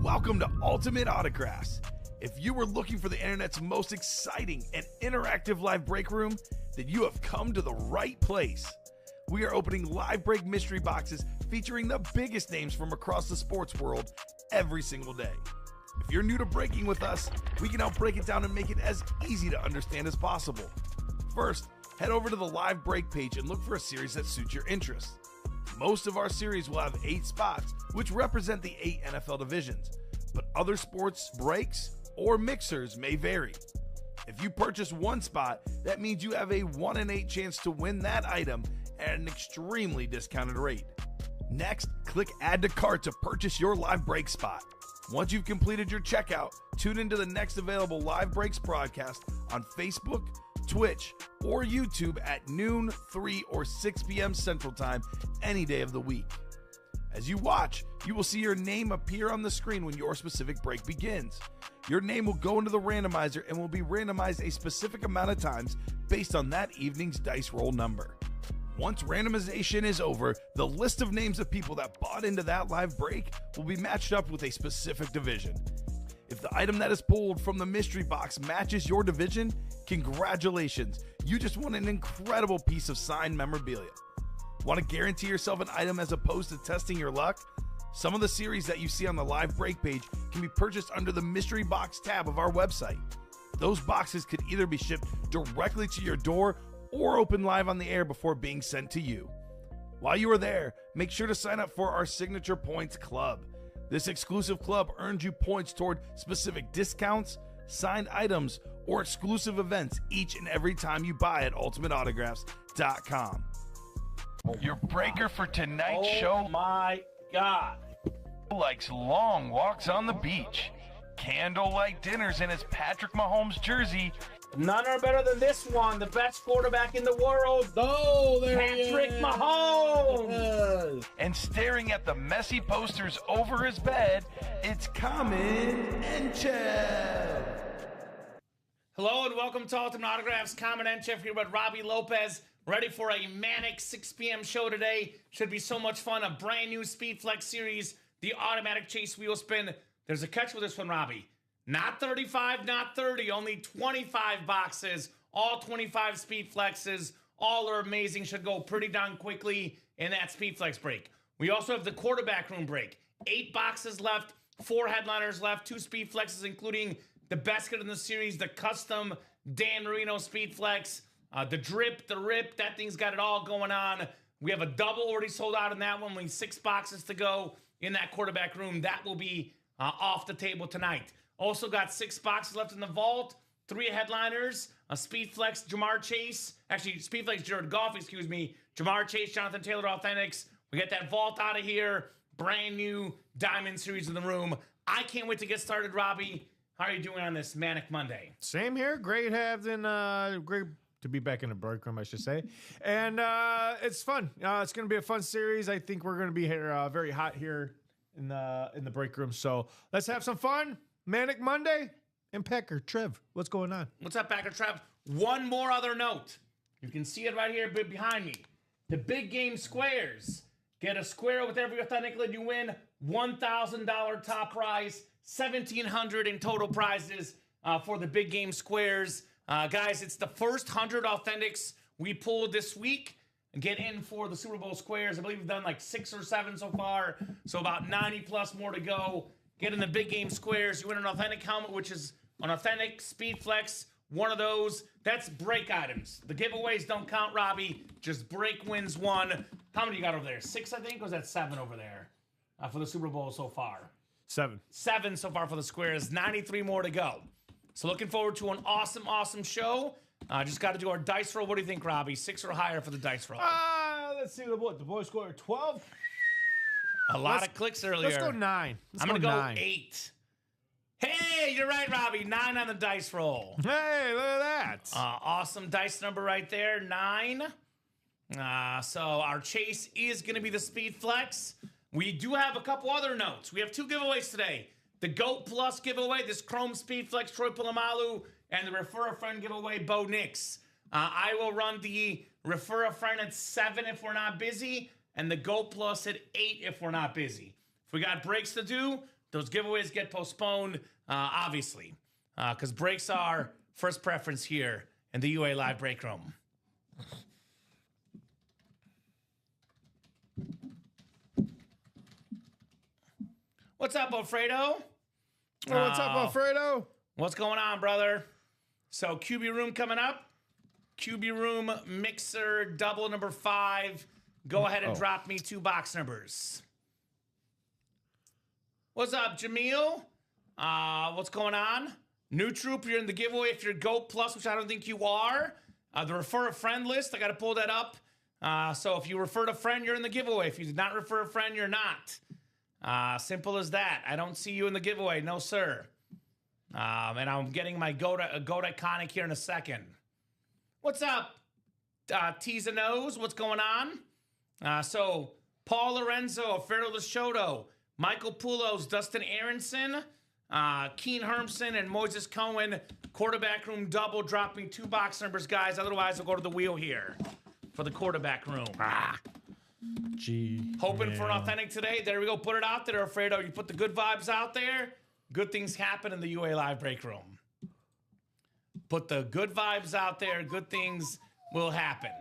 Welcome to Ultimate Autographs. If you were looking for the internet's most exciting and interactive live break room, then you have come to the right place. We are opening live break mystery boxes featuring the biggest names from across the sports world every single day. If you're new to breaking with us, we can help break it down and make it as easy to understand as possible. First, head over to the live break page and look for a series that suits your interests. Most of our series will have 8 spots, which represent the 8 NFL divisions, but other sports breaks or mixers may vary. If you purchase one spot, that means you have a 1 in 8 chance to win that item at an extremely discounted rate. Next, click Add to Cart to purchase your live break spot. Once you've completed your checkout, tune into the next available live breaks broadcast on Facebook, Twitch, or YouTube at noon, 3, or 6 p.m. Central Time any day of the week. As you watch, you will see your name appear on the screen when your specific break begins. Your name will go into the randomizer and will be randomized a specific amount of times based on that evening's dice roll number. Once randomization is over, the list of names of people that bought into that live break will be matched up with a specific division. If the item that is pulled from the mystery box matches your division, congratulations, you just won an incredible piece of signed memorabilia. Want to guarantee yourself an item as opposed to testing your luck? Some of the series that you see on the live break page can be purchased under the mystery box tab of our website. Those boxes could either be shipped directly to your door or open live on the air before being sent to you. While you are there, make sure to sign up for our Signature Points Club. This exclusive club earns you points toward specific discounts, signed items, or exclusive events each and every time you buy at ultimateautographs.com. Your breaker for tonight's show. Oh my God. Likes long walks on the beach, candlelight dinners in his Patrick Mahomes jersey. None are better than this one, the best quarterback in the world. Oh, there Patrick he is. Mahomes. And staring at the messy posters over his bed, it's Kamen Entchev. Hello and welcome to Ultimate Autographs. Kamen Entchev here with Robbie Lopez. Ready for a manic 6 p.m. show today. Should be so much fun. A brand new Speed Flex series, the automatic chase wheel spin. There's a catch with this one, Robbie. Not 35, not 30, only 25 boxes. All 25 Speed Flexes. All are amazing. Should go pretty darn quickly in that Speed Flex break. We also have the quarterback room break. 8 boxes left, 4 headliners left, 2 Speed Flexes, including the best kit in the series, the custom Dan Marino Speed Flex, the drip, the rip. That thing's got it all going on. We have a double already sold out in that one. Only 6 boxes to go in that quarterback room. That will be off the table tonight. Also got 6 boxes left in the vault, 3 headliners, a Speed Flex Jamar Chase, actually Speed Flex Jared Goff, excuse me, Jamar Chase, Jonathan Taylor Authentics. We get that vault out of here, brand new Diamond Series in the room. I can't wait to get started, Robbie. How are you doing on this Manic Monday? Same here. Great having great to be back in the break room, I should say. And it's fun. It's going to be a fun series. I think we're going to be here, very hot here in the break room. So let's have some fun. Manic Monday and Packer. Trev, what's going on? What's up, Packer Trev? One more other note. You can see it right here behind me. The big game squares. Get a square with every authentic lid you win. $1,000 top prize. $1,700 in total prizes for the big game squares. Guys, it's the first 100 authentics we pulled this week. Get in for the Super Bowl squares. I believe we've done like 6 or 7 so far. So about 90 plus more to go. Get in the big game squares. You win an authentic helmet, which is an authentic Speed Flex. One of those. That's break items. The giveaways don't count, Robbie. Just break wins one. How many you got over there? 6, I think? Or was that 7 over there for the Super Bowl so far? 7. 7 so far for the squares. 93 more to go. So looking forward to an awesome, awesome show. Just got to do our dice roll. What do you think, Robbie? 6 or higher for the dice roll? Let's see the boys scored 12. A lot of clicks earlier. Let's go 9. I'm going to go 8. Hey, you're right, Robbie. 9 on the dice roll. Hey, look at that. Awesome dice number right there, 9. So our chase is going to be the Speed Flex. We do have a couple other notes. We have 2 giveaways today. The GOAT Plus giveaway, this Chrome Speed Flex, Troy Polamalu, and the Refer a Friend giveaway, Bo Nix. I will run the Refer a Friend at 7 if we're not busy, and the GOAT Plus at 8 if we're not busy. If we got breaks to do, those giveaways get postponed, obviously, because breaks are first preference here in the UA Live Break Room. What's up, Alfredo? Oh, what's up, Alfredo? What's going on, brother? So, QB Room coming up. QB Room Mixer double number 5. Go ahead and drop me 2 box numbers. What's up, Jameel? What's going on? New troop, you're in the giveaway if you're GOAT Plus, which I don't think you are. The refer a friend list, I got to pull that up. So if you referred a friend, you're in the giveaway. If you did not refer a friend, you're not. Simple as that. I don't see you in the giveaway. No, sir. And I'm getting my GOAT iconic here in a second. What's up, T's and O's? What's going on? So Paul Lorenzo, Alfredo Lashoto, Michael Poulos, Dustin Aronson, Keen Hermson, and Moises Cohen. Quarterback room double. Drop me 2 box numbers, guys. Otherwise, I'll go to the wheel here for the quarterback room. Hoping for an authentic today. There we go. Put it out there, Alfredo. You put the good vibes out there. Good things happen in the UA Live Break Room. Put the good vibes out there. Good things will happen.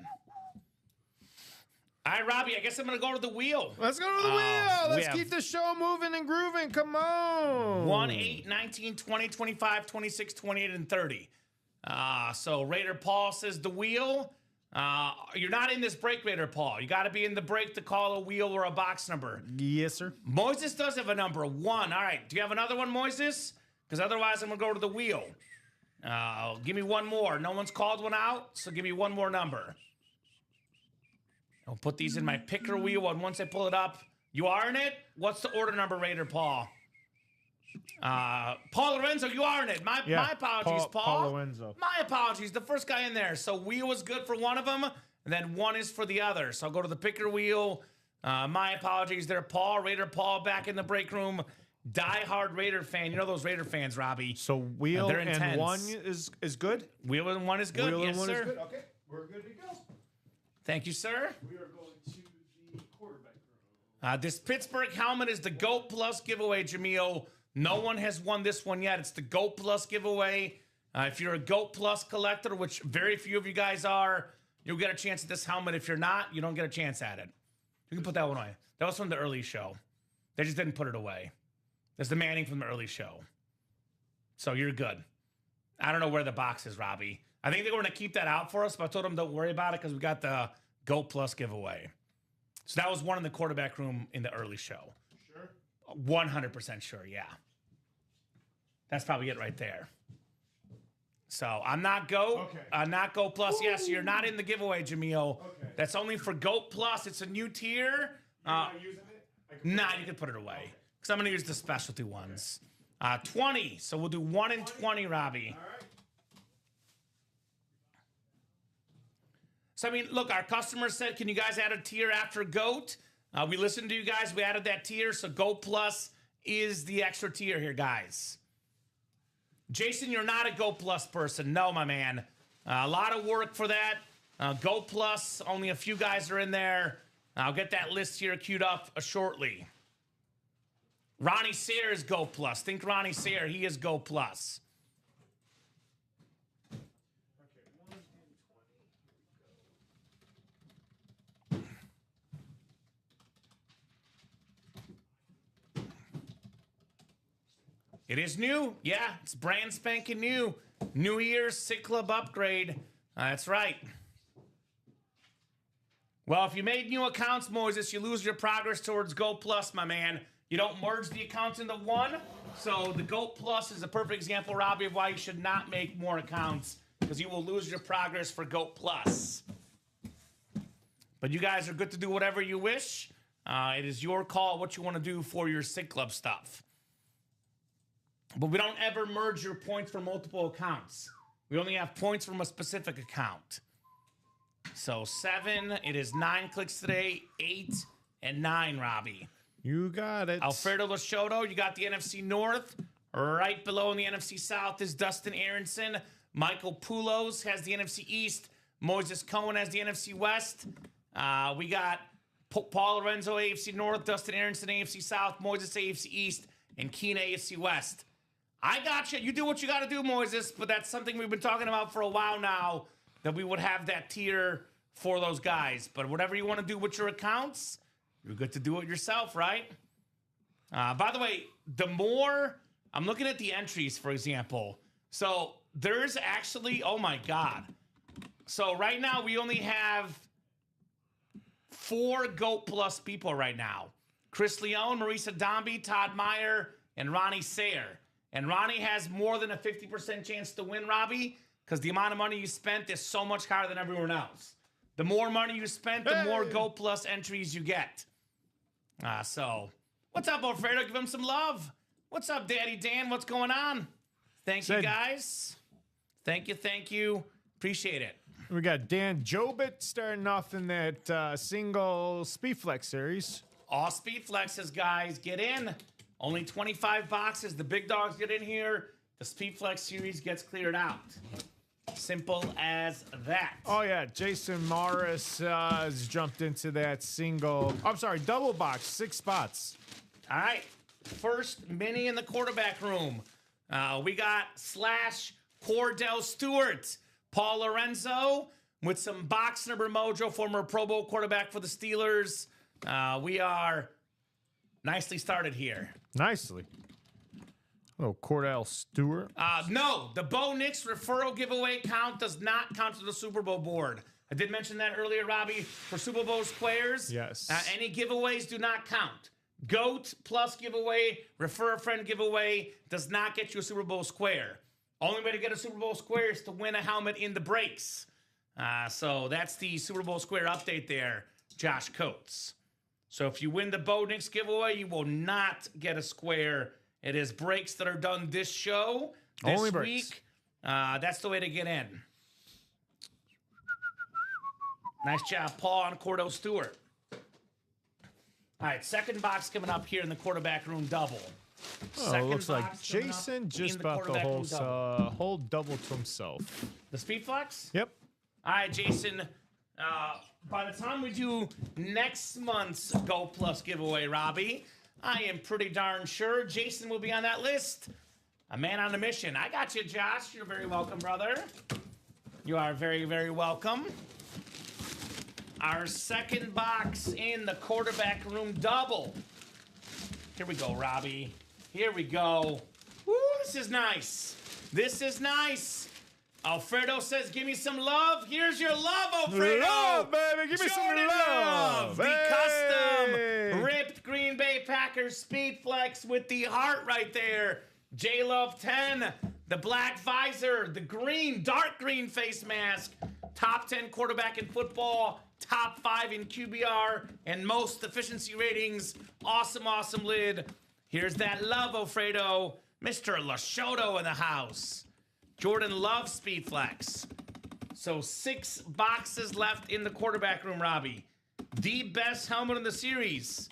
All right, Robbie, I guess I'm going to go to the wheel. Let's go to the wheel. Let's keep the show moving and grooving. Come on. 1, 8, 19, 20, 25, 26, 28, and 30. So Raider Paul says the wheel. You're not in this break, Raider Paul. You got to be in the break to call a wheel or a box number. Yes, sir. Moises does have a number, 1. All right. Do you have another one, Moises? Because otherwise I'm going to go to the wheel. Give me one more. No one's called one out, so give me one more number. I'll put these in my picker wheel, and once I pull it up, you are in it? What's the order number, Raider Paul? Paul Lorenzo, you are in it. My apologies, Paul. Paul Lorenzo. My apologies. The first guy in there. So wheel is good for one of them, and then 1 is for the other. So I'll go to the picker wheel. My apologies there, Paul. Raider Paul back in the break room. Die-hard Raider fan. You know those Raider fans, Robbie. So wheel and 1 is good? Wheel and 1 is good. Wheel yes, and 1 sir. is good. Okay, we're good to go. Thank you, sir. We are going to the quarterback room. This Pittsburgh helmet is the GOAT Plus giveaway, Jameel. No one has won this one yet. It's the GOAT Plus giveaway. If you're a GOAT Plus collector, which very few of you guys are, you'll get a chance at this helmet. If you're not, you don't get a chance at it. You can put that one away. That was from the early show. They just didn't put it away. That's the Manning from the early show. So you're good. I don't know where the box is, Robbie. I think they were going to keep that out for us, but I told them don't worry about it because we got the GOAT Plus giveaway. So that was one in the quarterback room in the early show. Sure? 100% sure, yeah. That's probably it right there. So I'm not GOAT. Okay. Not GOAT Plus. Yes, yeah, so you're not in the giveaway, Jameel. Okay. That's only for GOAT Plus. It's a new tier. You're not using it? Nah, you can put it away. Because I'm going to use the specialty ones. 20. So we'll do 1 in 20, Robbie. All right. So, I mean, look, our customer said, can you guys add a tier after GOAT? We listened to you guys. We added that tier. So GOAT Plus is the extra tier here, guys. Jason, you're not a GOAT Plus person. No, my man. A lot of work for that. GOAT Plus, only a few guys are in there. I'll get that list here queued up shortly. Ronnie Sayre is GOAT Plus. Think Ronnie Sayre. He is GOAT Plus. It is new. Yeah, it's brand spanking new. New Year, Sick Club upgrade. That's right. Well, if you made new accounts, Moises, you lose your progress towards GOAT Plus, my man. You don't merge the accounts into one. So the GOAT Plus is a perfect example, Robbie, of why you should not make more accounts, because you will lose your progress for GOAT Plus. But you guys are good to do whatever you wish. It is your call what you want to do for your Sick Club stuff. But we don't ever merge your points from multiple accounts. We only have points from a specific account. So 7, it is 9 clicks today, 8 and 9, Robbie. You got it. Alfredo Lashoto, you got the NFC North. Right below in the NFC South is Dustin Aronson. Michael Poulos has the NFC East. Moises Cohen has the NFC West. We got Paul Lorenzo, AFC North. Dustin Aronson, AFC South. Moises, AFC East. and Keene AFC West. I got you. You do what you got to do, Moises, but that's something we've been talking about for a while now, that we would have that tier for those guys. But whatever you want to do with your accounts, you're good to do it yourself, right? By the way, the more I'm looking at the entries, for example. So there's actually, oh my God. So right now we only have 4 GOAT plus people right now. Chris Leone, Marisa Dombey, Todd Meyer, and Ronnie Sayer. And Ronnie has more than a 50% chance to win, Robbie, because the amount of money you spent is so much higher than everyone else. The more money you spent, the more GOAT plus entries you get. So, what's up, Alfredo? Give him some love. What's up, Daddy Dan? What's going on? Thank you, guys. Thank you. Appreciate it. We got Dan Jobit starting off in that single Speedflex series. All Speedflexes, guys, get in. Only 25 boxes. The big dogs get in here. The Speedflex series gets cleared out. Simple as that. Oh, yeah. Jason Morris has jumped into that double box, 6 spots. All right. First mini in the quarterback room. We got / Cordell Stewart. Paul Lorenzo with some box number mojo, former Pro Bowl quarterback for the Steelers. We are nicely started here. Nicely. Oh, Cordell Stewart. No, the Bo Nix referral giveaway count does not count to the Super Bowl board. I did mention that earlier, Robbie, for Super Bowl's players. Yes. Any giveaways do not count. GOAT plus giveaway, refer a friend giveaway does not get you a Super Bowl square. Only way to get a Super Bowl square is to win a helmet in the breaks. So that's the Super Bowl square update there, Josh Coates. So if you win the Bo Nix giveaway, you will not get a square. It is breaks that are done this show, this Only week. breaks. That's the way to get in. Nice job, Paul, on Cordell Stewart. All right, second box coming up here in the quarterback room double. Oh, it looks like Jason just bought the whole double to himself. The Speedflex? Yep. All right, Jason. By the time we do next month's Go Plus giveaway, Robbie, I am pretty darn sure Jason will be on that list. A man on a mission. I got you, Josh. You're very welcome, brother. You are very, very welcome. Our second box in the quarterback room double. Here we go, Robbie. Here we go. Woo, this is nice. This is nice. Alfredo says, give me some love. Here's your love, Alfredo. Love, baby. Give me some love. The custom ripped Green Bay Packers Speedflex with the heart right there. J-Love 10, the black visor, the green, dark green face mask, top 10 quarterback in football, top 5 in QBR, and most efficiency ratings. Awesome, awesome lid. Here's that love, Alfredo. Mr. Lashoto in the house. Jordan Love Speedflex. So 6 boxes left in the quarterback room, Robbie. The best helmet in the series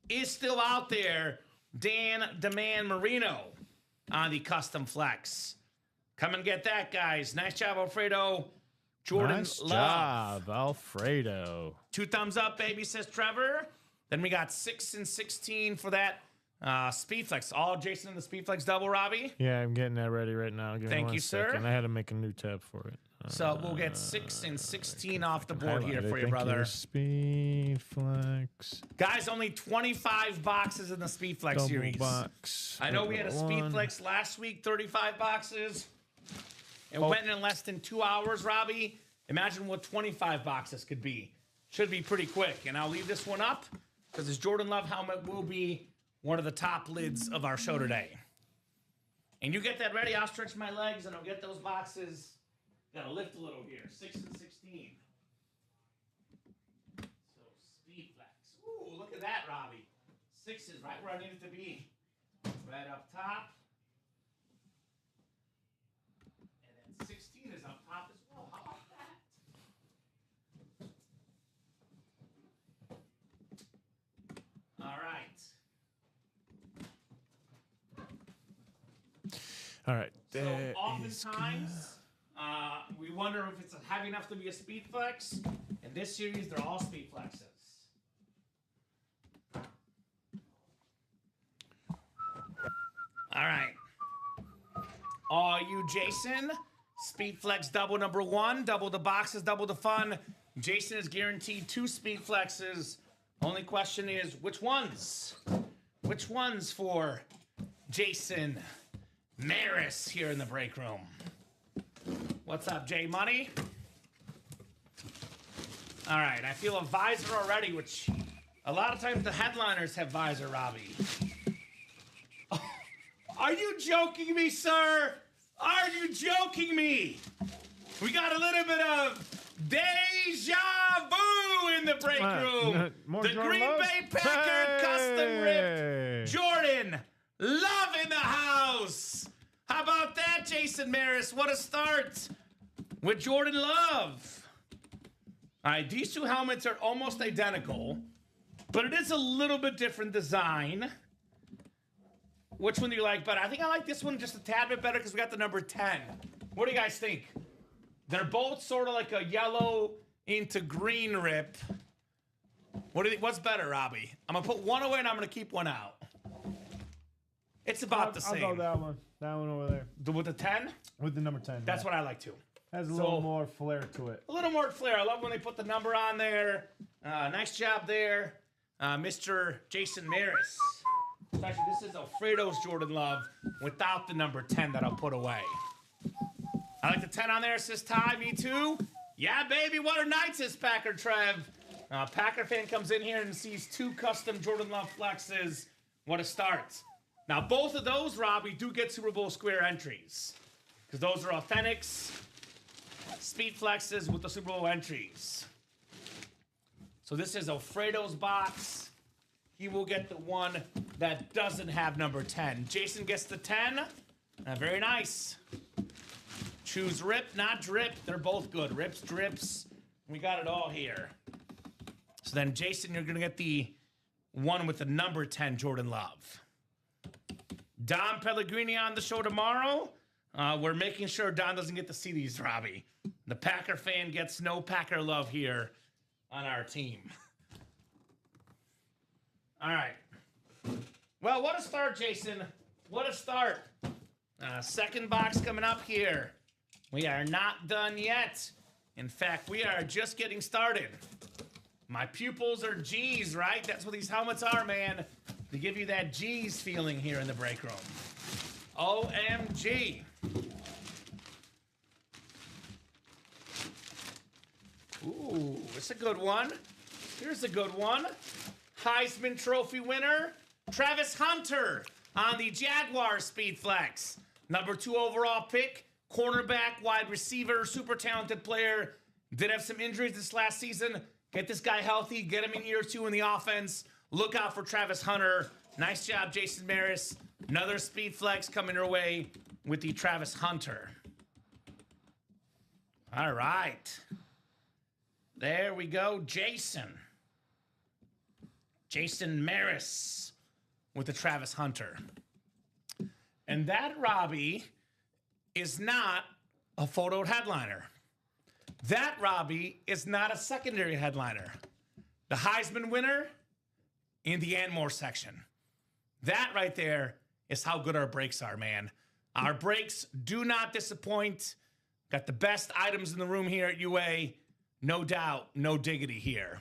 is still out there. Dan DeMan Marino on the custom flex. Come and get that, guys. Nice job, Alfredo. Jordan nice Love. job, Alfredo. 2 thumbs up, baby, says Trevor. Then we got 6 and 16 for that Speedflex. All Jason in the Speedflex double, Robbie. Yeah, I'm getting that ready right now. Give Thank me you, one second. sir. I had to make a new tab for it. So we'll get 6 and 16 off the board here for you, Thank brother. Speedflex. Guys, only 25 boxes in the Speedflex Double series. box. I know we had a One. Speedflex last week, 35 boxes. It went in less than 2 hours, Robbie. Imagine what 25 boxes could be. Should be pretty quick. And I'll leave this one up because this Jordan Love helmet will be one of the top lids of our show today. And you get that ready, I'll stretch my legs and I'll get those boxes. Gotta lift a little here. 6 and 16. So Speedflex. Ooh, look at that, Robbie. 6 is right where I need it to be. Right up top. And then 16 is up top as well. How about that? All right. All right. So oftentimes, we wonder if it's heavy enough to be a Speedflex. In this series, they're all Speedflexes. right. Are you Jason? Speed Flex double number 1. Double the boxes, double the fun. Jason is guaranteed 2 Speed Flexes. Only question is, which ones? Which ones for Jason Maris here in the break room? What's up, J Money? All right, I feel a visor already, which a lot of times the headliners have visor, Robbie. Oh, are you joking me, sir? Are you joking me? We got a little bit of deja vu in the break room. The Green Bay Packer custom ripped Jordan Love in the house. How about that, Jason Maris? What a start with Jordan Love. All right, these two helmets are almost identical, but it is a little bit different design. Which one do you like better? I think I like this one just a tad bit better because we got the number 10. What do you guys think? They're both sort of like a yellow into green rip. What's better, Robbie? I'm going to put one away and I'm going to keep one out. It's about the same. I'll go that one. That one over there. With the 10? With the number 10. That's what I like too. Has a little more flair to it. A little more flair. I love when they put the number on there. Nice job there, Mr. Jason Maris. Actually, this is Alfredo's Jordan Love without the number 10 that I'll put away. I like the 10 on there, says Ty. Me too. Yeah, baby. What a night, says Packer Trev. Packer fan comes in here and sees 2 custom Jordan Love flexes. What a start. Now, both of those, Robbie, do get Super Bowl square entries. Because those are Authentics Speed Flexes with the Super Bowl entries. So this is Alfredo's box. He will get the one that doesn't have number 10. Jason gets the 10. Very nice. Choose rip, not drip. They're both good. Rips, drips. We got it all here. So then, Jason, you're going to get the one with the number 10 Jordan Love. Don Pellegrini on the show tomorrow. We're making sure Don doesn't get to see these, Robbie. The Packer fan gets no Packer love here on our team. All right. Well, what a start, Jason. What a start. Second box coming up here. We are not done yet. In fact, we are just getting started. My pupils are G's, right? That's what these helmets are, man. They give you that G's feeling here in the break room. OMG. Ooh, it's a good one. Here's a good one. Heisman Trophy winner, Travis Hunter on the Jaguar Speed Flex. Number 2 overall pick, cornerback, wide receiver, super talented player. Did have some injuries this last season. Get this guy healthy, get him in year 2 in the offense. Look out for Travis Hunter. Nice job, Jason Maris. Another Speed Flex coming your way with the Travis Hunter. All right. There we go, Jason. Jason Maris with the Travis Hunter. And that, Robbie, is not a photoed headliner. That, Robbie, is not a secondary headliner. The Heisman winner in the and more section. That right there is how good our breaks are, man. Our breaks do not disappoint. Got the best items in the room here at UA. No doubt, no diggity here.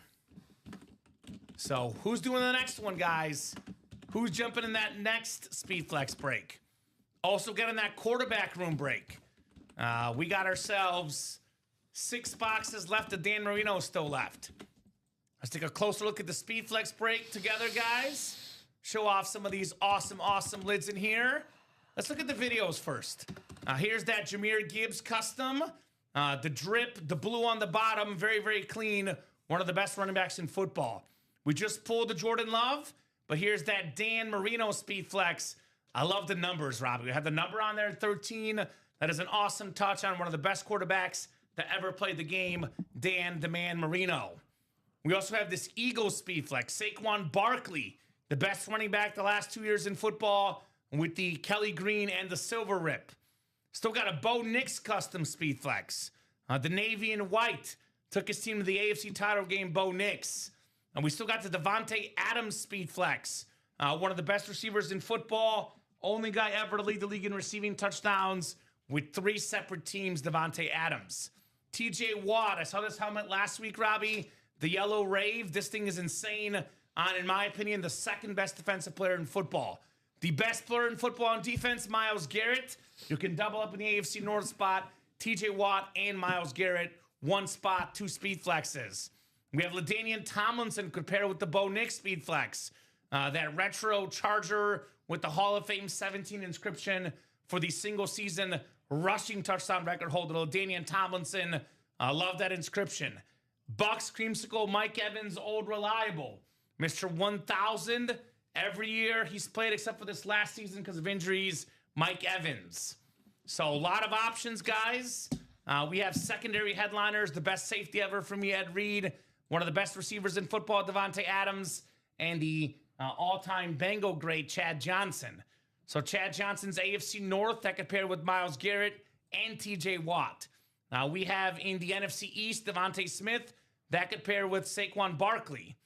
So who's doing the next one, guys? Who's jumping in that next Speed Flex break? Also getting that quarterback room break. We got ourselves 6 boxes left of Dan Marino still left. Let's take a closer look at the Speed Flex break together, guys. Show off some of these awesome, awesome lids in here. Let's look at the videos first. Here's that Jahmyr Gibbs custom. The drip, the blue on the bottom, very, very clean. One of the best running backs in football. We just pulled the Jordan Love, but here's that Dan Marino Speed Flex. I love the numbers, Robbie. We have the number on there, 13. That is an awesome touch on one of the best quarterbacks that ever played the game, Dan the Man Marino. We also have this Eagles Speed Flex, Saquon Barkley, the best running back the last 2 years in football with the Kelly Green and the silver rip. Still got a Bo Nix custom Speed Flex. The navy and white took his team to the AFC title game, Bo Nix. And we still got the Devontae Adams Speed Flex. One of the best receivers in football. only guy ever to lead the league in receiving touchdowns with 3 separate teams, Devontae Adams. TJ Watt, I saw this helmet last week, Robbie. The yellow rave. This thing is insane. On, in my opinion, the second best defensive player in football. The best player in football on defense, Myles Garrett. You can double up in the AFC North spot. TJ Watt and Myles Garrett. 1 spot, 2 speed flexes. We have LaDainian Tomlinson could pair with the Bo Nix speed flex. That retro Charger with the Hall of Fame 17 inscription for the single season rushing touchdown record holder, LaDainian Tomlinson. Love that inscription. Bucks creamsicle Mike Evans, old reliable. Mr. 1000 every year he's played except for this last season because of injuries. Mike Evans. So a lot of options, guys. We have secondary headliners. The best safety ever for me, Ed Reed. One of the best receivers in football, Devontae Adams. And the all-time Bengal great, Chad Johnson. So Chad Johnson's AFC North, that could pair with Myles Garrett and TJ Watt. We have in the NFC East, Devontae Smith. That could pair with Saquon Barkley.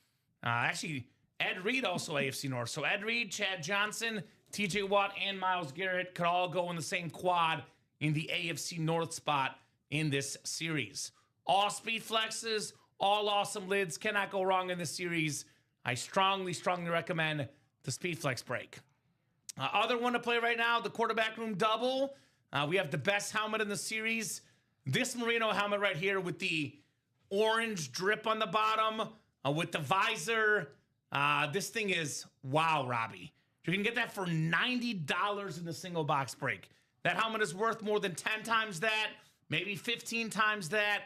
Actually, Ed Reed also AFC North. So Ed Reed, Chad Johnson, TJ Watt, and Myles Garrett could all go in the same quad in the AFC North spot in this series. All speed flexes, all awesome lids. Cannot go wrong in this series. I strongly, strongly recommend the speed flex break. Other one to play right now, the quarterback room double. We have the best helmet in the series. This Merino helmet right here with the orange drip on the bottom, with the visor. This thing is, wow, Robbie. You can get that for $90 in the single box break. That helmet is worth more than 10 times that, maybe 15 times that.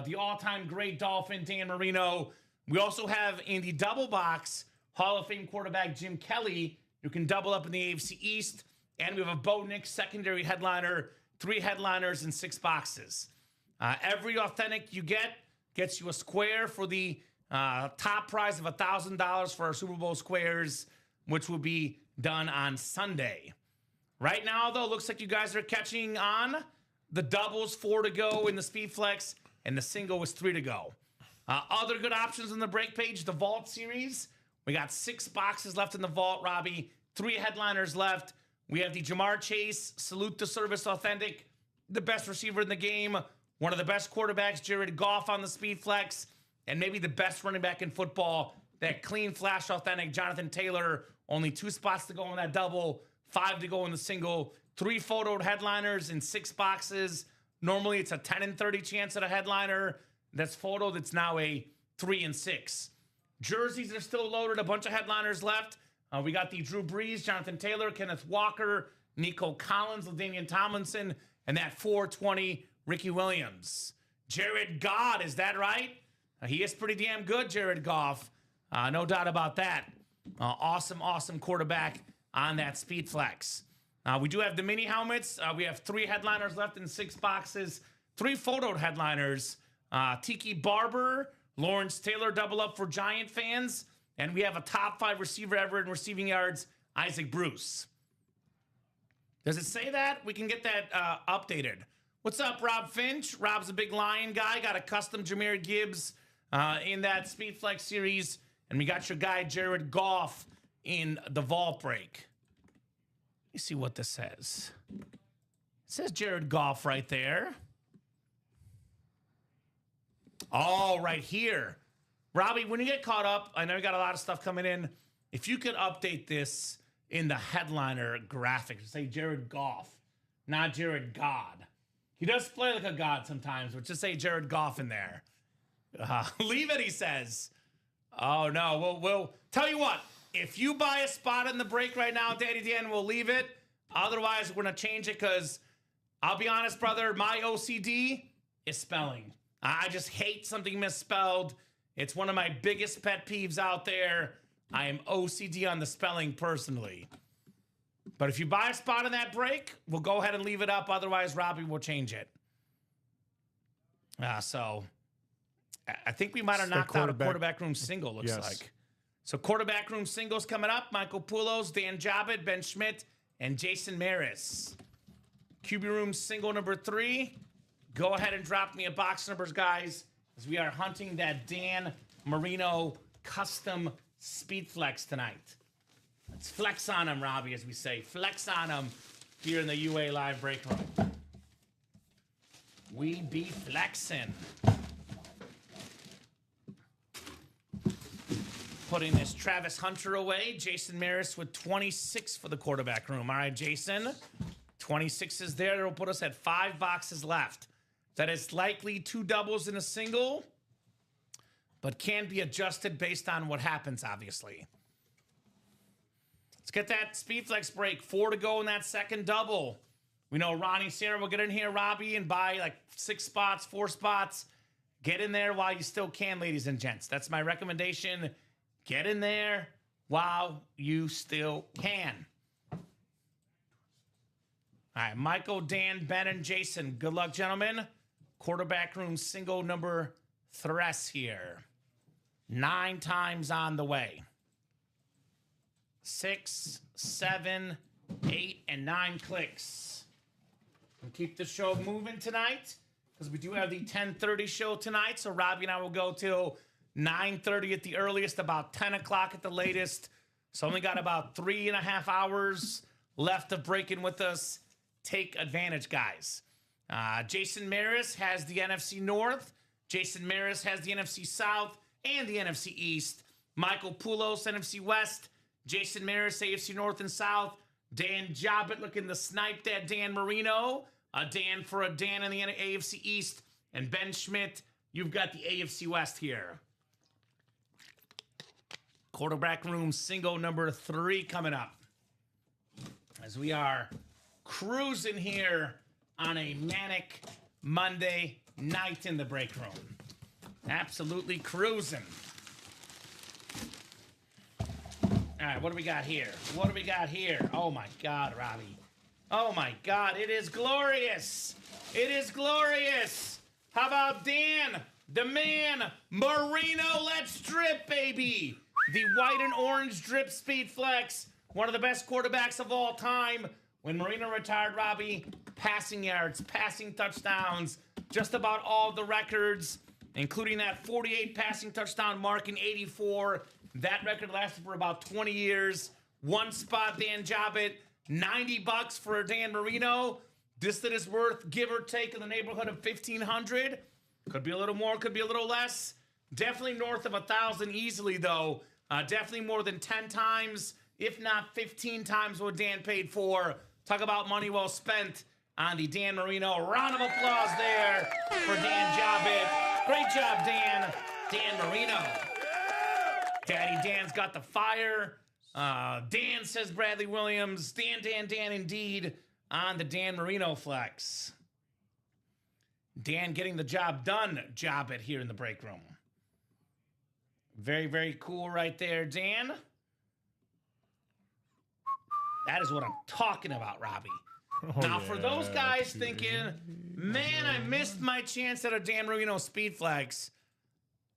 The all-time great Dolphin, Dan Marino. We also have in the double box, Hall of Fame quarterback Jim Kelly. You can double up in the AFC East. And we have a Bo Nix secondary headliner, 3 headliners and 6 boxes. Every authentic you get gets you a square for the top prize of $1,000 for our Super Bowl squares, which will be done on Sunday. Right now, though, looks like you guys are catching on. The doubles, 4 to go in the speed flex, and the single was 3 to go. Other good options on the break page, the Vault series. We got 6 boxes left in the Vault, Robbie. 3 headliners left. We have the Jamar Chase, Salute to Service Authentic, the best receiver in the game, one of the best quarterbacks, Jared Goff on the speed flex, and maybe the best running back in football, that clean flash authentic, Jonathan Taylor. Only 2 spots to go in that double, 5 to go in the single, 3 photoed headliners in 6 boxes. Normally it's a 10 and 30 chance at a headliner. That's photoed. It's now a 3 and 6. Jerseys are still loaded. A bunch of headliners left. We got the Drew Brees, Jonathan Taylor, Kenneth Walker, Nico Collins, LaDainian Tomlinson, and that 420 Ricky Williams. Jared Goff, is that right? He is pretty damn good, Jared Goff. No doubt about that. Awesome, awesome quarterback on that speed flex. We do have the mini helmets. We have 3 headliners left in 6 boxes. 3 photoed headliners. Tiki Barber, Lawrence Taylor double up for Giant fans. And we have a top 5 receiver ever in receiving yards, Isaac Bruce. Does it say that? We can get that updated. What's up, Rob Finch? Rob's a big Lion guy. Got a custom Jahmyr Gibbs in that Speed Flex series. And we got your guy, Jared Goff, in the Vault break. Let me see what this says. It says Jared Goff right there. Oh, right here. Robbie, when you get caught up, I know you got a lot of stuff coming in. If you could update this in the headliner graphic, say Jared Goff, not Jared God. He does play like a god sometimes, but just say Jared Goff in there. Leave it, he says. Oh, no. We'll tell you what. If you buy a spot in the break right now, Daddy Dan, we'll leave it. Otherwise, we're going to change it because I'll be honest, brother, my OCD is spelling. I just hate something misspelled. It's one of my biggest pet peeves out there. I am OCD on the spelling personally. But if you buy a spot in that break, we'll go ahead and leave it up. Otherwise, Robbie will change it. So I think we might have knocked out a quarterback room single, looks like. So quarterback room singles coming up. Michael Poulos, Dan Jabbat, Ben Schmidt, and Jason Maris. QB room single number 3. Go ahead and drop me a box numbers, guys, as we are hunting that Dan Marino custom speed flex tonight. Let's flex on them, Robbie, as we say. Flex on them here in the UA Live break room. We be flexing. Putting this Travis Hunter away. Jason Maris with 26 for the quarterback room. All right, Jason. 26 is there. That'll put us at 5 boxes left. That is likely 2 doubles and a single, but can be adjusted based on what happens, obviously. Let's get that speed flex break. 4 to go in that second double. We know Ronnie Sarah will get in here, Robbie, and buy like 6 spots, 4 spots. Get in there while you still can, ladies and gents. That's my recommendation. Get in there while you still can. All right, Michael, Dan, Ben, and Jason. Good luck, gentlemen. Quarterback room single number 3 here. 9 times on the way. 6, 7, 8, and 9 clicks. We'll keep the show moving tonight because we do have the 10:30 show tonight. So Robbie and I will go till 9:30 at the earliest, about 10 o'clock at the latest. So only got about 3.5 hours left of breaking with us. Take advantage, guys. Jason Maris has the NFC North. Jason Maris has the NFC South and the NFC East. Michael Poulos, NFC West. Jason Maris, AFC North and South. Dan Jobbett looking to snipe that Dan Marino. A Dan for a Dan in the AFC East. And Ben Schmidt, you've got the AFC West here. Quarterback room single number 3 coming up. As we are cruising here on a manic Monday night in the break room. Absolutely cruising. All right, what do we got here? What do we got here? Oh, my God, Robbie. Oh, my God, it is glorious. It is glorious. How about Dan, the man, Marino? Let's drip, baby. The white and orange drip speed flex. One of the best quarterbacks of all time. When Marino retired, Robbie, passing yards, passing touchdowns, just about all the records, including that 48 passing touchdown mark in 84. That record lasted for about 20 years. 1 spot, Dan Jobbett. $90 for Dan Marino. This that is worth, give or take, in the neighborhood of $1,500. Could be a little more, could be a little less. Definitely north of 1,000 easily, though. Definitely more than 10 times, if not 15 times what Dan paid for. Talk about money well spent on the Dan Marino. Round of applause there for Dan Jobbett. Great job, Dan. Dan Marino. Daddy Dan's got the fire. Dan, says Bradley Williams. Dan, indeed, on the Dan Marino flex. Dan getting the job done, Jobbett here in the break room. Very, very cool right there, Dan. That is what I'm talking about, Robbie. Oh, now, for those guys thinking, man, I missed my chance at a Dan Marino speed flex.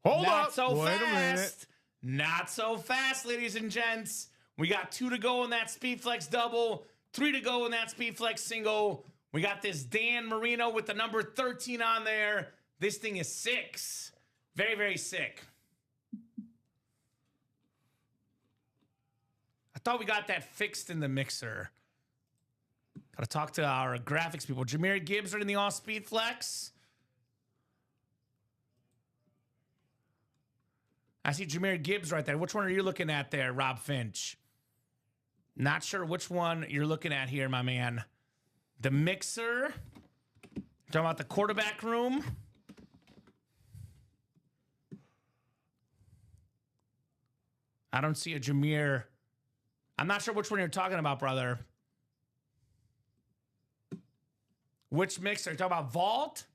Hold Not up. so Wait a minute. fast. Not so fast, ladies and gents. We got 2 to go in that speed flex double, 3 to go in that speed flex single. We got this Dan Marino with the number 13 on there. This thing is 6. Very, very sick. I thought we got that fixed in the mixer. Got to talk to our graphics people. Jahmyr Gibbs right in the all speed flex. I see Jahmyr Gibbs right there. Which one are you looking at there, Rob Finch? Not sure which one you're looking at here, my man. The mixer. Talking about the quarterback room. I don't see a Jahmyr. I'm not sure which one you're talking about, brother. Which mixer? You're talking about Vault?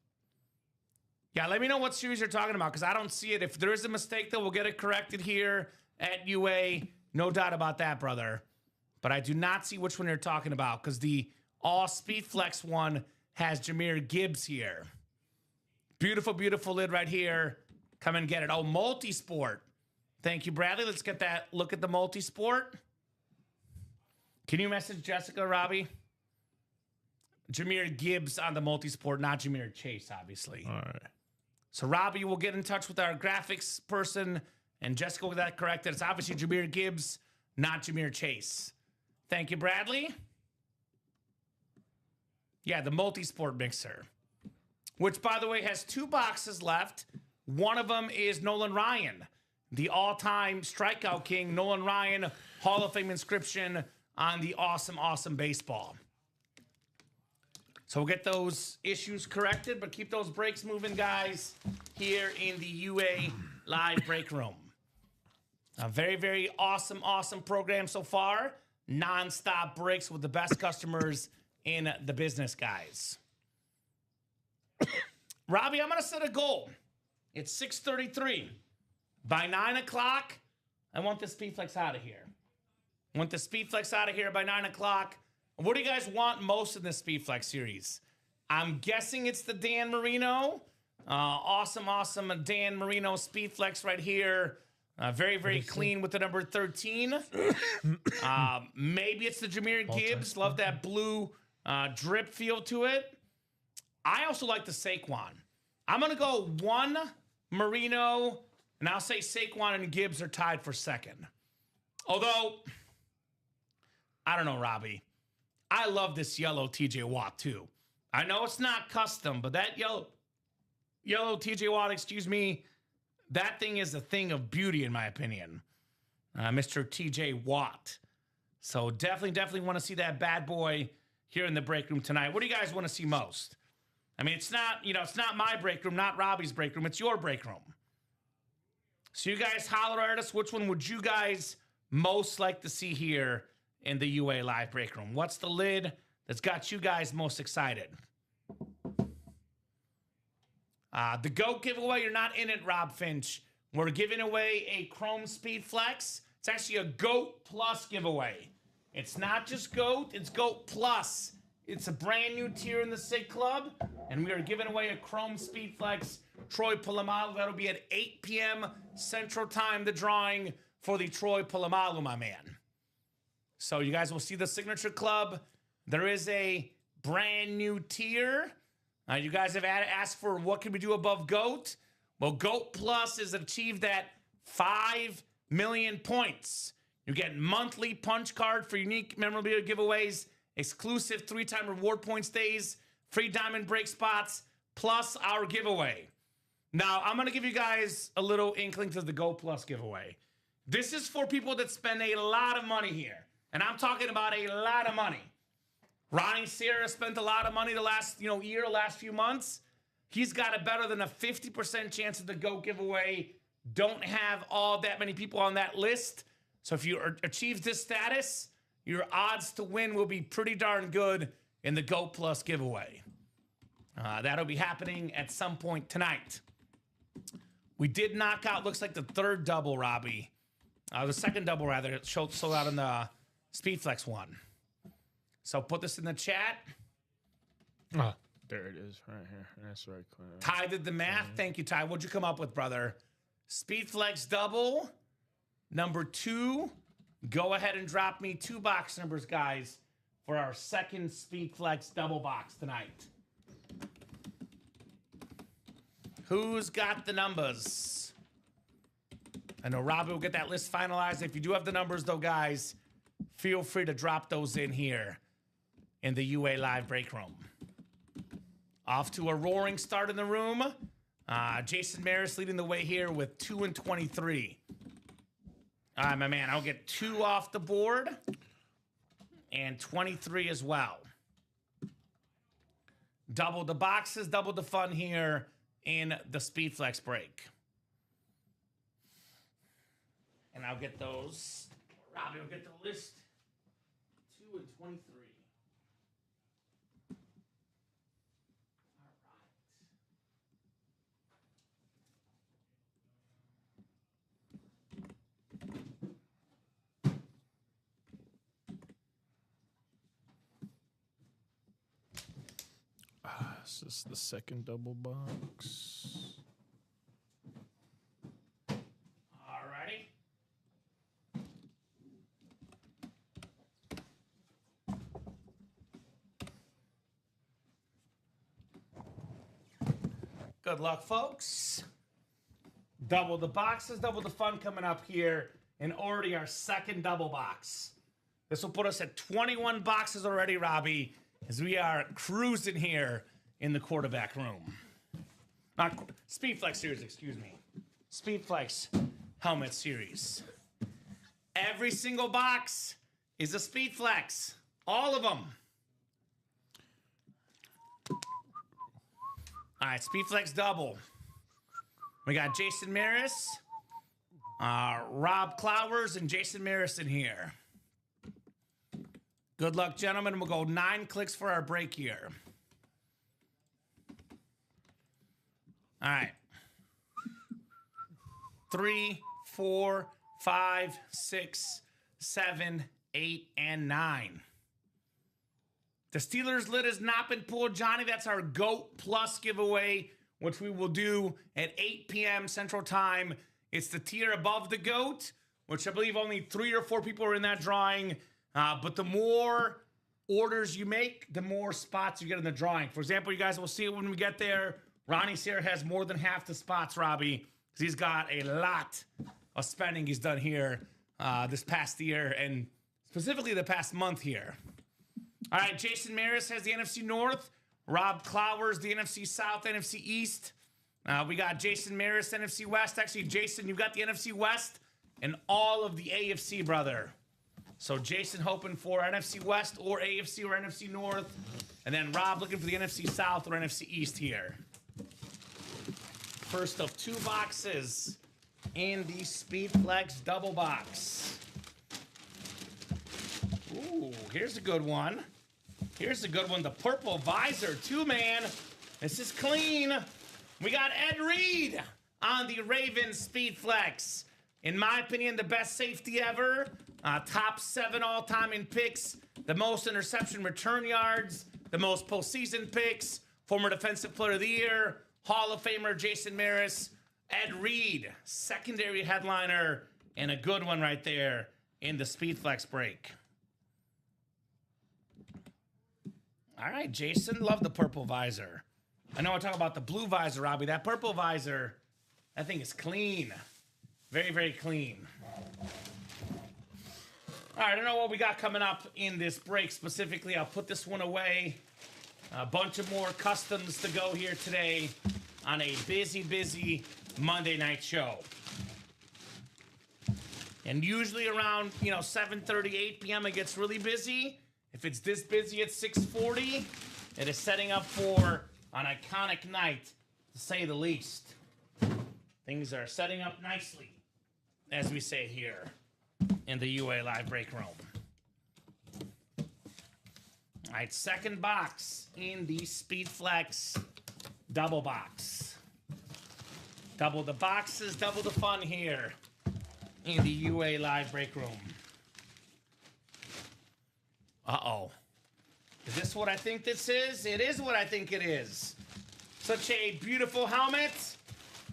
Yeah, let me know what series you're talking about because I don't see it. If there is a mistake, though, we'll get it corrected here at UA. No doubt about that, brother. But I do not see which one you're talking about because the all speed flex one has Jahmyr Gibbs here. Beautiful, beautiful lid right here. Come and get it. Oh, multi-sport. Thank you, Bradley. Let's get that look at the multi-sport. Can you message Jessica, Robbie? Jahmyr Gibbs on the multi-sport, not Jahmyr Chase, obviously. All right. So Robbie will get in touch with our graphics person, and Jessica will get that corrected. It's obviously Jahmyr Gibbs, not Jameer Chase. Thank you, Bradley. Yeah, the multi-sport mixer, which, by the way, has 2 boxes left. One of them is Nolan Ryan, the all-time strikeout king. Nolan Ryan, Hall of Fame inscription on the awesome, awesome baseball. So we'll get those issues corrected, but keep those breaks moving, guys, here in the UA live break room. A very, very awesome, awesome program so far. Non-stop breaks with the best customers in the business, guys. Robbie, I'm going to set a goal. It's 6:33. By 9 o'clock, I want the Speedflex out of here. I want the Speedflex out of here by 9 o'clock. What do you guys want most in this Speedflex series? I'm guessing it's the Dan Marino. Awesome, awesome Dan Marino Speedflex right here. Very, very clean with the number 13. Maybe it's the Jahmyr Gibbs. Love that blue drip feel to it. I also like the Saquon. I'm going to go 1 Marino, and I'll say Saquon and Gibbs are tied for second. Although, I don't know, Robbie. I love this yellow TJ Watt, too. I know it's not custom, but that yellow TJ Watt, excuse me, that thing is a thing of beauty, in my opinion. Mr. TJ Watt. So definitely want to see that bad boy here in the break room tonight. What do you guys want to see most? I mean, it's not, it's not my break room, not Robbie's break room. It's your break room. So you guys holler at us. Which one would you guys most like to see here in the UA live break room? What's the lid that's got you guys most excited? The GOAT giveaway, you're not in it, Rob Finch. We're giving away a Chrome Speed Flex. It's actually a GOAT Plus giveaway. It's not just GOAT, it's GOAT Plus. It's a brand new tier in the SIG Club, and we are giving away a Chrome Speed Flex Troy Polamalu. That'll be at 8 p.m. Central Time, the drawing for the Troy Polamalu, my man. So you guys will see the Signature Club. There is a brand new tier. You guys have asked for what can we do above GOAT. Well, GOAT Plus has achieved that 5 million points. You get monthly punch card for unique memorabilia giveaways, exclusive 3-time reward points days, free diamond break spots, plus our giveaway. Now, I'm going to give you guys a little inkling to the GOAT Plus giveaway. This is for people that spend a lot of money here. And I'm talking about a lot of money. Ronnie Sierra spent a lot of money the last last few months. He's got a better than a 50% chance of the GOAT giveaway. Don't have all that many people on that list. So if you achieve this status, your odds to win will be pretty darn good in the GOAT Plus giveaway. That'll be happening at some point tonight. We did knock out, looks like the third double, Robbie. The second double, rather. It sold out in the Speedflex one. So put this in the chat. Oh, there it is right here. That's right. Ty did the math. Thank you, Ty. What'd you come up with, brother? Speedflex double. Number 2. Go ahead and drop me 2 box numbers, guys, for our second Speedflex double box tonight. Who's got the numbers? I know Robbie will get that list finalized. If you do have the numbers, though, guys, feel free to drop those in here in the UA live break room. Off to a roaring start in the room. Jason Maris leading the way here with 2 and 23. All right, my man, I'll get 2 off the board and 23 as well. Double the boxes, double the fun here in the Speedflex break. And I'll get those. Robbie will get the list. 2 and 23. This is the second double box. Alrighty. Good luck, folks. Double the boxes, double the fun coming up here and already our second double box. This will put us at 21 boxes already, Robbie, as we are cruising here in the quarterback room. Not Speedflex series, excuse me. Speedflex helmet series. Every single box is a Speedflex. All of them. All right, Speedflex double. We got Jason Maris, Rob Clowers, and Jason Maris in here. Good luck, gentlemen. We'll go 9 clicks for our break here. All right. 3, 4, 5, 6, 7, 8, and 9. The Steelers lid has not been pulled, Johnny. That's our GOAT Plus giveaway, which we will do at 8 p.m. Central Time. It's the tier above the GOAT, which I believe only 3 or 4 people are in that drawing. But the more orders you make, the more spots you get in the drawing. For example, you guys will see it when we get there. Ronnie Sear has more than half the spots, Robbie, because he's got a lot of spending he's done here this past year and specifically the past month here. All right, Jason Maris has the NFC North. Rob Clowers, the NFC South, NFC East. We got Jason Maris, NFC West. Actually, Jason, you've got the NFC West and all of the AFC, brother. So Jason hoping for NFC West or AFC or NFC North. And then Rob looking for the NFC South or NFC East here. First of 2 boxes in the Speedflex double box. Ooh, here's a good one. Here's a good one. The purple visor, too, man. This is clean. We got Ed Reed on the Ravens Speedflex. In my opinion, the best safety ever. Top 7 all-time in picks. The most interception return yards. The most postseason picks. Former Defensive Player of the Year. Hall of Famer Jason Maris. Ed Reed, secondary headliner. And a good one right there in the Speedflex break. All right, Jason, love the purple visor. I know I talk about the blue visor, Robbie. That purple visor, that thing is clean. Very, very clean. All right, I don't know what we got coming up in this break specifically. I'll put this one away. A bunch of more customs to go here today on a busy, busy Monday night show. And usually around, 7:30, 8 p.m. it gets really busy. If it's this busy at 6:40, it is setting up for an iconic night, to say the least. Things are setting up nicely, as we say here in the UA Live Break Room. All right, second box in the Speedflex double box. Double the boxes, double the fun here in the UA Live Break Room. Uh-oh. Is this what I think this is? It is what I think it is. Such a beautiful helmet.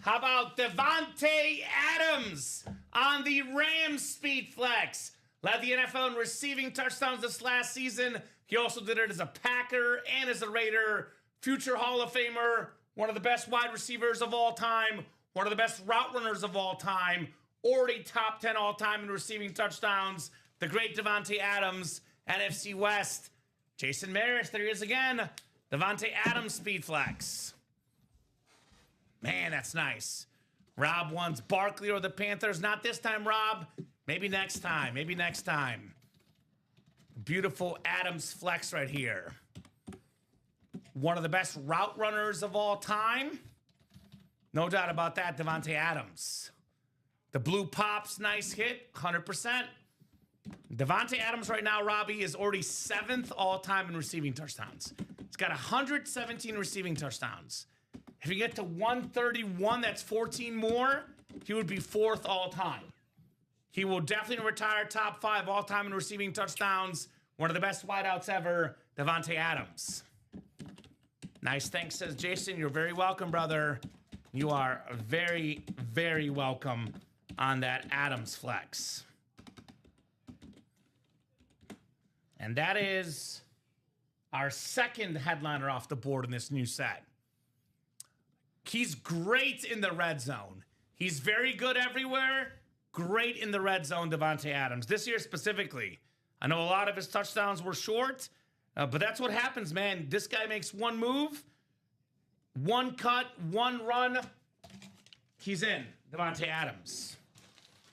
How about Davante Adams on the Rams Speedflex? Led the NFL in receiving touchdowns this last season. He also did it as a Packer and as a Raider. Future Hall of Famer. One of the best wide receivers of all time. One of the best route runners of all time. Already top 10 all time in receiving touchdowns. The great Davante Adams. NFC West. Jason Maris, there he is again. Davante Adams Speedflex. Man, that's nice. Rob wants Barkley or the Panthers. Not this time, Rob. Maybe next time. Maybe next time. Beautiful Adams flex right here. One of the best route runners of all time. No doubt about that, Davante Adams. The blue pops, nice hit, 100%. Davante Adams right now, Robbie, is already 7th all-time in receiving touchdowns. He's got 117 receiving touchdowns. If you get to 131, that's 14 more, he would be 4th all-time. He will definitely retire top 5 all-time in receiving touchdowns. One of the best wideouts ever, Davante Adams. Nice, thanks, says Jason. You're very welcome, brother. You are very, very welcome on that Adams flex. And that is our second headliner off the board in this new set. He's great in the red zone. He's very good everywhere. great in the red zone, Devontae Adams. This year specifically. I know a lot of his touchdowns were short, but that's what happens, man. This guy makes one move, one cut, one run. He's in, Devontae Adams.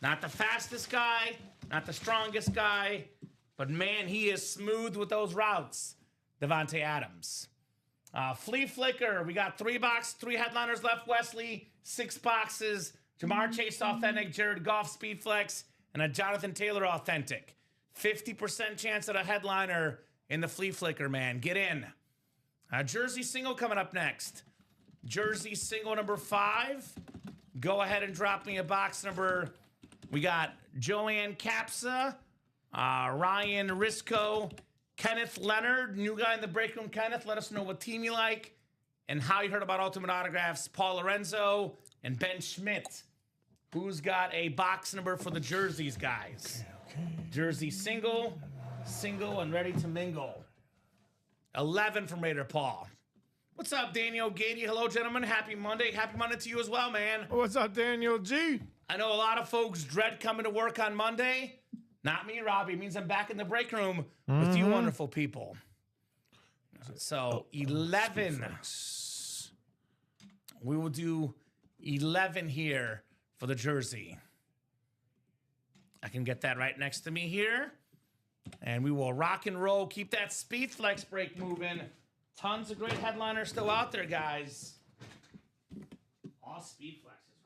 Not the fastest guy, not the strongest guy, but man, he is smooth with those routes, Devontae Adams. Flea Flicker, we got 3 headliners left, Wesley, 6 boxes, Jamar Chase Authentic, Jared Goff Speed Flex, and a Jonathan Taylor Authentic. 50% chance at a headliner in the Flea Flicker, man. Get in. Jersey Single coming up next. Jersey Single number 5. Go ahead and drop me a box number. We got Joanne Capsa, Ryan Risco, Kenneth Leonard, new guy in the break room. Kenneth, let us know what team you like and how you heard about Ultimate Autographs. Paul Lorenzo and Ben Schmidt. Who's got a box number for the jerseys, guys? Okay. Jersey single, and ready to mingle. 11 from Raider Paul. What's up, Daniel Gady? Hello, gentlemen. Happy Monday. Happy Monday to you as well, man. What's up, Daniel G? I know a lot of folks dread coming to work on Monday. Not me, Robbie. It means I'm back in the break room with you wonderful people. So, 11. We will do 11 here for the jersey. I can get that right next to me here. And we will rock and roll. Keep that Speed Flex break moving. Tons of great headliners still out there, guys. All Speed Flexes,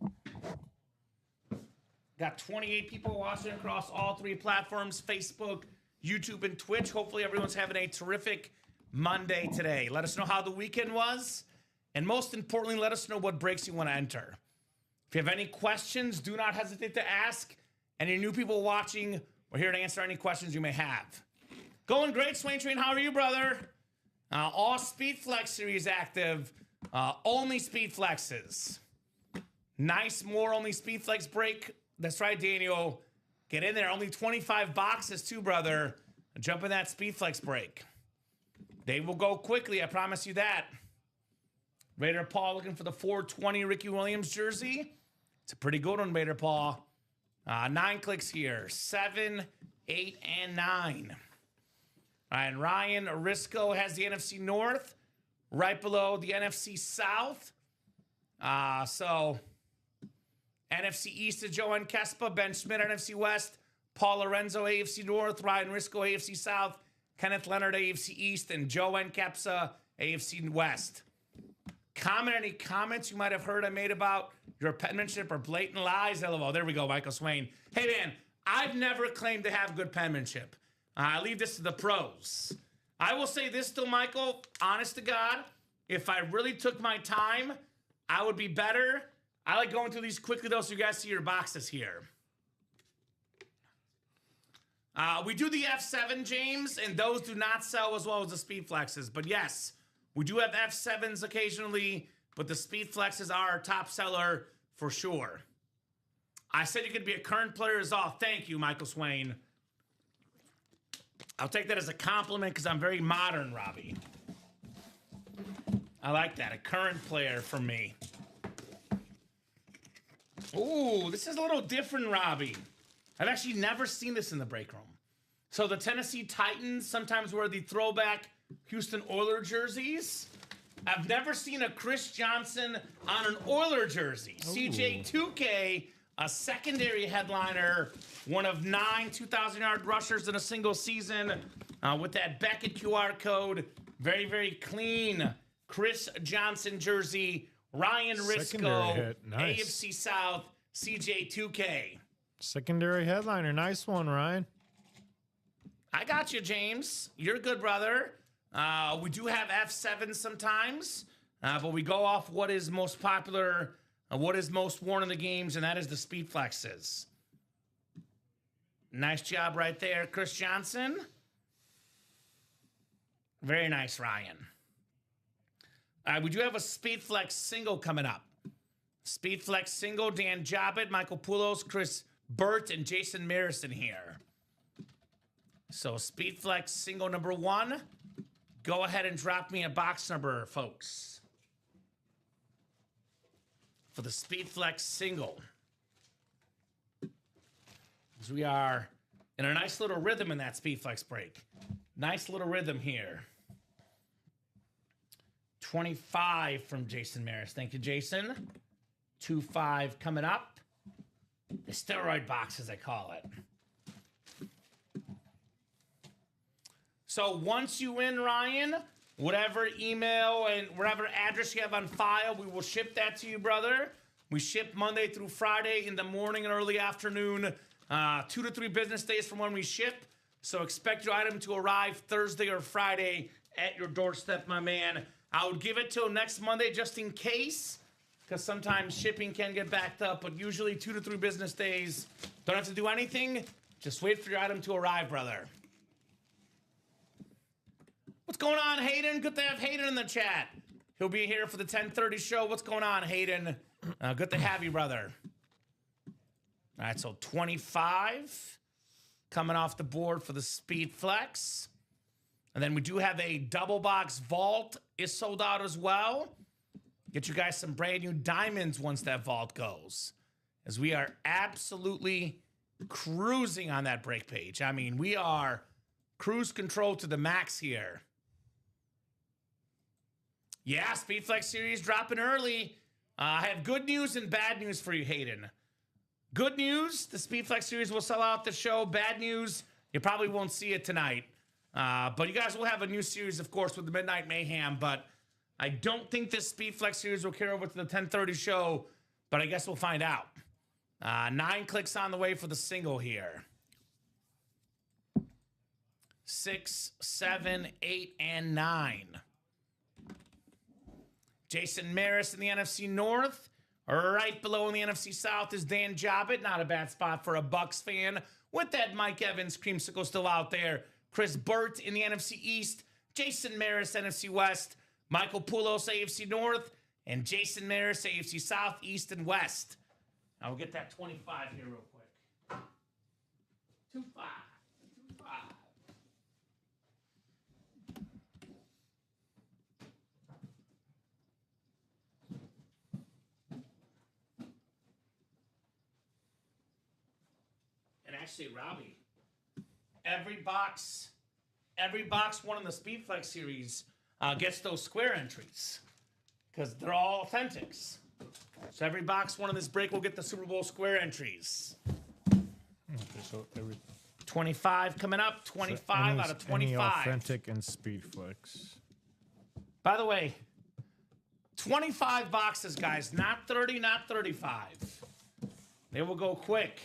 Robbie. Got 28 people watching across all 3 platforms, Facebook, YouTube, and Twitch. Hopefully everyone's having a terrific Monday today. Let us know how the weekend was. And most importantly, let us know what breaks you want to enter. If you have any questions, do not hesitate to ask. Any new people watching, we're here to answer any questions you may have. Going great, Swain Train. How are you, brother? All Speed Flex series active. Only Speed Flexes. Nice, more only Speed Flex break. That's right, Daniel. Get in there. Only 25 boxes, too, brother. Jump in that Speed Flex break. They will go quickly, I promise you that. Raider Paul looking for the 420 Ricky Williams jersey. It's a pretty good one, Raider Paul. 9 clicks here. 7, 8, and 9. All right, and Ryan Risco has the NFC North right below the NFC South. So NFC East is Joanne Kespa, Ben Schmidt, NFC West, Paul Lorenzo, AFC North, Ryan Risco, AFC South, Kenneth Leonard, AFC East, and Joanne Kepsa, AFC West. Comment any comments you might have heard I made about your penmanship or blatant lies. LOL. There we go, Michael Swain. Hey, man, I've never claimed to have good penmanship. I leave this to the pros. I will say this though, Michael, honest to God, if I really took my time, I would be better. I like going through these quickly though, so you guys see your boxes here. We do the F7, James, and those do not sell as well as the Speed Flexes. But yes, we do have F7s occasionally, but the Speed Flexes are our top seller for sure. I said you could be a current player as all. Thank you, Michael Swain. I'll take that as a compliment because I'm very modern, Robbie. I like that. A current player for me. Ooh, this is a little different, Robbie. I've actually never seen this in the break room. So the Tennessee Titans sometimes wear the throwback Houston Oiler jerseys. I've never seen a Chris Johnson on an Oiler jersey. Ooh. CJ2K, a secondary headliner, one of 9 2,000-yard rushers in a single season with that Beckett QR code. Very, very clean Chris Johnson jersey. Ryan Risco, nice. AFC South, CJ2K. Secondary headliner. Nice one, Ryan. I got you, James. You're good, brother. We do have F7 sometimes, but we go off what is most popular, what is most worn in the games, and that is the Speed Flexes. Nice job right there, Chris Johnson. Very nice, Ryan. We do have a Speed Flex single coming up. Speed Flex single, Dan Jobbitt, Michael Poulos, Chris Burt, and Jason Marison here. So Speed Flex single number 1. Go ahead and drop me a box number, folks. for the Speedflex single. As we are in a nice little rhythm in that Speedflex break. Nice little rhythm here. 25 from Jason Maris. Thank you, Jason. 2-5 coming up. The steroid box, as I call it. So once you win, Ryan, whatever email and whatever address you have on file, we will ship that to you, brother. We ship Monday through Friday in the morning and early afternoon, 2 to 3 business days from when we ship. So expect your item to arrive Thursday or Friday at your doorstep, my man. I would give it till next Monday just in case, because sometimes shipping can get backed up, but usually 2 to 3 business days. Don't have to do anything. Just wait for your item to arrive, brother. What's going on, Hayden? Good to have Hayden in the chat. He'll be here for the 10:30 show. What's going on, Hayden? Good to have you, brother. All right, so 25 coming off the board for the Speedflex. And then we do have a double box vault is sold out as well. Get you guys some brand new diamonds once that vault goes. As we are absolutely cruising on that break page. I mean, we are cruise control to the max here. Yeah, Speedflex series dropping early. I have good news and bad news for you, Hayden. Good news, the Speedflex series will sell out the show. Bad news, you probably won't see it tonight. But you guys will have a new series, of course, with the Midnight Mayhem. But I don't think this Speedflex series will carry over to the 10:30 show. But I guess we'll find out. 9 clicks on the way for the single here. 6, 7, 8, and 9. Jason Maris in the NFC North. Right below in the NFC South is Dan Jobbett. Not a bad spot for a Bucks fan. With that Mike Evans creamsicle still out there. Chris Burt in the NFC East. Jason Maris, NFC West. Michael Poulos, AFC North. And Jason Maris, AFC South, East, and West. Now we'll get that 25 here real quick. 2-5. 2-5. And actually, Robbie, every box one in the Speedflex series gets those square entries because they're all authentics. So every box one in this break will get the Super Bowl square entries. Okay, so 25 coming up. 25 out of 25. Authentic and Speedflex. By the way, 25 boxes, guys. Not 30, not 35. They will go quick.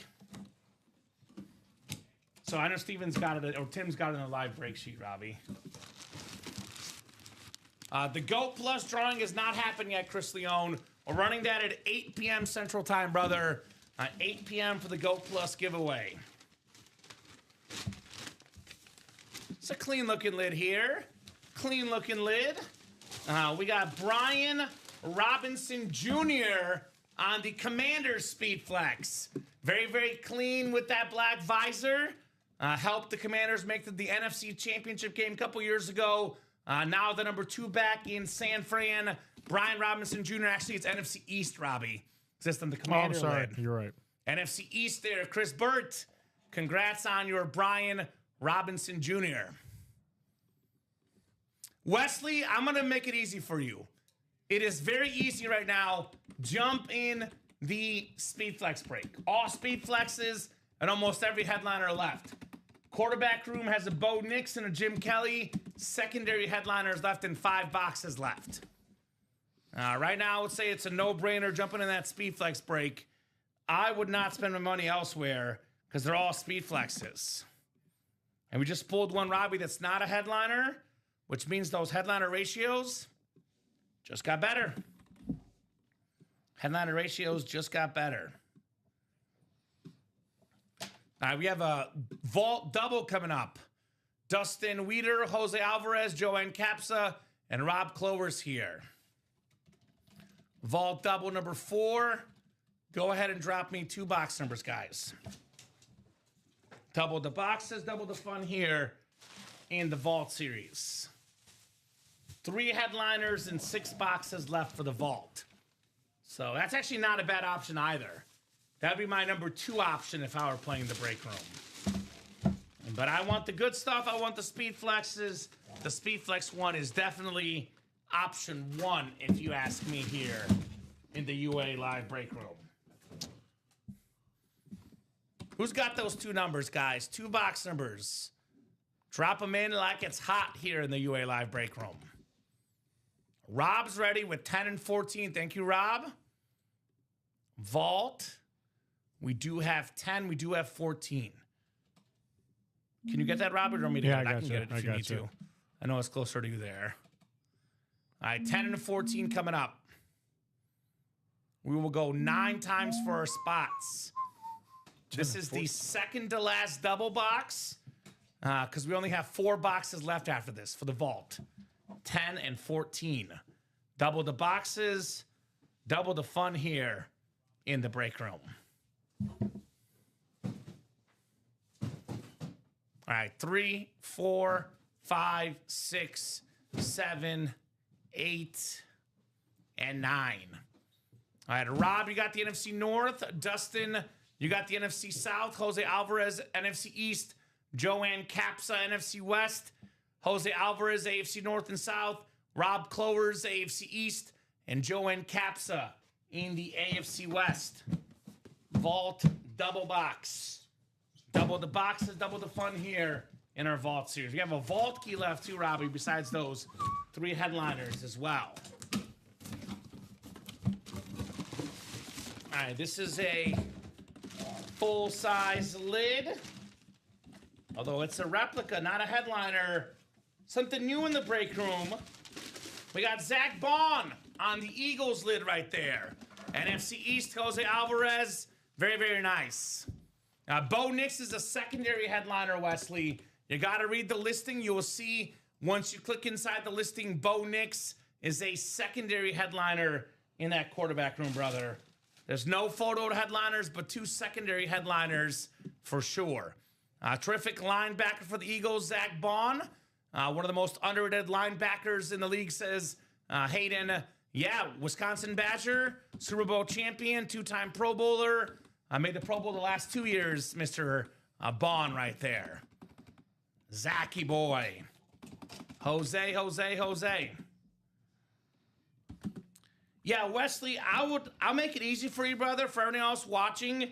So I know Steven's got it, or Tim's got it in a live break sheet, Robbie. The GOAT Plus drawing has not happened yet, Chris Leone. We're running that at 8 p.m. Central Time, brother. 8 p.m. for the GOAT Plus giveaway. It's a clean-looking lid here. Clean-looking lid. We got Brian Robinson Jr. on the Commanders Speedflex. Very, very clean with that black visor. Helped the Commanders make the NFC Championship game a couple years ago. Now the number 2 back in San Fran. Brian Robinson Jr. Actually, it's NFC East, Robbie. Just on the Commander I'm sorry. lid. You're right. NFC East there. Chris Burt, congrats on your Brian Robinson Jr. Wesley, I'm going to make it easy for you. It is very easy right now. Jump in the Speedflex break. All Speedflexes and almost every headliner left. Quarterback room has a Bo Nix and a Jim Kelly. Secondary headliners left and 5 boxes left. Right now, I would say it's a no-brainer jumping in that Speedflex break. I would not spend my money elsewhere because they're all Speedflexes. And we just pulled one, Robbie, that's not a headliner, which means those headliner ratios just got better. Headliner ratios just got better. We have a vault double coming up. Dustin Weeder, Jose Alvarez, Joanne Capsa, and Rob Clovers here. Vault double number 4. Go ahead and drop me 2 box numbers, guys. Double the boxes, double the fun here in the Vault series. 3 headliners and 6 boxes left for the Vault. So that's actually not a bad option either. That'd be my number 2 option if I were playing the break room. But I want the good stuff. I want the speed flexes. The speed flex one is definitely option 1 if you ask me here in the UA live break room. Who's got those 2 numbers, guys? 2 box numbers. Drop them in like it's hot here in the UA live break room. Rob's ready with 10 and 14. Thank you, Rob. Vault. We do have 10. We do have 14. Can you get that, Rob? Or do you want me to get it? I can get it if you need to. I know it's closer to you there. All right, 10 and 14 coming up. We will go 9 times for our spots. This is the second to last double box because we only have 4 boxes left after this for the vault. 10 and 14. Double the boxes, double the fun here in the break room. All right, 3, 4, 5, 6, 7, 8, and 9. All right, Rob, you got the NFC North. Dustin, you got the NFC South. Jose Alvarez, NFC East. Joanne Capsa, NFC West. Jose Alvarez, AFC North and South. Rob Clovers, AFC East. And Joanne Capsa in the AFC West. Vault, double box. Double the boxes, double the fun here in our Vault series. We have a Vault key left too, Robbie, besides those 3 headliners as well. All right, this is a full-size lid. Although it's a replica, not a headliner. Something new in the break room. We got Zach Bond on the Eagles lid right there. NFC East, Jose Alvarez. Very, very nice. Bo Nix is a secondary headliner, Wesley. You got to read the listing. You will see once you click inside the listing, Bo Nix is a secondary headliner in that quarterback room, brother. There's no photo headliners, but 2 secondary headliners for sure. Terrific linebacker for the Eagles, Zach Bond. One of the most underrated linebackers in the league, says Hayden. Yeah, Wisconsin Badger, Super Bowl champion, 2-time Pro Bowler. Made the Pro Bowl the last 2 years, Mr. Bond right there. Zachy boy. Jose. Yeah, Wesley, I'll make it easy for you, brother, for everyone else watching.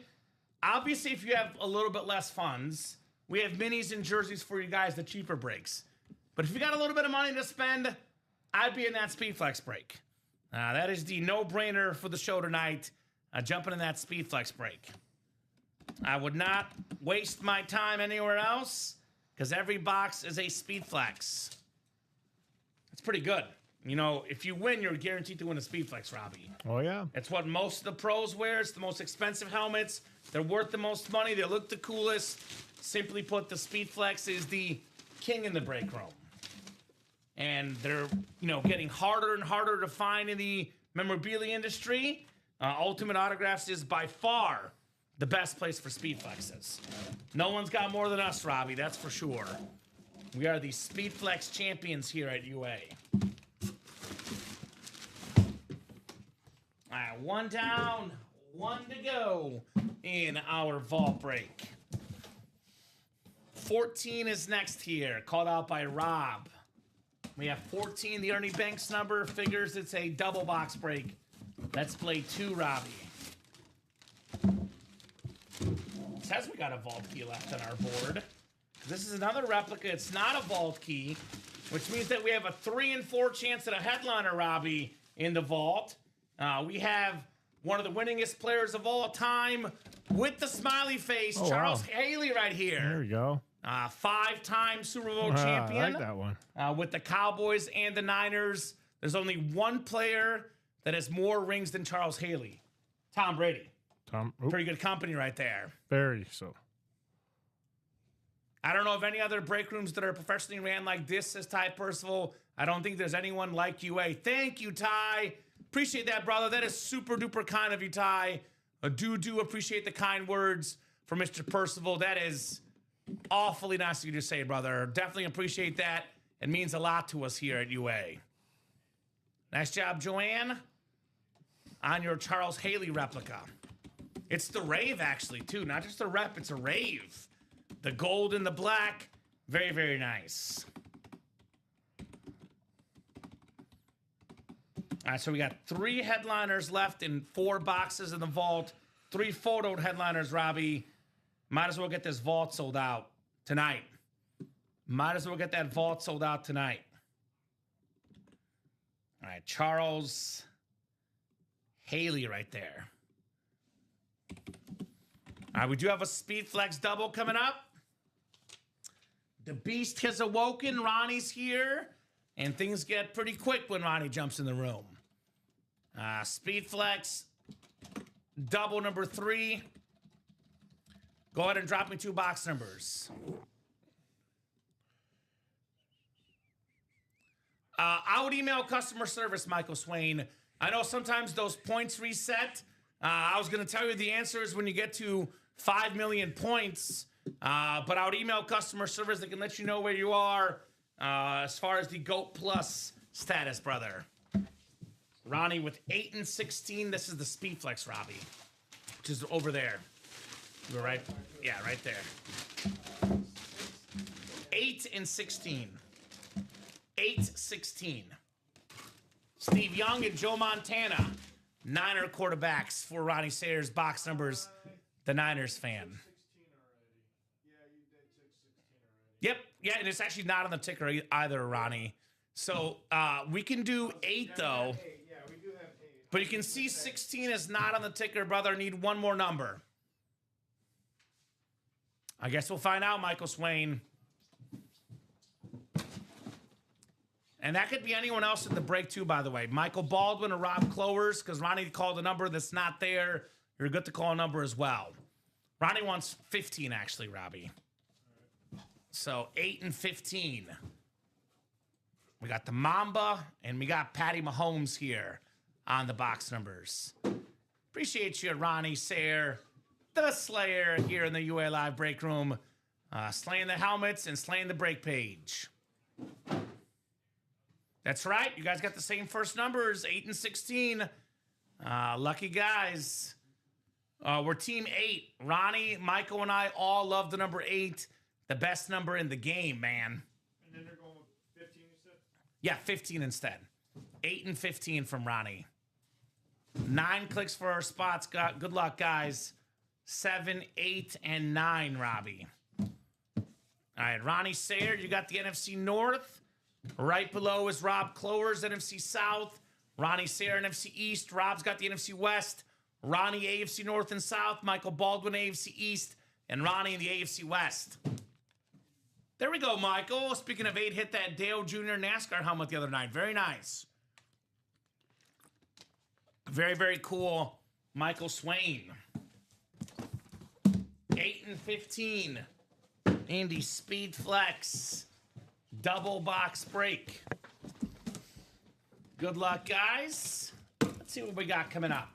Obviously, if you have a little bit less funds, we have minis and jerseys for you guys, the cheaper breaks. But if you got a little bit of money to spend, I'd be in that Speedflex break. That is the no-brainer for the show tonight, jumping in that Speedflex break. I would not waste my time anywhere else because every box is a Speedflex. It's pretty good. You know, if you win, you're guaranteed to win a Speedflex, Robbie. Oh, yeah. It's what most of the pros wear. It's the most expensive helmets. They're worth the most money. They look the coolest. Simply put, the Speedflex is the king in the break room. And they're, getting harder and harder to find in the memorabilia industry. Ultimate Autographs is by far the best place for Speedflexes. No one's got more than us, Robbie, that's for sure. We are the Speedflex champions here at UA. All right, 1 down, 1 to go in our vault break. 14 is next here, called out by Rob. We have 14, the Ernie Banks number, figures it's a double box break. Let's play 2, Robbie. It says we got a vault key left on our board. This is another replica. It's not a vault key, which means that we have a 3 in 4 chance at a headliner, Robbie, in the vault. We have one of the winningest players of all time with the smiley face, Charles Haley right here. There we go. 5-time Super Bowl champion. I like that one. With the Cowboys and the Niners. There's only one player that has more rings than Charles Haley. Tom Brady. Pretty good company right there. Very so. I don't know of any other break rooms that are professionally ran like this, says Ty Percival. I don't think there's anyone like UA. Thank you, Ty. Appreciate that, brother. That is super duper kind of you, Ty. I do appreciate the kind words for Mr. Percival. That is awfully nice of you to say, brother. Definitely appreciate that. It means a lot to us here at UA. Nice job, Joanne. on your Charles Haley replica. It's the rave, actually, too. Not just a rep, it's a rave. The gold and the black. Very, very nice. All right, so we got 3 headliners left in 4 boxes in the vault. 3 photoed headliners, Robbie. Might as well get this vault sold out tonight. Might as well get that vault sold out tonight. All right, Charles Haley right there. All right, we do have a Speed Flex double coming up. The beast has awoken. Ronnie's here. And things get pretty quick when Ronnie jumps in the room. Speed Flex double number 3. Go ahead and drop me 2 box numbers. I would email customer service, Michael Swain. I know sometimes those points reset. I was going to tell you the answer is when you get to 5 million points. But I would email customer service. They can let you know where you are as far as the GOAT Plus status, brother. Ronnie with 8 and 16. This is the Speed Flex, Robbie, which is over there. You're right. Yeah, right there. 8 and 16. 8-16. Steve Young and Joe Montana. Niner quarterbacks for Ronnie Sayers. Box numbers. The Niners fan. Yep. Yeah, and it's actually not on the ticker either, Ronnie. So we can do 8, though. Yeah, we do have 8. But you can see 16 is not on the ticker, brother. Need one more number. I guess we'll find out, Michael Swain. And that could be anyone else in the break, too, by the way. Michael Baldwin or Rob Clowers, because Ronnie called a number that's not there. You're good to call a number as well. Ronnie wants 15, actually, Robbie. So 8 and 15. We got the Mamba, and we got Patty Mahomes here on the box numbers. Appreciate you, Ronnie Sayer, the Slayer, here in the UA Live break room. Slaying the helmets and slaying the break page. That's right. You guys got the same first numbers, 8 and 16. Lucky guys. We're team 8. Ronnie, Michael, and I all love the number 8. The best number in the game, man. And then they're going with 15, you said? Yeah, 15 instead. 8 and 15 from Ronnie. 9 clicks for our spots. Good luck, guys. 7, 8, and 9, Robbie. All right, Ronnie Sayer, you got the NFC North. Right below is Rob Clowers, NFC South. Ronnie Sayer, NFC East. Rob's got the NFC West. Ronnie, AFC North and South. Michael Baldwin, AFC East. And Ronnie in the AFC West. There we go, Michael. Speaking of 8, hit that Dale Jr. NASCAR helmet the other night. Very nice. Very, very cool. Michael Swain. 8 and 15. Indy Speed Flex. Double box break. Good luck, guys. Let's see what we got coming up.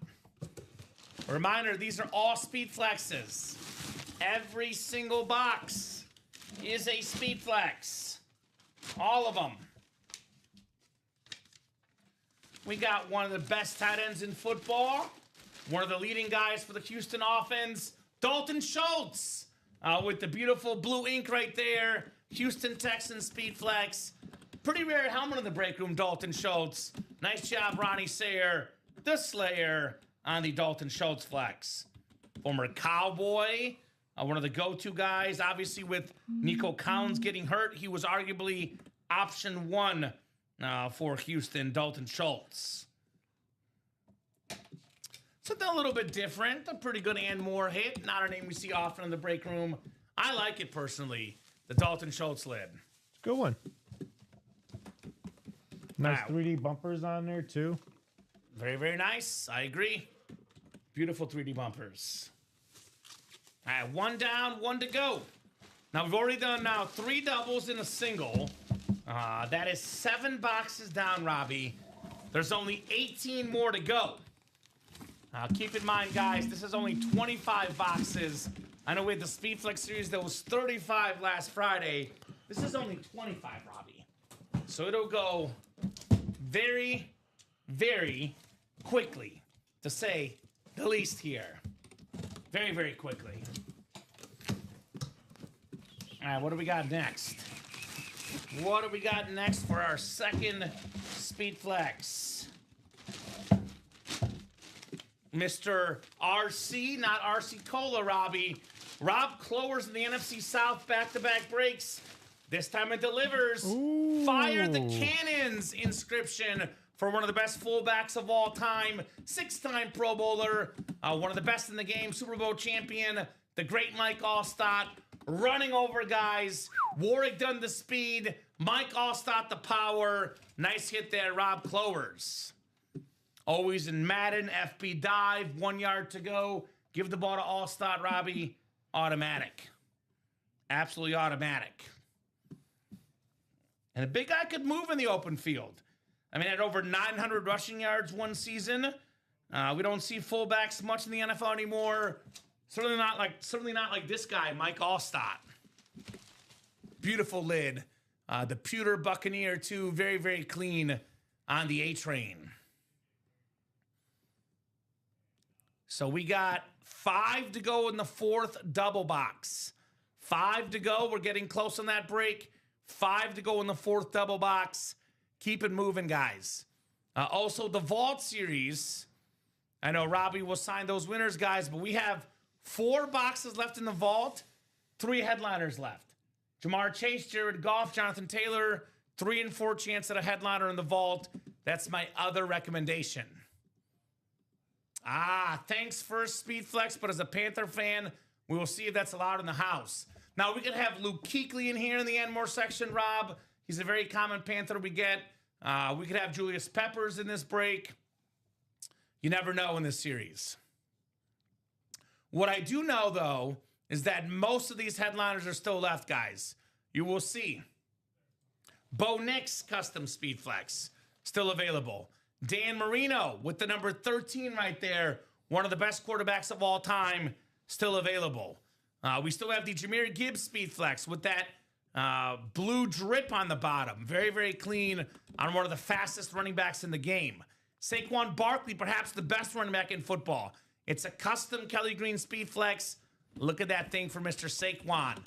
A reminder, these are all Speed Flexes. Every single box is a Speed Flex. All of them. We got one of the best tight ends in football. One of the leading guys for the Houston offense, Dalton Schultz, with the beautiful blue ink right there. Houston Texans Speed Flex. Pretty rare helmet in the break room, Dalton Schultz. Nice job, Ronnie Sayer, the Slayer, on the Dalton Schultz Flex. Former Cowboy, one of the go-to guys. Obviously, with Nico Collins getting hurt, he was arguably option 1 for Houston, Dalton Schultz. Something a little bit different. A pretty good and more hit. Not a name we see often in the break room. I like it personally. The Dalton Schultz lid. Good one. Nice Wow. 3D bumpers on there, too. Very, very nice. I agree. Beautiful 3D bumpers. All right, 1 down, 1 to go. Now, we've already done 3 doubles in a single. That is 7 boxes down, Robbie. There's only 18 more to go. Keep in mind, guys, this is only 25 boxes. I know we had the Speed Flex series that was 35 last Friday. This is only 25, Robbie. So it'll go very, very quickly. to say the least here. Very, very quickly. All right, what do we got next? What do we got next for our second Speed Flex? Mr. RC, not RC Cola, Robbie. Rob Clowers in the NFC South back-to-back breaks. This time it delivers. Ooh. Fire the Cannons inscription for one of the best fullbacks of all time. 6-time Pro Bowler. One of the best in the game. Super Bowl champion. The great Mike Allstott. Running over guys. Warwick Dunn the speed. Mike Allstott the power. Nice hit there, Rob Clowers. Always in Madden. FB dive. 1 yard to go. Give the ball to Allstott, Robbie. Automatic. Absolutely automatic. And a big guy could move in the open field. I mean, at over 900 rushing yards one season. We don't see fullbacks much in the NFL anymore. Certainly not like this guy, Mike Allstott. Beautiful lid. The pewter Buccaneer, too. Very, very clean on the A-train. So we got 5 to go in the fourth double box. 5 to go. We're getting close on that break. 5 to go in the fourth double box. Keep it moving, guys. Also, the Vault Series. I know Robbie will sign those winners, guys, but we have 4 boxes left in the Vault. 3 headliners left. Jamar Chase, Jared Goff, Jonathan Taylor. 3 and 4 chance at a headliner in the Vault. That's my other recommendation. Thanks for Speed Flex, but as a Panther fan, we will see if that's allowed in the house. Now, we could have Luke Kuechly in here in the Enmore section, Rob. He's a very common Panther we get. We could have Julius Peppers in this break. You never know in this series. What I do know, though, is that most of these headliners are still left, guys. You will see. Bo Nix custom Speed Flex, still available. Dan Marino with the number 13 right there. One of the best quarterbacks of all time, still available. We still have the Jahmyr Gibbs Speed Flex with that blue drip on the bottom. Very, very clean on one of the fastest running backs in the game. Saquon Barkley, perhaps the best running back in football. It's a custom Kelly Green Speed Flex. Look at that thing for Mr. Saquon.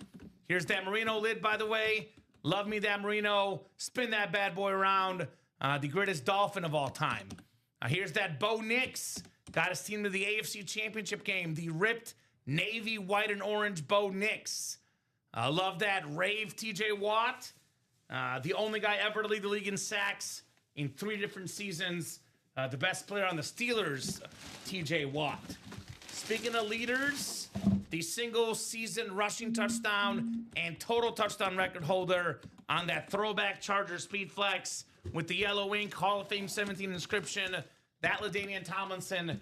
Here's that Marino lid, by the way. Love me that Marino. Spin that bad boy around. The greatest Dolphin of all time. Here's that Bo Nix. Got his team to the AFC Championship game. The ripped navy, white, and orange Bo Nix. Love that Rave TJ Watt. The only guy ever to lead the league in sacks in 3 different seasons. The best player on the Steelers, TJ Watt. Speaking of leaders, the single season rushing touchdown and total touchdown record holder on that throwback Charger Speed Flex with the yellow ink Hall of Fame 17 inscription. That LaDainian Tomlinson,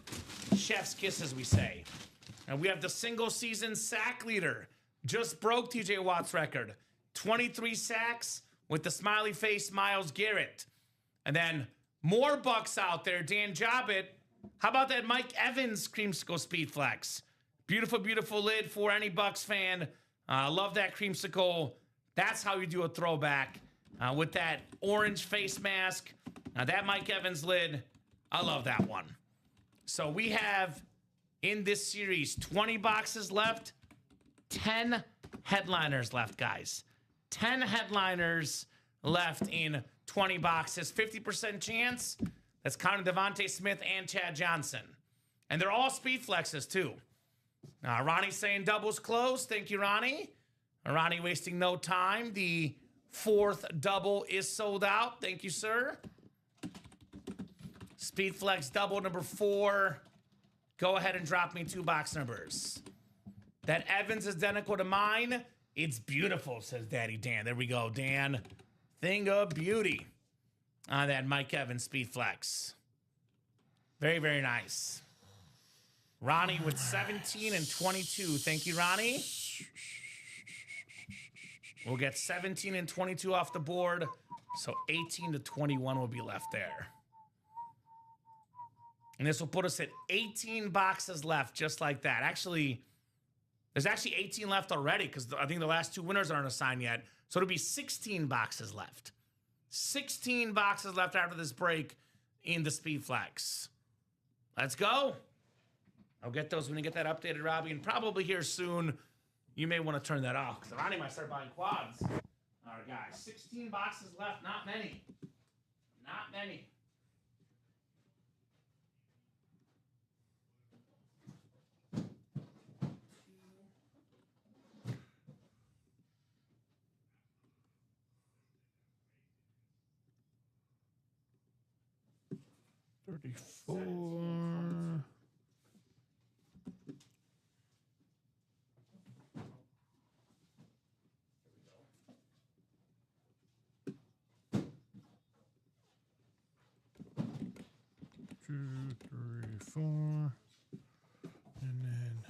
chef's kiss, as we say. And we have the single season sack leader. Just broke TJ Watt's record. 23 sacks with the smiley face Myles Garrett. And then more bucks out there. Dan Jobbit. How about that Mike Evans Creamsicle Speed Flex? Beautiful, beautiful lid for any Bucks fan. Love that creamsicle. That's how you do a throwback with that orange face mask. That Mike Evans lid. I love that one. So we have in this series 20 boxes left, 10 headliners left, guys. 10 headliners left in 20 boxes. 50% chance. That's counting Devontae Smith and Chad Johnson. And they're all Speed Flexes, too. Ronnie's saying doubles close. Thank you, Ronnie. Ronnie wasting no time. The 4th double is sold out. Thank you, sir. Speed Flex double number 4. Go ahead and drop me 2 box numbers. That Evans is identical to mine. It's beautiful, says Daddy Dan. There we go, Dan. Thing of beauty on that Mike Evans Speed Flex. Very, very nice. Ronnie with 17 and 22. Thank you, Ronnie. We'll get 17 and 22 off the board. So 18 to 21 will be left there. And this will put us at 18 boxes left, just like that. Actually, there's actually 18 left already because I think the last 2 winners aren't assigned yet. So it'll be 16 boxes left. 16 boxes left after this break in the Speed Flex. Let's go. I'll get those when you get that updated, Robbie, and probably here soon. You may want to turn that off because Ronnie might start buying quads. All right, guys, 16 boxes left. Not many. Not many. $34. Two, three, four, and then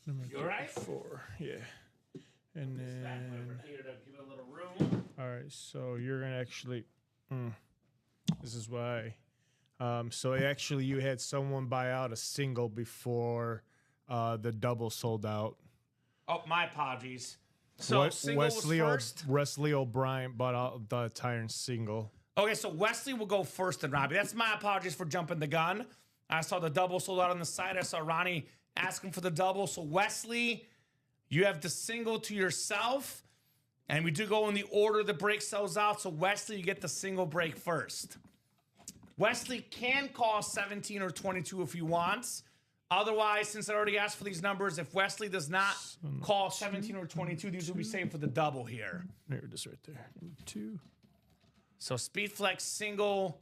number You all right? 4, yeah, and Stack then over here to give it a little room. all right. So you're gonna actually, this is why. So actually, you had someone buy out a single before the double sold out. Oh, my apologies. So single Wesley was first. Wesley O'Brien bought out the entire single. Okay, so Wesley will go first and Robbie. That's my apologies for jumping the gun. I saw the double sold out on the side. I saw Ronnie asking for the double. So Wesley, you have the single to yourself. And we do go in the order the break sells out. So Wesley, you get the single break first. Wesley can call 17 or 22 if he wants. Otherwise, since I already asked for these numbers, if Wesley does not call 17 or 22, these will be saved for the double here. There it is right there. Number 2. So Speedflex single.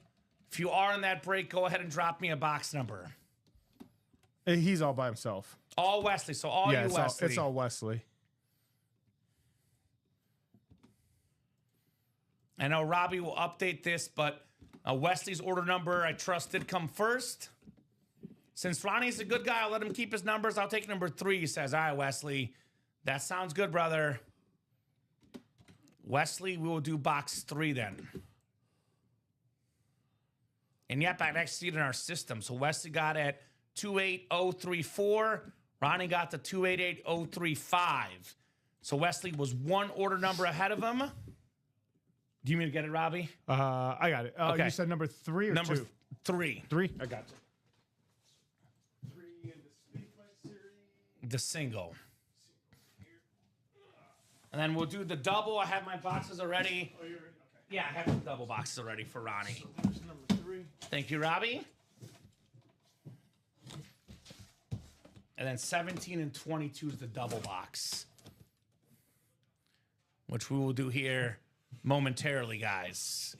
If you are in that break, go ahead and drop me a box number. He's all by himself. All Wesley. So all Yeah, you Wesley. it's all Wesley. I know Robbie will update this, but Wesley's order number, I trust, did come first. Since Ronnie's a good guy, I'll let him keep his numbers. I'll take number 3, he says. All right, Wesley. That sounds good, brother. Wesley, we will do box 3 then. And yep, I'd actually see it in our system. So Wesley got at 28034. Ronnie got to 288035. So Wesley was one order number ahead of him. Do you mean to get it, Robbie? I got it. Okay. You said number 3 or Number 2? 3. 3? I got you. 3 in the Speedflex series. The single. And then we'll do the double. I have my boxes already. Oh, you're okay. Yeah, I have the double boxes already for Ronnie. So there's number 3. Thank you, Robbie. And then 17 and 22 is the double box, which we will do here momentarily, guys.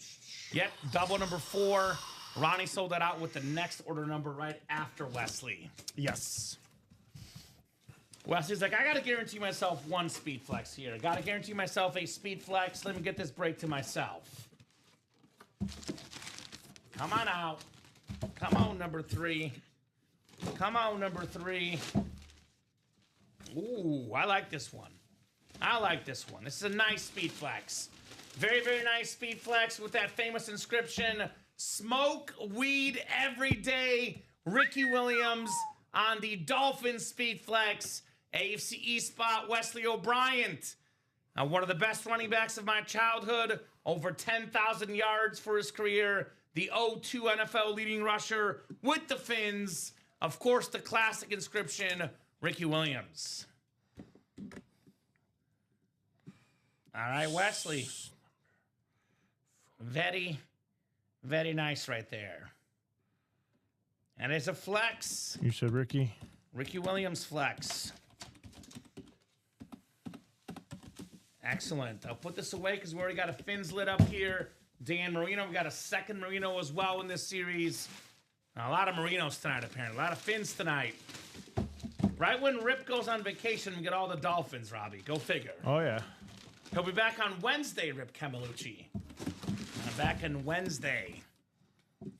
Yep, double number 4. Ronnie sold that out with the next order number right after Wesley. Yes. Wesley's like, I got to guarantee myself one speed flex here. I got to guarantee myself a speed flex. Let me get this break to myself. Come on out. Come on, number 3. Come on, number 3. Ooh, I like this one. I like this one. This is a nice speed flex. Very, very nice speed flex with that famous inscription, smoke weed every day. Ricky Williams on the Dolphins speed flex. AFC East spot, Wesley O'Brien. Now, one of the best running backs of my childhood. Over 10,000 yards for his career. The 0-2 NFL leading rusher with the Fins. Of course, the classic inscription, Ricky Williams. All right, Wesley. Very, very nice right there. And it's a flex. You said Ricky? Ricky Williams flex. Excellent. I'll put this away because we already got a Fins lit up here. Dan Marino. We got a second Marino as well in this series. A lot of Marinos tonight, apparently. A lot of Fins tonight. Right when Rip goes on vacation, we get all the Dolphins, Robbie. Go figure. Oh, yeah. He'll be back on Wednesday, Rip Camelucci. Back on Wednesday. All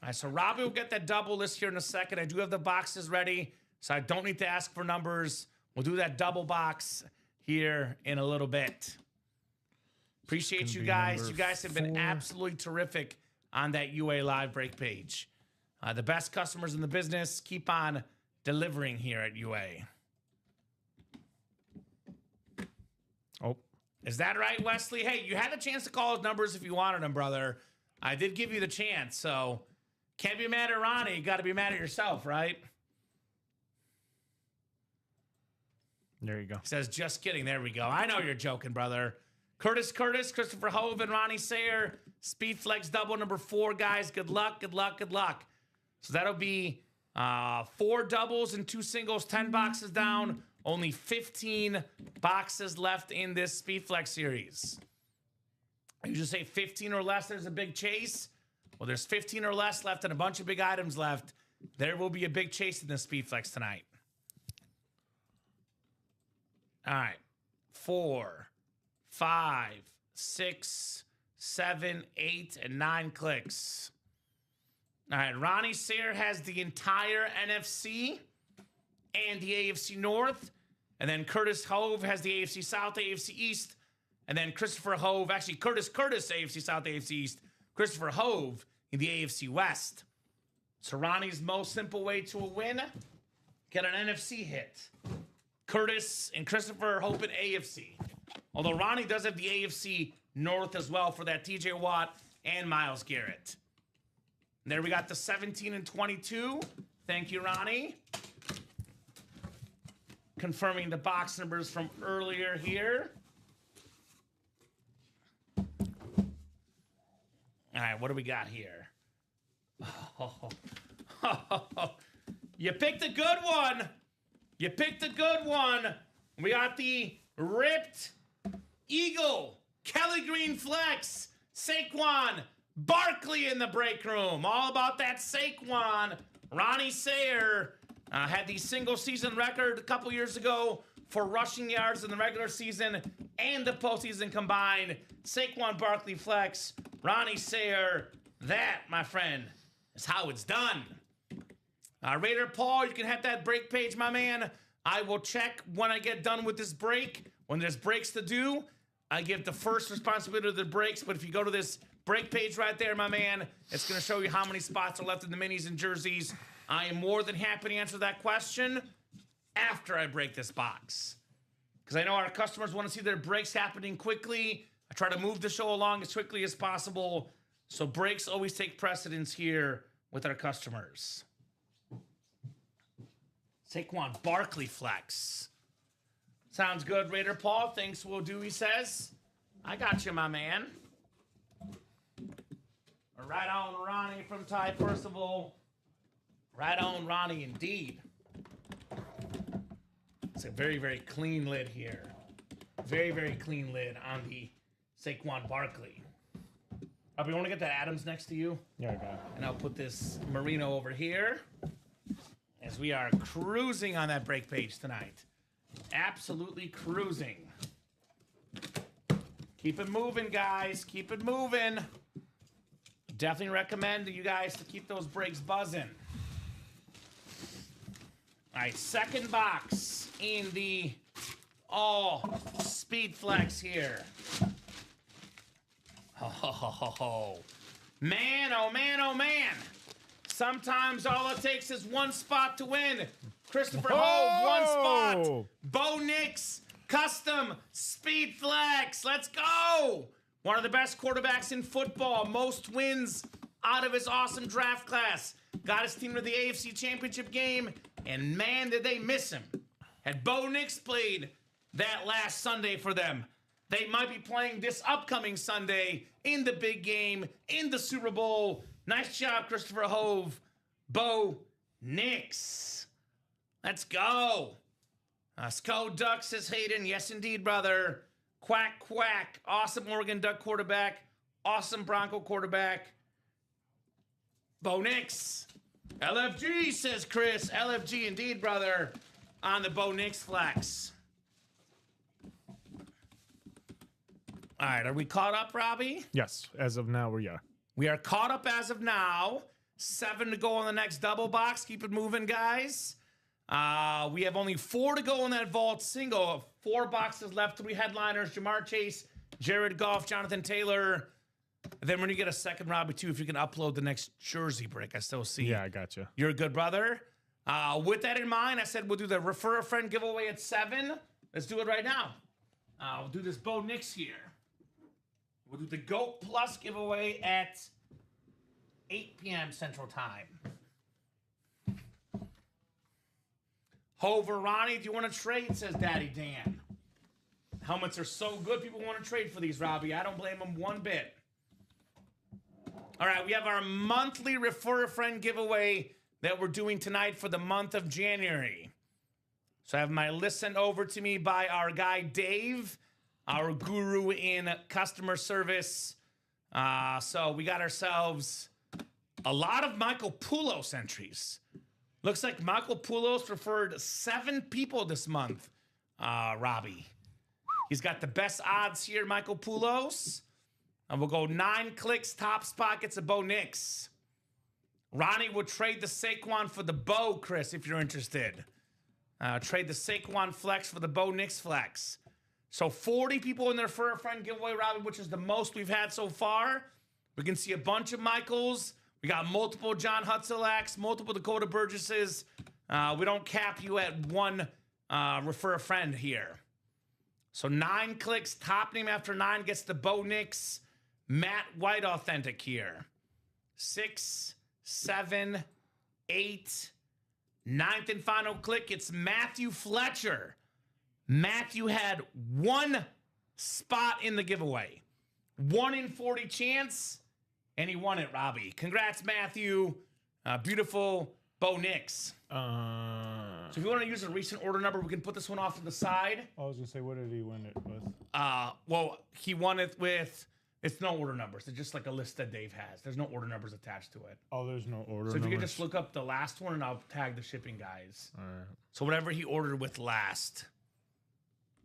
right, so Robbie will get that double list here in a second. I do have the boxes ready, so I don't need to ask for numbers. We'll do that double box here in a little bit. Appreciate you guys. You guys have been absolutely terrific on that UA Live Break page. The best customers in the business. Keep on delivering here at UA. Oh. Is that right, Wesley? Hey, you had a chance to call his numbers if you wanted them, brother. I did give you the chance, so Can't be mad at Ronnie. You got to be mad at yourself, right? There you go. He says, just kidding. There we go. I know you're joking, brother. Curtis, Christopher Hove, and Ronnie Sayer. Speed Flex double number 4, guys. Good luck, good luck, good luck. So that'll be 4 doubles and 2 singles, 10 boxes down. Only 15 boxes left in this Speed Flex series. You just say 15 or less, there's a big chase. Well, there's 15 or less left and a bunch of big items left. There will be a big chase in the Speed Flex tonight. All right. 4, 5, 6, 7, 8, and 9 clicks. All right. Ronnie Sayer has the entire NFC and the AFC North. And then Curtis Hove has the AFC South, AFC East. And then Christopher Hove, actually Curtis, AFC South, AFC East. Christopher Hove in the AFC West. So Ronnie's most simple way to a win, get an NFC hit. Curtis and Christopher Hove in AFC. Although Ronnie does have the AFC North as well for that TJ Watt and Myles Garrett. And there we got the 17 and 22. Thank you, Ronnie. Confirming the box numbers from earlier here. All right, what do we got here? You picked a good one. You picked a good one. We got the ripped Eagle, Kelly Green Flex, Saquon Barkley in the break room. All about that Saquon. Ronnie Sayer had the single season record a couple years ago for rushing yards in the regular season and the postseason combined. Saquon Barkley Flex, Ronnie Sayer. That, my friend, is how it's done. Raider Paul, you can hit that break page, my man. I will check when I get done with this break. When there's breaks to do, I give the first responsibility to the breaks. But if you go to this break page right there, my man, it's going to show you how many spots are left in the minis and jerseys. I am more than happy to answer that question after I break this box. Because I know our customers want to see their breaks happening quickly. I try to move the show along as quickly as possible. So breaks always take precedence here with our customers. Saquon Barkley Flex. Sounds good, Raider Paul. Thanks, will do, he says. I got you, my man. Right on, Ronnie from Ty Percival. Right on, Ronnie, indeed. It's a very, very clean lid here. Very, very clean lid on the Saquon Barkley. You want to get that Adams next to you? Yeah, I got it. And I'll put this Marino over here as we are cruising on that break page tonight. Absolutely cruising. Keep it moving, guys. Keep it moving. Definitely recommend you guys to keep those breaks buzzing. All right, second box in the all Speed Flex here. Oh, man, oh, man, oh, man. Sometimes all it takes is one spot to win. Christopher Hove, one spot. Bo Nix, custom Speed Flex. Let's go. One of the best quarterbacks in football. Most wins out of his awesome draft class. Got his team to the AFC Championship game, and man, did they miss him. Had Bo Nix played that last Sunday for them, they might be playing this upcoming Sunday in the big game, in the Super Bowl. Nice job, Christopher Hove. Bo Nix. Let's go. Sco Duck, says Hayden. Yes, indeed, brother. Quack, quack. Awesome Oregon Duck quarterback. Awesome Bronco quarterback. Bo Nix. LFG, says Chris. LFG, indeed, brother. On the Bo Nix Flex. All right, are we caught up, Robbie? Yes, as of now, we are. We are caught up as of now. 7 to go on the next double box. Keep it moving, guys. We have only 4 to go in that vault single. 4 boxes left. 3 headliners. Jamar Chase, Jared Goff, Jonathan Taylor. And then when you get a second, Robbie, too, if you can upload the next jersey break, I still see. Yeah, I got you. You're a good brother. With that in mind, I said we'll do the Refer a Friend giveaway at 7. Let's do it right now. We'll do this Bo Nix here. We'll do the GOAT Plus giveaway at 8 p.m. Central Time. Hover Ronnie, do you want to trade? Says Daddy Dan. Helmets are so good, people want to trade for these, Robbie. I don't blame them one bit. All right, we have our monthly Refer a Friend giveaway that we're doing tonight for the month of January. So I have my list sent over to me by our guy Dave, our guru in customer service. So we got ourselves a lot of Michael Poulos entries. Looks like Michael Poulos referred 7 people this month, Robbie. He's got the best odds here, Michael Poulos. And we'll go 9 clicks, top spot gets a Bo Nix. Ronnie will trade the Saquon for the Bo, Chris, if you're interested. Trade the Saquon flex for the Bo Nix flex. So 40 people in their Refer a Friend giveaway, Robbie, which is the most we've had so far. We can see a bunch of Michaels. We got multiple John Hutzelacs, multiple Dakota Burgesses. We don't cap you at one Refer a Friend here. So 9 clicks, top name after 9 gets the Bo Nix, Matt White authentic here. 6, 7, 8, 9th and final click, it's Matthew Fletcher. Matthew had 1 spot in the giveaway. 1 in 40 chance, and he won it, Robbie. Congrats, Matthew. Beautiful Bo Nix. So if you want to use a recent order number, we can put this one off to the side. I was going to say, what did he win it with? Well, he won it with, it's no order numbers. It's just like a list that Dave has. There's no order numbers attached to it. Oh, there's no order So if numbers. you could just look up the last one, and I'll tag the shipping guys. All right. So whatever he ordered with last.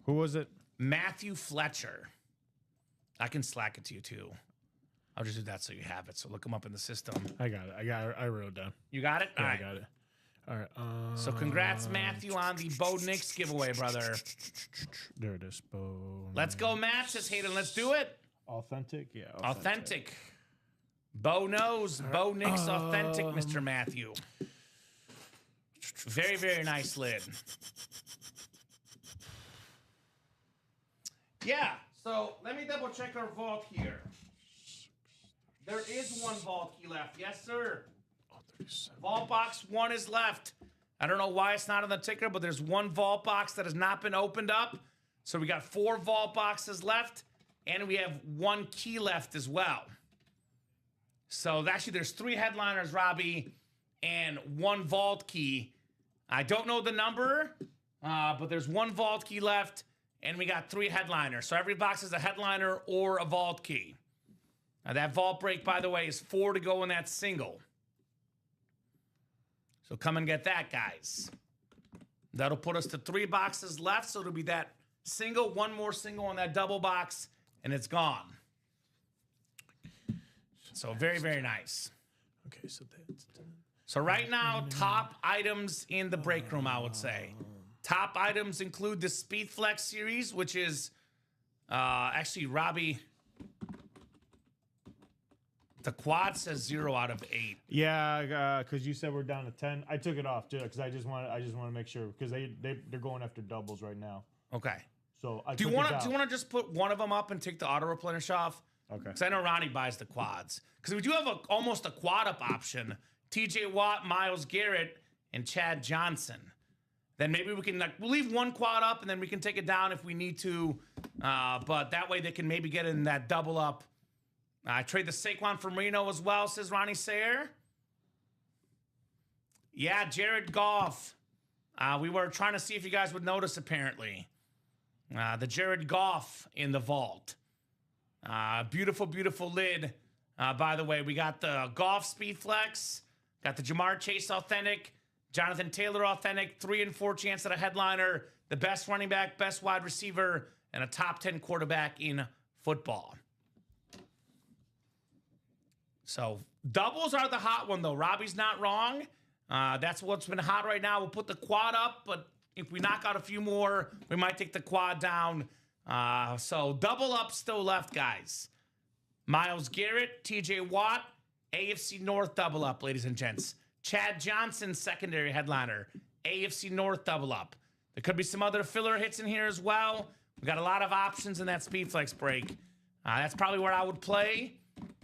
Who was it? Matthew Fletcher. I can Slack it to you, too. I'll just do that so you have it. So look him up in the system. I got it. I wrote it down. You got it? Yeah, All right. I got it. All right. So congrats, Matthew, on the Bo Nix giveaway, brother. There it is. Bo. Let's go, Matt. Says Hayden. Let's do it. Authentic? Yeah. Authentic. Bo knows. Bo Nix authentic, Mr. Matthew. Very, very nice lid. Yeah. So let me double check our vault here. There is 1 vault key left. Yes, sir. Vault box 1 is left. I don't know why it's not on the ticker, but there's 1 vault box that has not been opened up. So we got 4 vault boxes left, and we have 1 key left as well. So actually, there's 3 headliners, Robbie, and 1 vault key. I don't know the number, but there's 1 vault key left, and we got 3 headliners. So every box is a headliner or a vault key. Now that vault break, by the way, is 4 to go in that single. So come and get that, guys. That'll put us to 3 boxes left. So it'll be that single, 1 more single on that double box, and it's gone. So very, very nice. Okay, so that's done. So right now, top items in the break room, I would say. Top items include the Speed Flex series, which is actually, Robbie, the quad says 0 out of 8. Yeah, because you said we're down to 10. I took it off too because I just want to make sure because they're going after doubles right now. Okay. So do you want to just put one of them up and take the auto replenish off? Okay. Because I know Ronnie buys the quads. Because we do have almost a quad up option. T.J. Watt, Myles Garrett, and Chad Johnson. Then maybe we can we'll leave 1 quad up and then we can take it down if we need to. But that way they can maybe get in that double up. I trade the Saquon for Marino as well, says Ronnie Sayer. Yeah, Jared Goff. We were trying to see if you guys would notice, apparently. The Jared Goff in the vault. Beautiful, beautiful lid. By the way, we got the Goff Speed Flex. Got the Jamar Chase authentic. Jonathan Taylor authentic. 3 and 4 chance at a headliner. The best running back, best wide receiver, and a top 10 quarterback in football. So doubles are the hot one, though. Robbie's not wrong. That's what's been hot right now. We'll put the quad up, but if we knock out a few more, we might take the quad down. So double up still left, guys. Myles Garrett, T.J. Watt, AFC North double up, ladies and gents. Chad Johnson, secondary headliner, AFC North double up. There could be some other filler hits in here as well. We got a lot of options in that Speed Flex break. That's probably where I would play.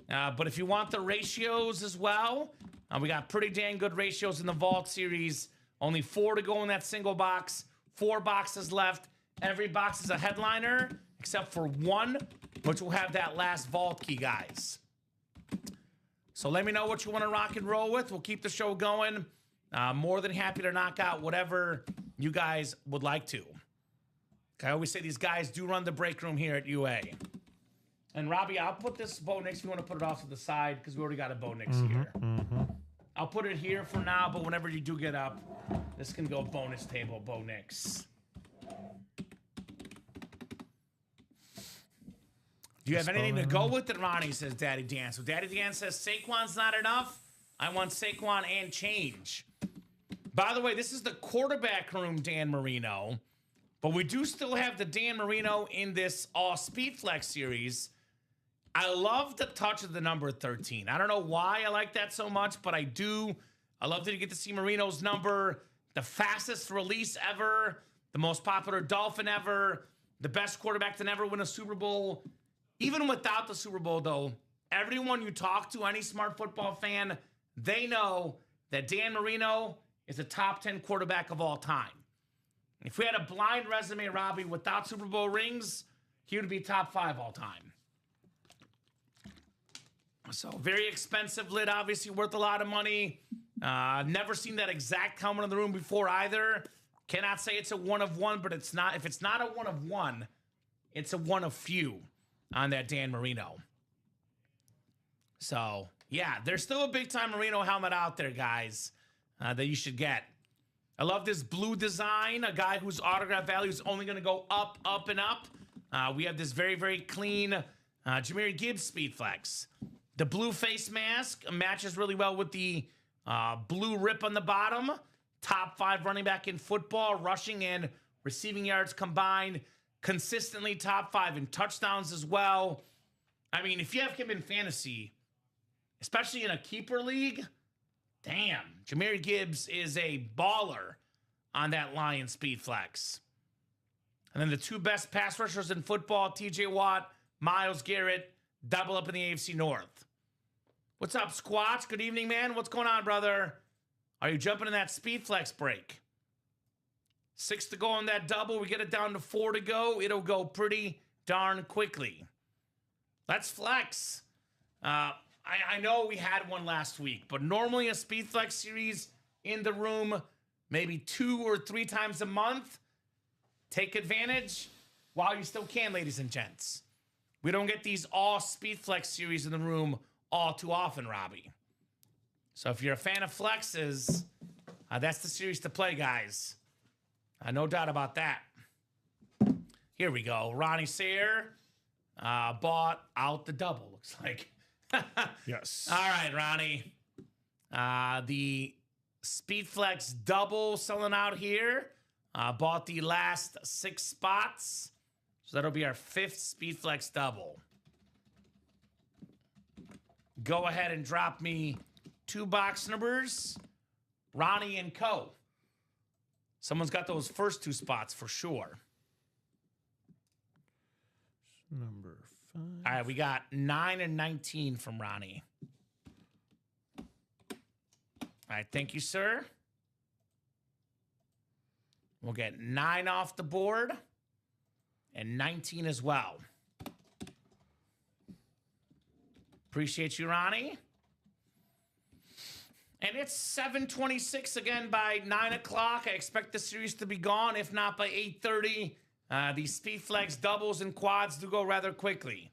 But if you want the ratios as well, we got pretty dang good ratios in the Vault series. Only 4 to go in that single box. 4 boxes left. Every box is a headliner, except for 1, which will have that last Vault key, guys. So let me know what you want to rock and roll with. We'll keep the show going. More than happy to knock out whatever you guys would like to. I always say these guys do run the break room here at UA. And Robbie, I'll put this Bo Nix if you want to put it off to the side, because we already got a Bo Nix here. I'll put it here for now, but whenever you do get up, this can go bonus table, Bo Nix. Do you have anything to go with it, Ronnie, says Daddy Dan. So Daddy Dan says Saquon's not enough. I want Saquon and change. By the way, this is the quarterback room, Dan Marino. But we do still have the Dan Marino in this All Speed Flex series. I love the touch of the number 13. I don't know why I like that so much, but I do. I love that you get to see Marino's number, the fastest release ever, the most popular Dolphin ever, the best quarterback to never win a Super Bowl. Even without the Super Bowl, though, everyone you talk to, any smart football fan, they know that Dan Marino is a top 10 quarterback of all time. If we had a blind resume, Robbie, without Super Bowl rings, he would be top 5 all time. So very expensive lid, obviously worth a lot of money. Never seen that exact helmet in the room before either. Cannot say it's a one of one, but it's not. If it's not a one of one, it's a one of few on that Dan Marino. So yeah, there's still a big time Marino helmet out there, guys, that you should get. I love this blue design. A guy whose autograph value is only going to go up, up, and up. We have this very, very clean Jahmyr Gibbs Speed Flex. The blue face mask matches really well with the blue rip on the bottom. Top 5 running back in football, rushing and receiving yards combined. Consistently top 5 in touchdowns as well. I mean, if you have him in fantasy, especially in a keeper league, damn, Jahmyr Gibbs is a baller on that Lion Speed Flex. And then the 2 best pass rushers in football, TJ Watt, Myles Garrett, double up in the AFC North. What's up, Squatch? Good evening, man. What's going on, brother? Are you jumping in that Speed Flex break? 6 to go on that double. We get it down to 4 to go. It'll go pretty darn quickly. Let's flex. I know we had one last week, but normally a Speed Flex series in the room, maybe 2 or 3 times a month. Take advantage while you still can, ladies and gents. We don't get these all Speed Flex series in the room all too often, Robbie. So if you're a fan of flexes, that's the series to play, guys. No doubt about that. Here we go. Ronnie Sayre bought out the double, looks like. Yes. All right, Ronnie. The Speed Flex double selling out here. Bought the last 6 spots. So that'll be our 5th Speed Flex double. Go ahead and drop me 2 box numbers. Ronnie and Co. Someone's got those first 2 spots for sure. Number 5. All right, we got 9 and 19 from Ronnie. All right, thank you, sir. We'll get 9 off the board and 19 as well. Appreciate you, Ronnie. And it's 7:26 again by 9 o'clock. I expect the series to be gone, if not by 8:30. These Speed Flex doubles and quads do go rather quickly.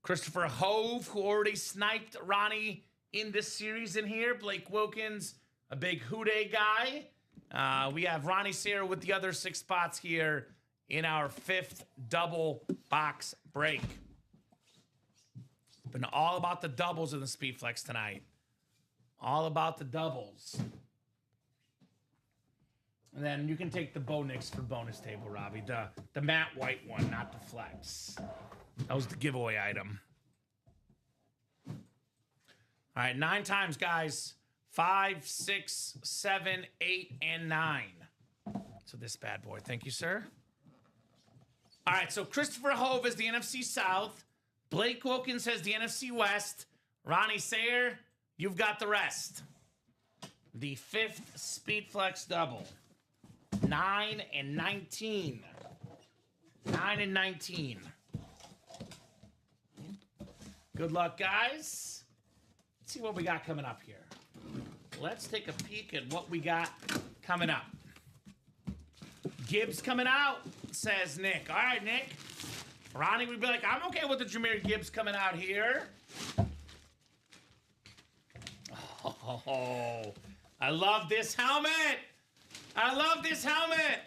Christopher Hove, who already sniped Ronnie in this series in here. Blake Wilkins, a big Houday guy. We have Ronnie Sayre with the other 6 spots here in our 5th double box break. Been all about the doubles in the Speed Flex tonight. All about the doubles. And then you can take the Bo Nix for bonus table, Robbie. The matte white one, not the flex. That was the giveaway item. All right, 9 times, guys. 5, 6, 7, 8, and 9. So this bad boy. Thank you, sir. All right, so Christopher Hove is the NFC South. Blake Wilkins has the NFC West. Ronnie Sayer, you've got the rest. The 5th Speed Flex double. 9 and 19. 9 and 19. Good luck, guys. Let's see what we got coming up here. Let's take a peek at what we got coming up. Gibbs coming out, says Nick. All right, Nick. Ronnie would be like, I'm okay with the Jahmyr Gibbs coming out here. Oh, I love this helmet. I love this helmet.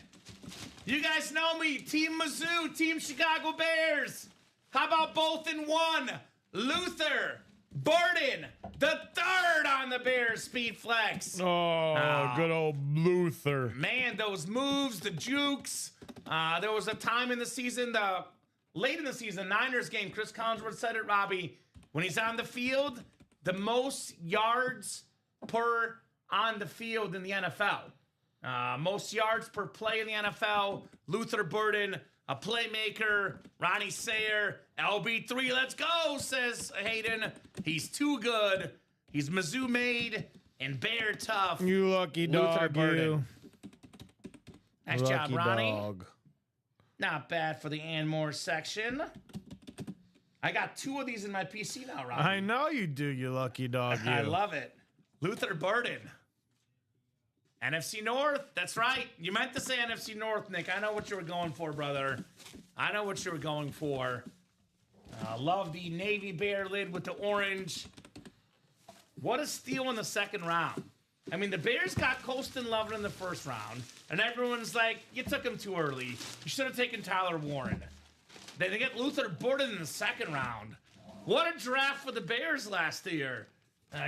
You guys know me. Team Mizzou, Team Chicago Bears. How about both in one? Luther Burden, the 3rd on the Bears Speed Flex. Oh, good old Luther. Man, those moves, the jukes. There was a time in the season, late in the season, Niners game, Chris Collinsworth said it, Robbie, when he's on the field, the most yards per on the field in the NFL. Most yards per play in the NFL, Luther Burden, a playmaker, Ronnie Sayer, LB3, let's go, says Hayden. He's too good. He's Mizzou made and Bear tough. You lucky Luther dog, Burden. you. Nice Lucky job, Ronnie. dog. Not bad for the Anmore section. I got 2 of these in my PC now, Ronnie. I know you do, you lucky dog, you. I love it. Luther Burden. NFC North. That's right. You meant to say NFC North, Nick. I know what you were going for, brother. I know what you were going for. Love the Navy Bear lid with the orange. What a steal in the 2nd round. I mean, the Bears got Colston Loveland in the 1st round, and everyone's like, you took him too early. You should have taken Tyler Warren. Then they get Luther Burden in the 2nd round. What a draft for the Bears last year.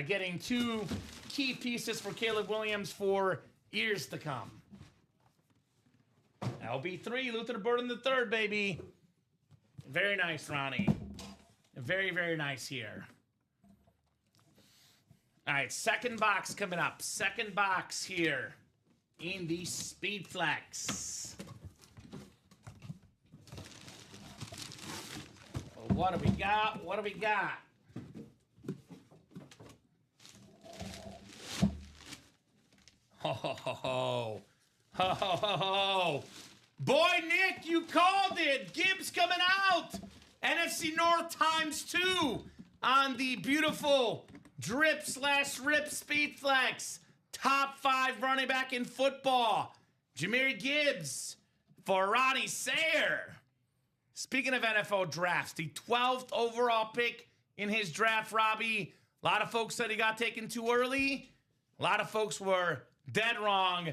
Getting 2 key pieces for Caleb Williams for years to come. LB3, Luther Burden the 3rd, baby. Very nice, Ronnie. Very, very nice here. All right, 2nd box coming up. 2nd box here in the Speed Flex. What do we got? What do we got? Ho, ho, ho, ho. Ho, ho, ho, ho. Boy, Nick, you called it. Gibbs coming out. NFC North ×2 on the beautiful drip/rip Speed Flex. Top 5 running back in football. Jahmyr Gibbs for Ronnie Sayer. Speaking of NFL drafts, the 12th overall pick in his draft, Robbie. A lot of folks said he got taken too early. A lot of folks were dead wrong.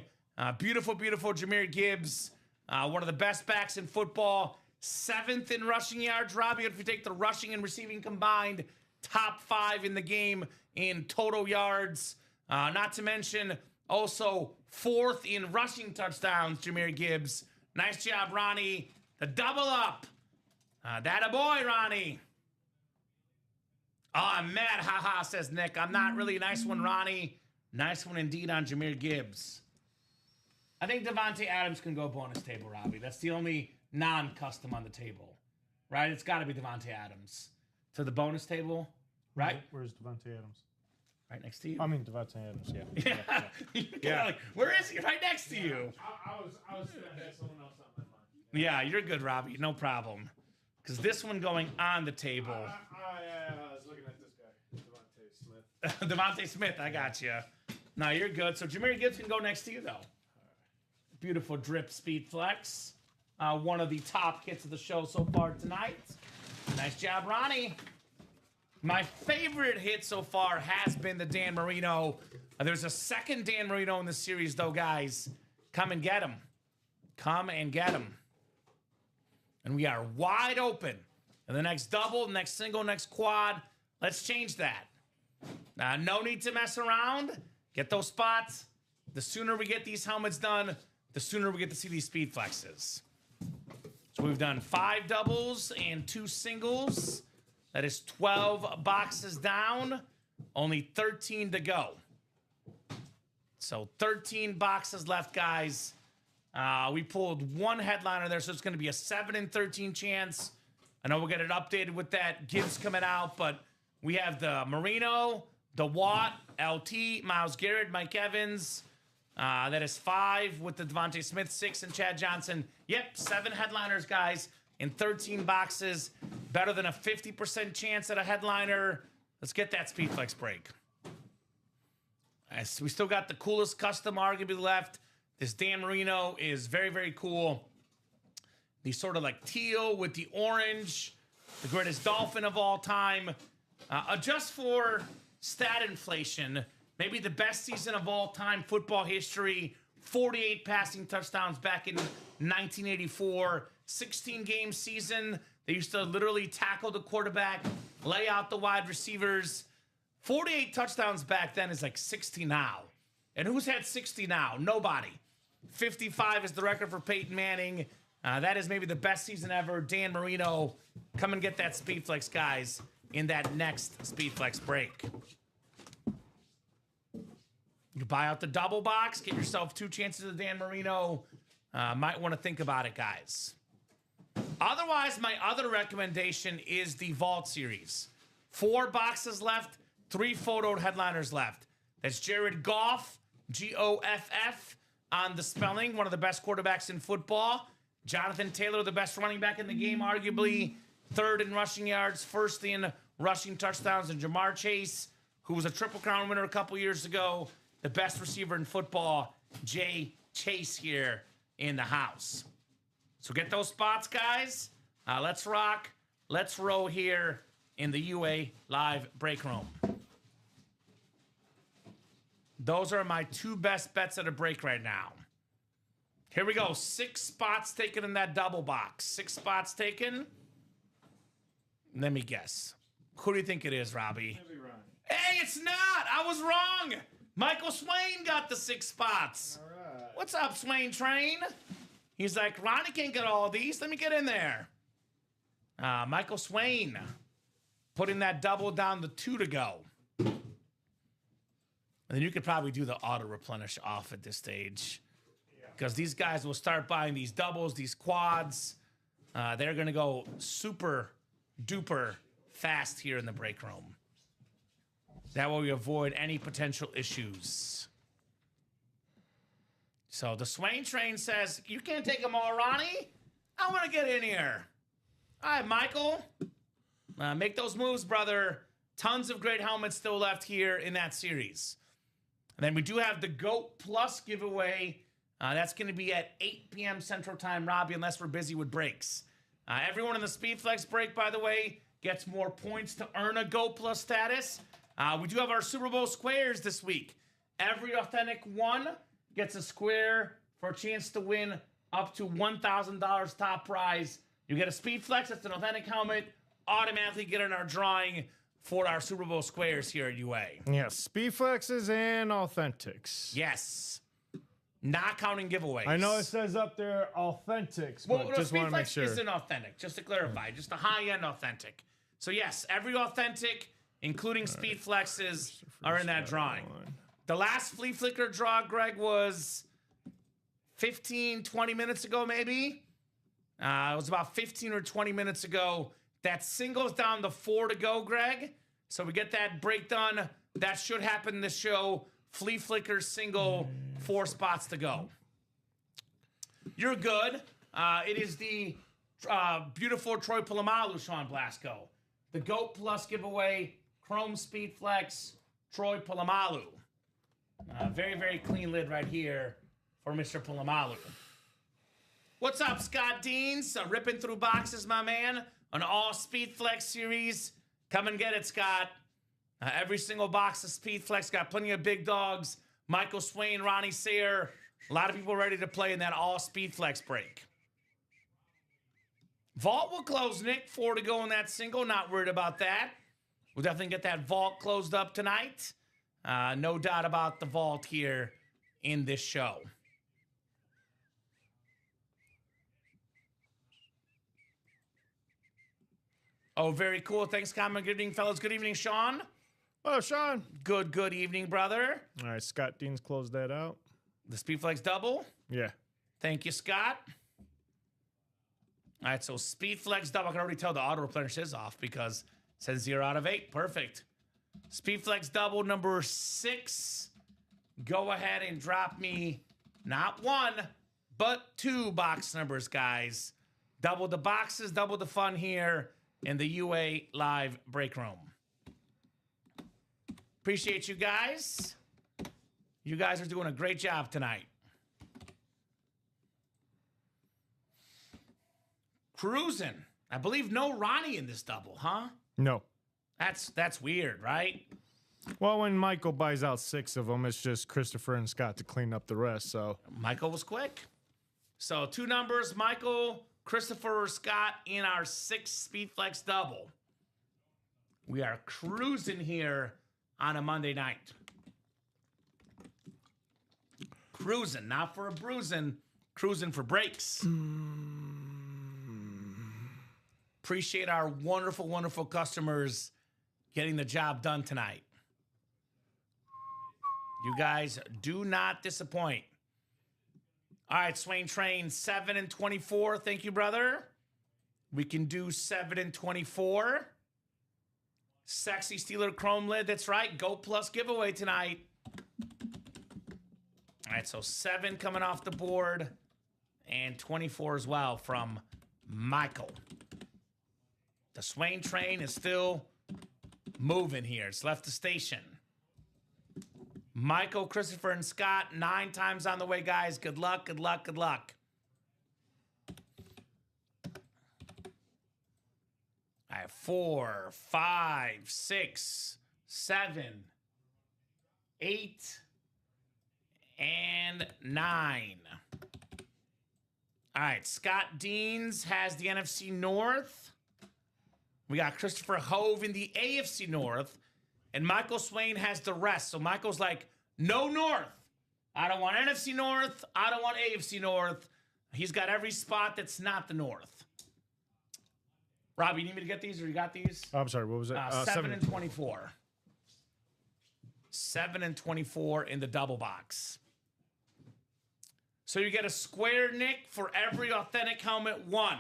Beautiful, beautiful Jahmyr Gibbs. One of the best backs in football. 7th in rushing yards, Robbie. If you take the rushing and receiving combined, top 5 in the game in total yards. Not to mention also 4th in rushing touchdowns, Jahmyr Gibbs. Nice job, Ronnie. The double up. That a boy, Ronnie. Oh, I'm mad, haha, says Nick. I'm not really. Nice one, Ronnie. Nice one indeed on Jahmyr Gibbs. I think Devontae Adams can go bonus table, Robbie. That's the only non-custom on the table, right? It's got to be Devontae Adams. To the bonus table, right? Where's Devontae Adams? Right next to you. I mean, Devontae Adams, yeah. Yeah. Like, where is he? Right next to you. I was gonna have someone else on my mind. Yeah, you're good, Robbie. No problem. Because this one going on the table. I was looking at this guy, Devontae Smith. Devontae Smith, I got you. No, you're good. So Jahmyr Gibbs can go next to you, though. Beautiful drip Speed Flex. One of the top hits of the show so far tonight. Nice job, Ronnie. My favorite hit so far has been the Dan Marino. There's a 2nd Dan Marino in the series, though, guys. Come and get him. Come and get him. And we are wide open. And the next double, next single, next quad. Let's change that. No need to mess around. Get those spots. The sooner we get these helmets done, the sooner we get to see these Speed Flexes. So we've done 5 doubles and 2 singles. That is 12 boxes down. Only 13 to go. So 13 boxes left, guys. We pulled 1 headliner there, so it's going to be a 7 in 13 chance. I know we'll get it updated with that Gibbs coming out, but we have the Marino, the Watt, LT, Myles Garrett, Mike Evans. That is 5 with the Devontae Smith, 6 and Chad Johnson. Yep, 7 headliners, guys, in 13 boxes. Better than a 50% chance at a headliner. Let's get that Speedflex break. We still got the coolest custom arguably left. This Dan Marino is very, very cool. The sort of like teal with the orange. The greatest Dolphin of all time. Adjust for stat inflation. Maybe the best season of all time football history. 48 passing touchdowns back in 1984. 16-game season. They used to literally tackle the quarterback, lay out the wide receivers. 48 touchdowns back then is like 60 now. And who's had 60 now? Nobody. 55 is the record for Peyton Manning. That is maybe the best season ever. Dan Marino, come and get that Speedflex, guys, in that next Speedflex break. You buy out the double box, get yourself 2 chances of Dan Marino. Might want to think about it, guys. Otherwise, my other recommendation is the Vault Series. 4 boxes left, 3 photoed headliners left. That's Jared Goff, Goff, on the spelling, one of the best quarterbacks in football. Jonathan Taylor, the best running back in the game, arguably 3rd in rushing yards, 1st in rushing touchdowns, and Jamar Chase, who was a Triple Crown winner a couple years ago, the best receiver in football, Jay Chase here in the house. So get those spots, guys. Let's rock. Let's roll here in the UA Live Break Room. Those are my 2 best bets at a break right now. Here we go. 6 spots taken in that double box. 6 spots taken. Let me guess. Who do you think it is, Robbie? Hey, it's not. I was wrong. Michael Swain got the 6 spots. All right. What's up, Swain Train? He's like, Ronnie can't get all these. Let me get in there. Michael Swain putting that double down to 2 to go. And then you could probably do the auto replenish off at this stage. Because these guys will start buying these doubles, these quads. They're going to go super duper fast here in the break room. That way we avoid any potential issues. So the Swain Train says, you can't take them all, Ronnie. I want to get in here. All right, Michael. Make those moves, brother. Tons of great helmets still left here in that series. And then we do have the GOAT Plus giveaway. That's going to be at 8 p.m. Central Time, Robbie, unless we're busy with breaks. Everyone in the Speedflex break, by the way, gets more points to earn a GOAT Plus status. We do have our Super Bowl squares this week. Every authentic one gets a square for a chance to win up to $1,000 top prize. You get a Speedflex, that's an authentic helmet, automatically get in our drawing for our Super Bowl squares here at UA. Yes, Speedflexes and Authentics. Yes. Not counting giveaways. I know it says up there Authentics, well, but just want to make sure. Isn't authentic, just to clarify. Just a high-end authentic. So yes, every authentic, including Speedflexes, are in that drawing. The last Flea Flicker draw, Greg, was 15, 20 minutes ago, maybe. It was about 15 or 20 minutes ago. That single's down to 4 to go, Greg. So we get that break done. That should happen in the show. Flea Flicker single, 4 spots to go. You're good. It is the beautiful Troy Polamalu, Sean Blasco. The GOAT Plus giveaway, Chrome Speedflex, Troy Polamalu. Very, very clean lid right here for Mr. Polamalu. What's up, Scott Deans? Ripping through boxes, my man. An all Speedflex series. Come and get it, Scott. Every single box of Speedflex got plenty of big dogs. Michael Swain, Ronnie Sayer. A lot of people ready to play in that all Speedflex break. Vault will close, Nick. 4 to go in that single. Not worried about that. We'll definitely get that vault closed up tonight. No doubt about the vault here in this show. Oh, very cool. Thanks, Kamen. Good evening, fellas. Good evening, Sean. Oh, Sean. Good evening, brother. All right, Scott Dean's closed that out. The Speedflex double. Yeah. Thank you, Scott. All right, so Speed Flex double. I can already tell the auto replenish is off because it says 0 out of 8. Perfect. Speed Flex double number 6. Go ahead and drop me not 1, but 2 box numbers, guys. Double the boxes, double the fun here in the UA live break room. Appreciate you guys. You guys are doing a great job tonight. Cruising. I believe no Ronnie in this double, huh? No. That's weird, right? Well, when Michael buys out 6 of them, it's just Christopher and Scott to clean up the rest. So Michael was quick. So 2 numbers, Michael, Christopher, or Scott in our 6 Speed Flex double. We are cruising here on a Monday night. Cruising, not for a bruising, cruising for breaks. Appreciate our wonderful, wonderful customers getting the job done tonight. You guys do not disappoint. All right, Swain Train, 7 and 24. Thank you, brother. We can do 7 and 24. Sexy Steeler Chrome Lid. That's right. Go Plus giveaway tonight. All right, so 7 coming off the board and 24 as well from Michael. The Swain Train is still moving here. It's left the station. Michael, Christopher, and Scott, 9 times on the way, guys. Good luck, good luck, good luck. All right, 4, 5, 6, 7, 8, and 9. All right, Scott Deans has the NFC North. We got Christopher Hove in the AFC North. And Michael Swain has the rest. So Michael's like, no North. I don't want NFC North. I don't want AFC North. He's got every spot that's not the North. Rob, you need me to get these or you got these? Oh, I'm sorry, what was it? 7 and 24. 7 and 24 in the double box. So you get a square, Nick, for every authentic helmet won.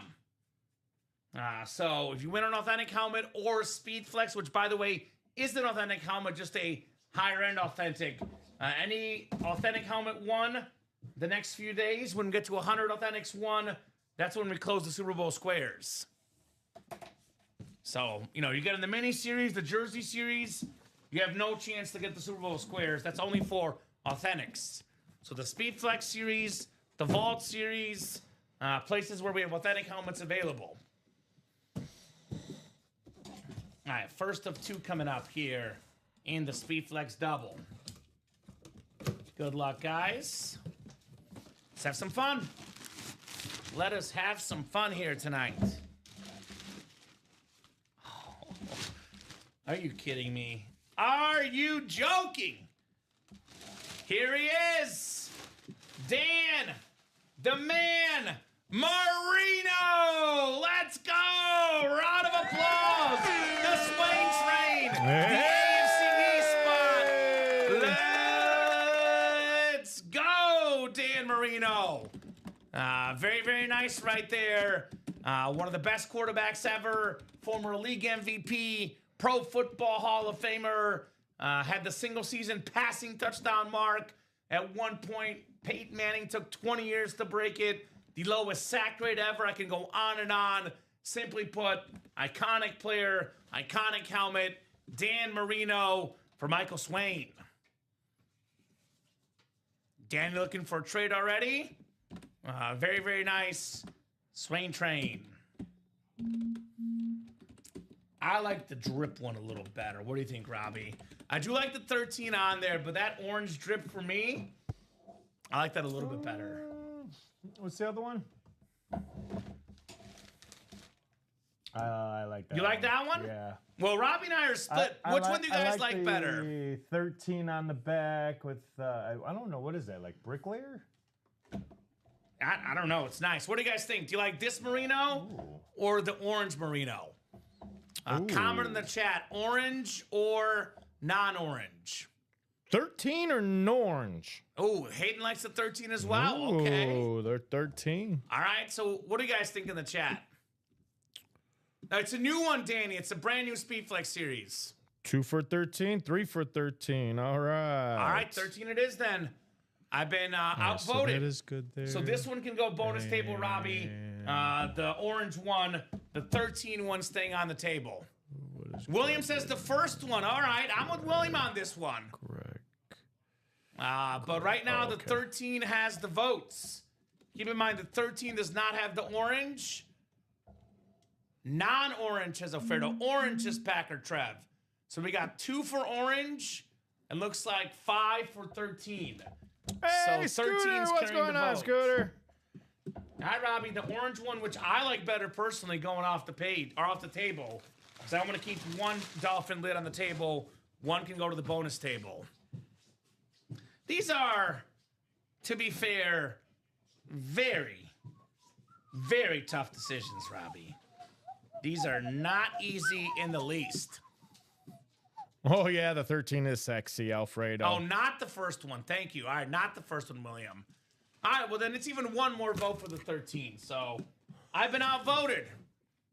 So if you win an authentic helmet or Speed Flex, which, by the way, isn't an authentic helmet, just a higher-end authentic. Any authentic helmet won the next few days, when we get to 100 authentics won, that's when we close the Super Bowl squares. So, you know, you get in the mini series, the jersey series, you have no chance to get the Super Bowl squares. That's only for authentics. So the Speed Flex series, the Vault series, places where we have authentic helmets available. All right, first of 2 coming up here in the Speed Flex double. Good luck, guys. Let's have some fun. Let us have some fun here tonight. Oh, are you kidding me? Are you joking? Here he is. Dan, the man, Marino. Let's go. Round of applause. The Swain Train. The AFC East spot. Let's go, Dan Marino. Very, very nice right there. One of the best quarterbacks ever. Former league MVP. Pro Football Hall of Famer. Had the single season passing touchdown mark. At one point, Peyton Manning took 20 years to break it. The lowest sack rate ever. I can go on and on. Simply put, iconic player, iconic helmet, Dan Marino for Michael Swain. Dan, you looking for a trade already? Very, very nice. Swain Train. I like the drip one a little better. What do you think, Robbie? I do like the 13 on there, but that orange drip for me, I like that a little bit better. What's the other one? I like that. You like that one? Yeah. Well, Robbie and I are split. Which one do you guys like better? The 13 on the back with, I don't know, what is that, like bricklayer? I don't know. It's nice. What do you guys think? Do you like this merino or the orange merino? Comment in the chat. Orange or non-orange? 13 or orange? Oh, Hayden likes the 13 as well. Ooh, Okay. they're 13. All right. So what do you guys think in the chat? It's a new one, Danny. It's a brand new Speed Flex series. 2 for 13, 3 for 13. All right. All right, 13 it is then. I've been outvoted. So that is good there. So this one can go bonus table, Robbie. The orange one, the 13 one staying on the table. William says the first one. All right, I'm with William on this one. Correct. But right now, the 13 has the votes. Keep in mind, the 13 does not have the orange. Non-orange has Oferta. Orange is Packer Trev. So we got 2 for orange. It looks like 5 for 13. Hey, so Scooter, 13's what's carrying going the on, vote. Scooter? All right, Robbie, the orange one, which I like better personally, going off the page or off the table. So I'm going to keep one dolphin lid on the table. One can go to the bonus table. These are, to be fair, very, very tough decisions, Robbie. These are not easy in the least. Oh, yeah, the 13 is sexy, Alfredo. Oh, not the first one. Thank you. All right, not the first one, William. All right, well, then it's even one more vote for the 13. So I've been outvoted.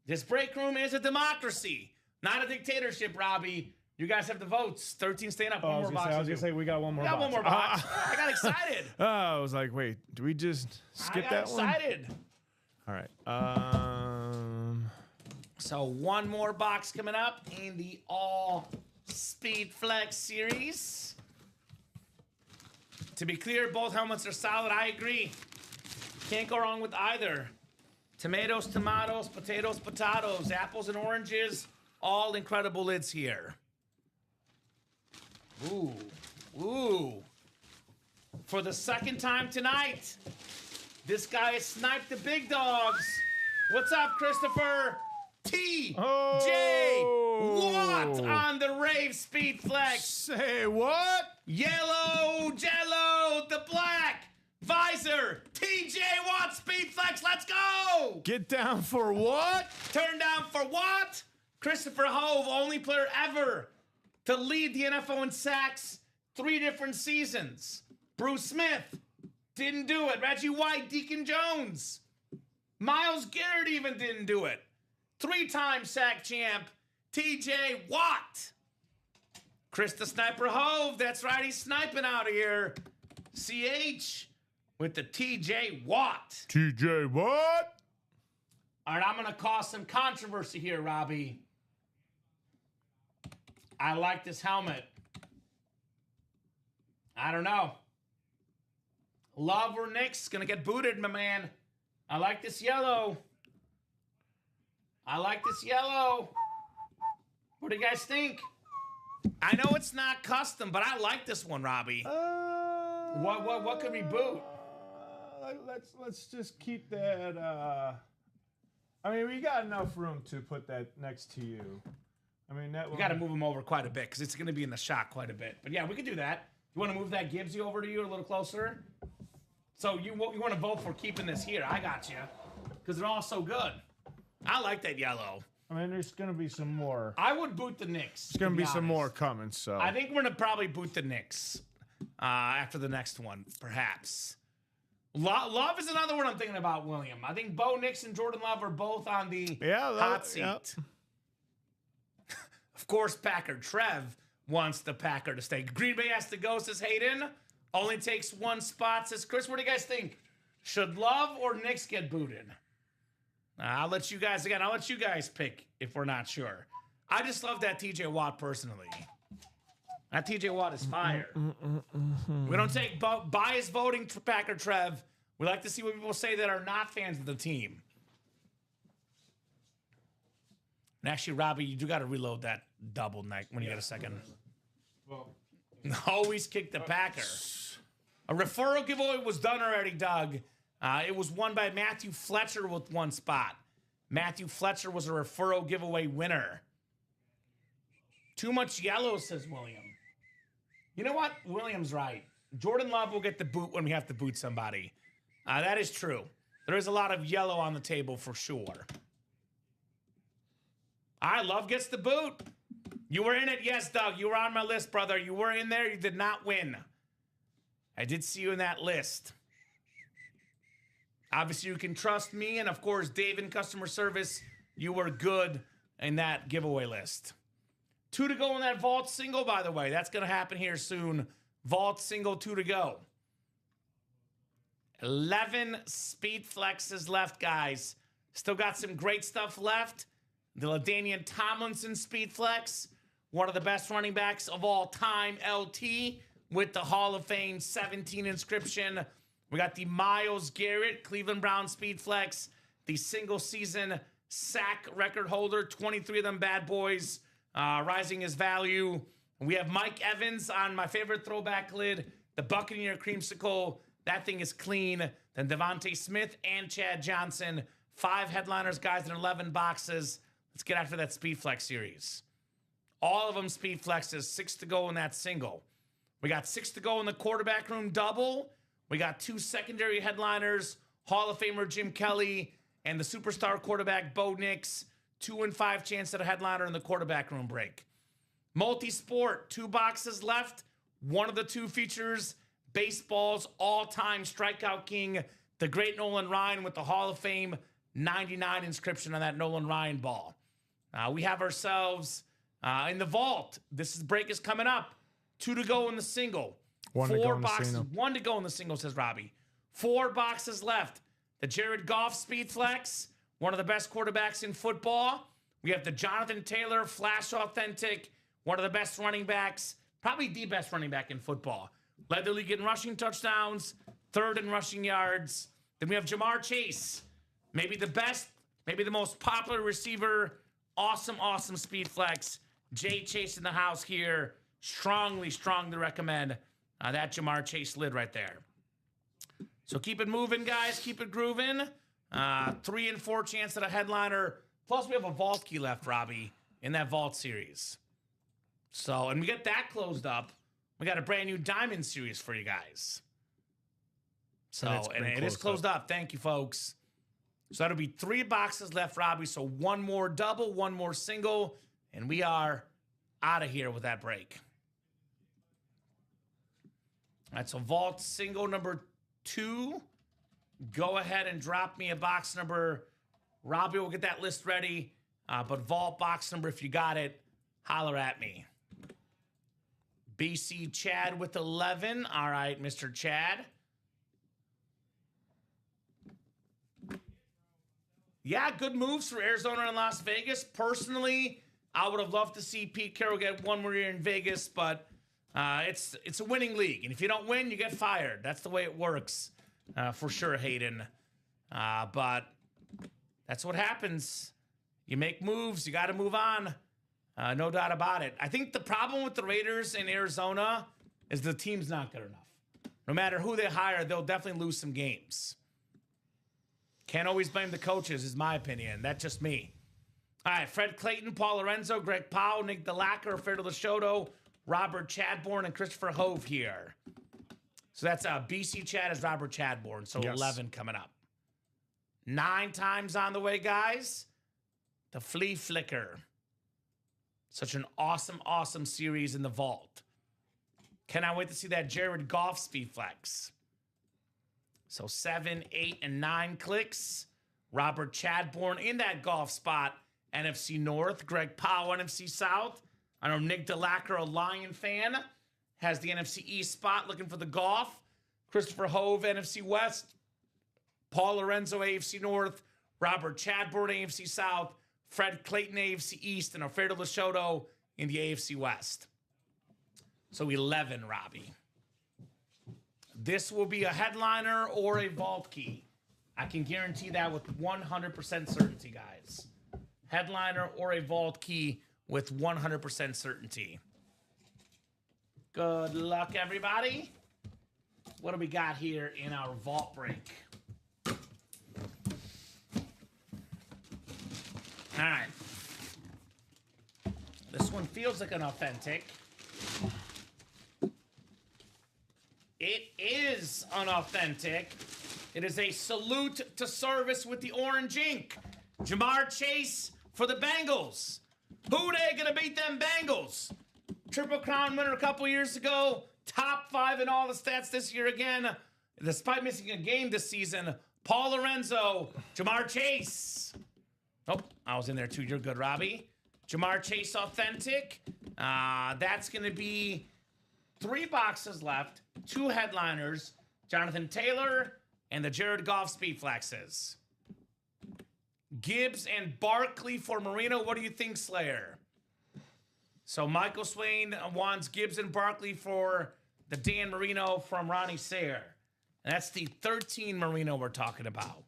This break room is a democracy, not a dictatorship, Robbie. You guys have the votes. 13 staying up. One more box. I was going to say, we got one more box. One more box. I got excited. I was like, wait, do we just skip that one? I got excited. All right. So one more box coming up in the all Speed Flex series. To be clear, both helmets are solid. I agree. Can't go wrong with either. Tomatoes, tomatoes, potatoes, potatoes, apples and oranges. All incredible lids here. Ooh. Ooh. For the second time tonight, this guy has sniped the big dogs. What's up, Christopher? T.J. Watt on the Rave Speed Flex. Say what? Yellow, jello, the black visor. T.J. Watt Speed Flex, let's go. Get down for what? Turn down for what? Christopher Hove, only player ever to lead the NFL in sacks 3 different seasons. Bruce Smith didn't do it. Reggie White, Deacon Jones. Myles Garrett even didn't do it. 3-time sack champ, T.J. Watt. Chris the Sniper Hove, that's right, he's sniping out of here. CH with the T.J. Watt. TJ what? All right, I'm going to cause some controversy here, Robbie. I like this helmet. I don't know. Love or Knicks, going to get booted, my man. I like this yellow. I like this yellow. What do you guys think? I know it's not custom, but I like this one, Robbie. What could we boot? Let's just keep that. I mean, we got enough room to put that next to you. I mean, that. We got to move him over quite a bit because it's going to be in the shot quite a bit. But yeah, we could do that. You want to move that Gibbsy over to you a little closer? So you want to vote for keeping this here? I got you because they're all so good. I like that yellow. I mean, there's going to be some more. I would boot the Knicks. There's going to be some more coming, so. I think we're going to probably boot the Knicks after the next one, perhaps. Love is another one I'm thinking about, William. I think Bo Nix and Jordan Love are both on the hot seat. Yep. Of course, Packer Trev wants the Packer to stay. Green Bay has to go, says Hayden. Only takes 1 spot, says Chris. What do you guys think? Should Love or Knicks get booted? I'll let you guys pick if we're not sure. I just love that TJ Watt personally. That TJ Watt is fire. We don't take biased voting for Packer Trev. We like to see what people say that are not fans of the team. And actually, Robbie, you do got to reload that double neck when you get a second. Well, Always kick the Packer. A referral giveaway was done already, Doug. It was won by Matthew Fletcher with 1 spot. Matthew Fletcher was a referral giveaway winner. Too much yellow, says William. You know what? William's right. Jordan Love will get the boot when we have to boot somebody. That is true. There is a lot of yellow on the table for sure. Love gets the boot. You were in it. Yes, Doug. You were on my list, brother. You were in there. You did not win. I did see you in that list. Obviously, you can trust me and, of course, Dave in customer service you were good in that giveaway list. 2 to go in that vault single, by the way. That's going to happen here soon. Vault single, 2 to go. 11 speed flexes left, guys. Still got some great stuff left. The LaDainian Tomlinson speed flex, one of the best running backs of all time, LT, with the Hall of Fame 17 inscription. We got the Myles Garrett Cleveland Browns speed flex, the single season sack record holder, 23 of them bad boys, rising his value. We have Mike Evans on my favorite throwback lid, the Buccaneer Creamsicle. That thing is clean. Then Devontae Smith and Chad Johnson. 5 headliners, guys, in 11 boxes. Let's get after that Speed Flex series. All of them Speed Flexes. 6 to go in that single. We got 6 to go in the quarterback room double. We got 2 secondary headliners. Hall of Famer Jim Kelly and the superstar quarterback Bo Nix. 2 and 5 chance at a headliner in the quarterback room break. Multi-sport, 2 boxes left. One of the 2 features baseball's all-time strikeout king, the great Nolan Ryan, with the Hall of Fame 99 inscription on that Nolan Ryan ball. We have ourselves in the vault. This break is coming up. 2 to go in the single. 4 boxes. 1 to go in the single, says Robbie. 4 boxes left. The Jared Goff Speed Flex, one of the best quarterbacks in football. We have the Jonathan Taylor Flash Authentic, one of the best running backs, probably the best running back in football. Led the league in rushing touchdowns, 3rd in rushing yards. Then we have Jamar Chase, maybe the best, maybe the most popular receiver. Awesome, awesome speed flex. Jay Chase in the house here. Strongly recommend that Jamar Chase lid right there. So keep it moving, guys. Keep it grooving. 3 and 4 chance at a headliner. Plus, we have a vault key left, Robbie, in that vault series. So, and we get that closed up. We got a brand new Diamond series for you guys. So, and it is closed up. Thank you, folks. So that'll be 3 boxes left, Robbie. So 1 more double, 1 more single, and we are out of here with that break. All right, so vault single number 2. Go ahead and drop me a box number. Robbie will get that list ready. But vault box number, if you got it, holler at me. BC Chad with 11. All right, Mr. Chad. Yeah, good moves for Arizona and Las Vegas. Personally, I would have loved to see Pete Carroll get 1 more year in Vegas, but it's a winning league. And if you don't win, you get fired. That's the way it works, for sure, Hayden. But that's what happens. You make moves. You got to move on. No doubt about it. I think the problem with the Raiders in Arizona is the team's not good enough. No matter who they hire, they'll definitely lose some games. Can't always blame the coaches, is my opinion. That's just me. All right, Fred Clayton, Paul Lorenzo, Greg Powell, Nick DeLacker, Alfredo Lashoto, Robert Chadbourne, and Christopher Hove here. So that's BC Chad is Robert Chadbourne. So yes. 11 coming up. 9 times on the way, guys. The Flea Flicker. Such an awesome, awesome series in the vault. Cannot wait to see that Jared Goff speed flex. So 7, 8, and 9 clicks. Robert Chadbourne in that Goff spot. NFC North. Greg Powell, NFC South. I know Nick DeLacker, a Lion fan, has the NFC East spot looking for the Goff. Christopher Hove, NFC West. Paul Lorenzo, AFC North. Robert Chadbourne, AFC South. Fred Clayton, AFC East, and Alfredo Lashoto in the AFC West. So 11, Robbie. This will be a headliner or a vault key. I can guarantee that with 100% certainty, guys. Headliner or a vault key with 100% certainty. Good luck, everybody. What do we got here in our vault break? All right. This one feels like an authentic. It is an authentic. It is a salute to service with the orange ink. Jamar Chase for the Bengals. Who they gonna beat them Bengals? Triple Crown winner a couple years ago. Top 5 in all the stats this year again. Despite missing a game this season, Paul Lorenzo, Jamar Chase. Oh, I was in there too. You're good, Robbie. Jamar Chase Authentic. That's going to be 3 boxes left, 2 headliners, Jonathan Taylor, and the Jared Goff Speed Flexes. Gibbs and Barkley for Marino. What do you think, Slayer? So Michael Swain wants Gibbs and Barkley for the Dan Marino from Ronnie Sayer. And that's the 13 Marino we're talking about.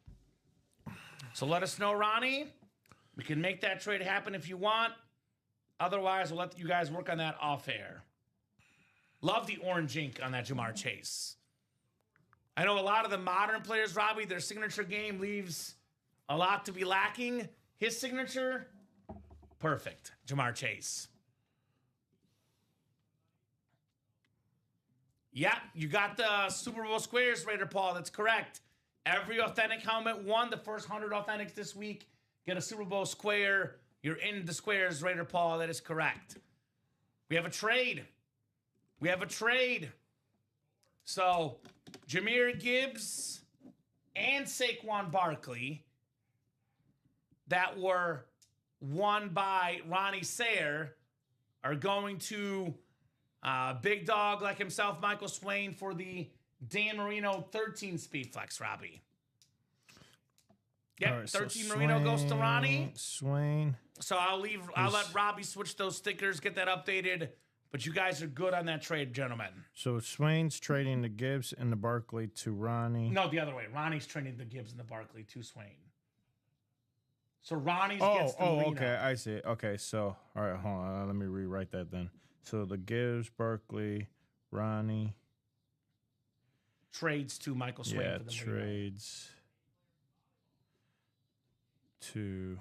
So let us know, Ronnie. We can make that trade happen if you want. Otherwise, we'll let you guys work on that off air. Love the orange ink on that Jamar Chase. I know a lot of the modern players, Robbie, their signature game leaves a lot to be lacking. His signature, perfect. Jamar Chase. Yeah, you got the Super Bowl squares, Raider Paul. That's correct. Every authentic helmet won. The first 100 authentics this week get a Super Bowl square. You're in the squares, Raider Paul. That is correct. We have a trade. We have a trade. So, Jahmyr Gibbs and Saquon Barkley that were won by Ronnie Sayer are going to big dog like himself, Michael Swain, for the Dan Marino 13 Speed Flex, Robbie. Yep, right, 13 so Marino goes to Ronnie. Swain. So I'll let Robbie switch those stickers, get that updated. But you guys are good on that trade, gentlemen. So Swain's trading the Gibbs and the Barkley to Ronnie. No, the other way. Ronnie's trading the Gibbs and the Barkley to Swain. So Ronnie's gets the Marino. Okay, I see. Okay, so all right, hold on. Let me rewrite that then. So the Gibbs, Barkley, Ronnie trades to Michael Swain. Yeah, for the trades to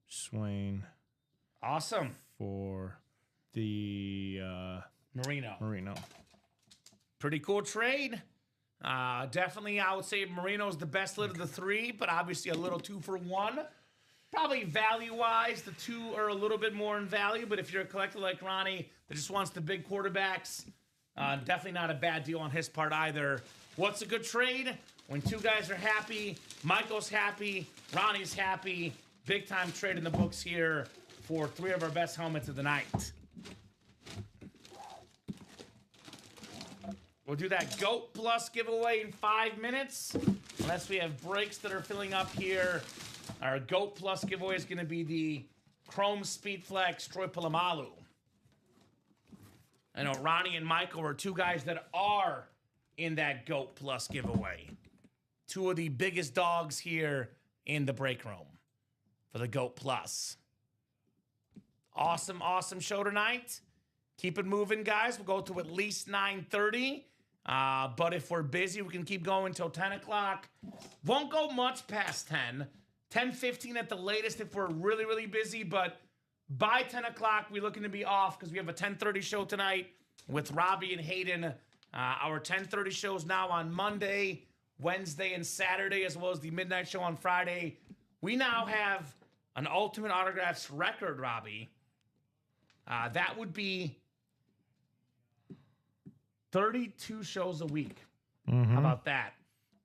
Swain. Awesome. For the Marino. Pretty cool trade. Definitely, I would say Marino's the best lit of the 3, but obviously a little 2 for 1. Probably value-wise, the 2 are a little bit more in value, but if you're a collector like Ronnie that just wants the big quarterbacks, definitely not a bad deal on his part either. What's a good trade? When 2 guys are happy, Michael's happy, Ronnie's happy. Big-time trade in the books here for 3 of our best helmets of the night. We'll do that GOAT Plus giveaway in 5 minutes. Unless we have breaks that are filling up here. Our GOAT Plus giveaway is going to be the Chrome Speed Flex Troy Polamalu. I know Ronnie and Michael are 2 guys that are in that GOAT Plus giveaway. 2 of the biggest dogs here in the break room for the GOAT Plus. Awesome, awesome show tonight. Keep it moving, guys. We'll go to at least 9:30. But if we're busy, we can keep going till 10 o'clock. Won't go much past 10. 10:15 at the latest if we're really, really busy. But by 10 o'clock, we're looking to be off because we have a 10:30 show tonight with Robbie and Hayden. Our 10:30 shows now on Monday, Wednesday, and Saturday, as well as the midnight show on Friday. We now have an Ultimate Autographs record, Robbie. That would be 32 shows a week. How about that?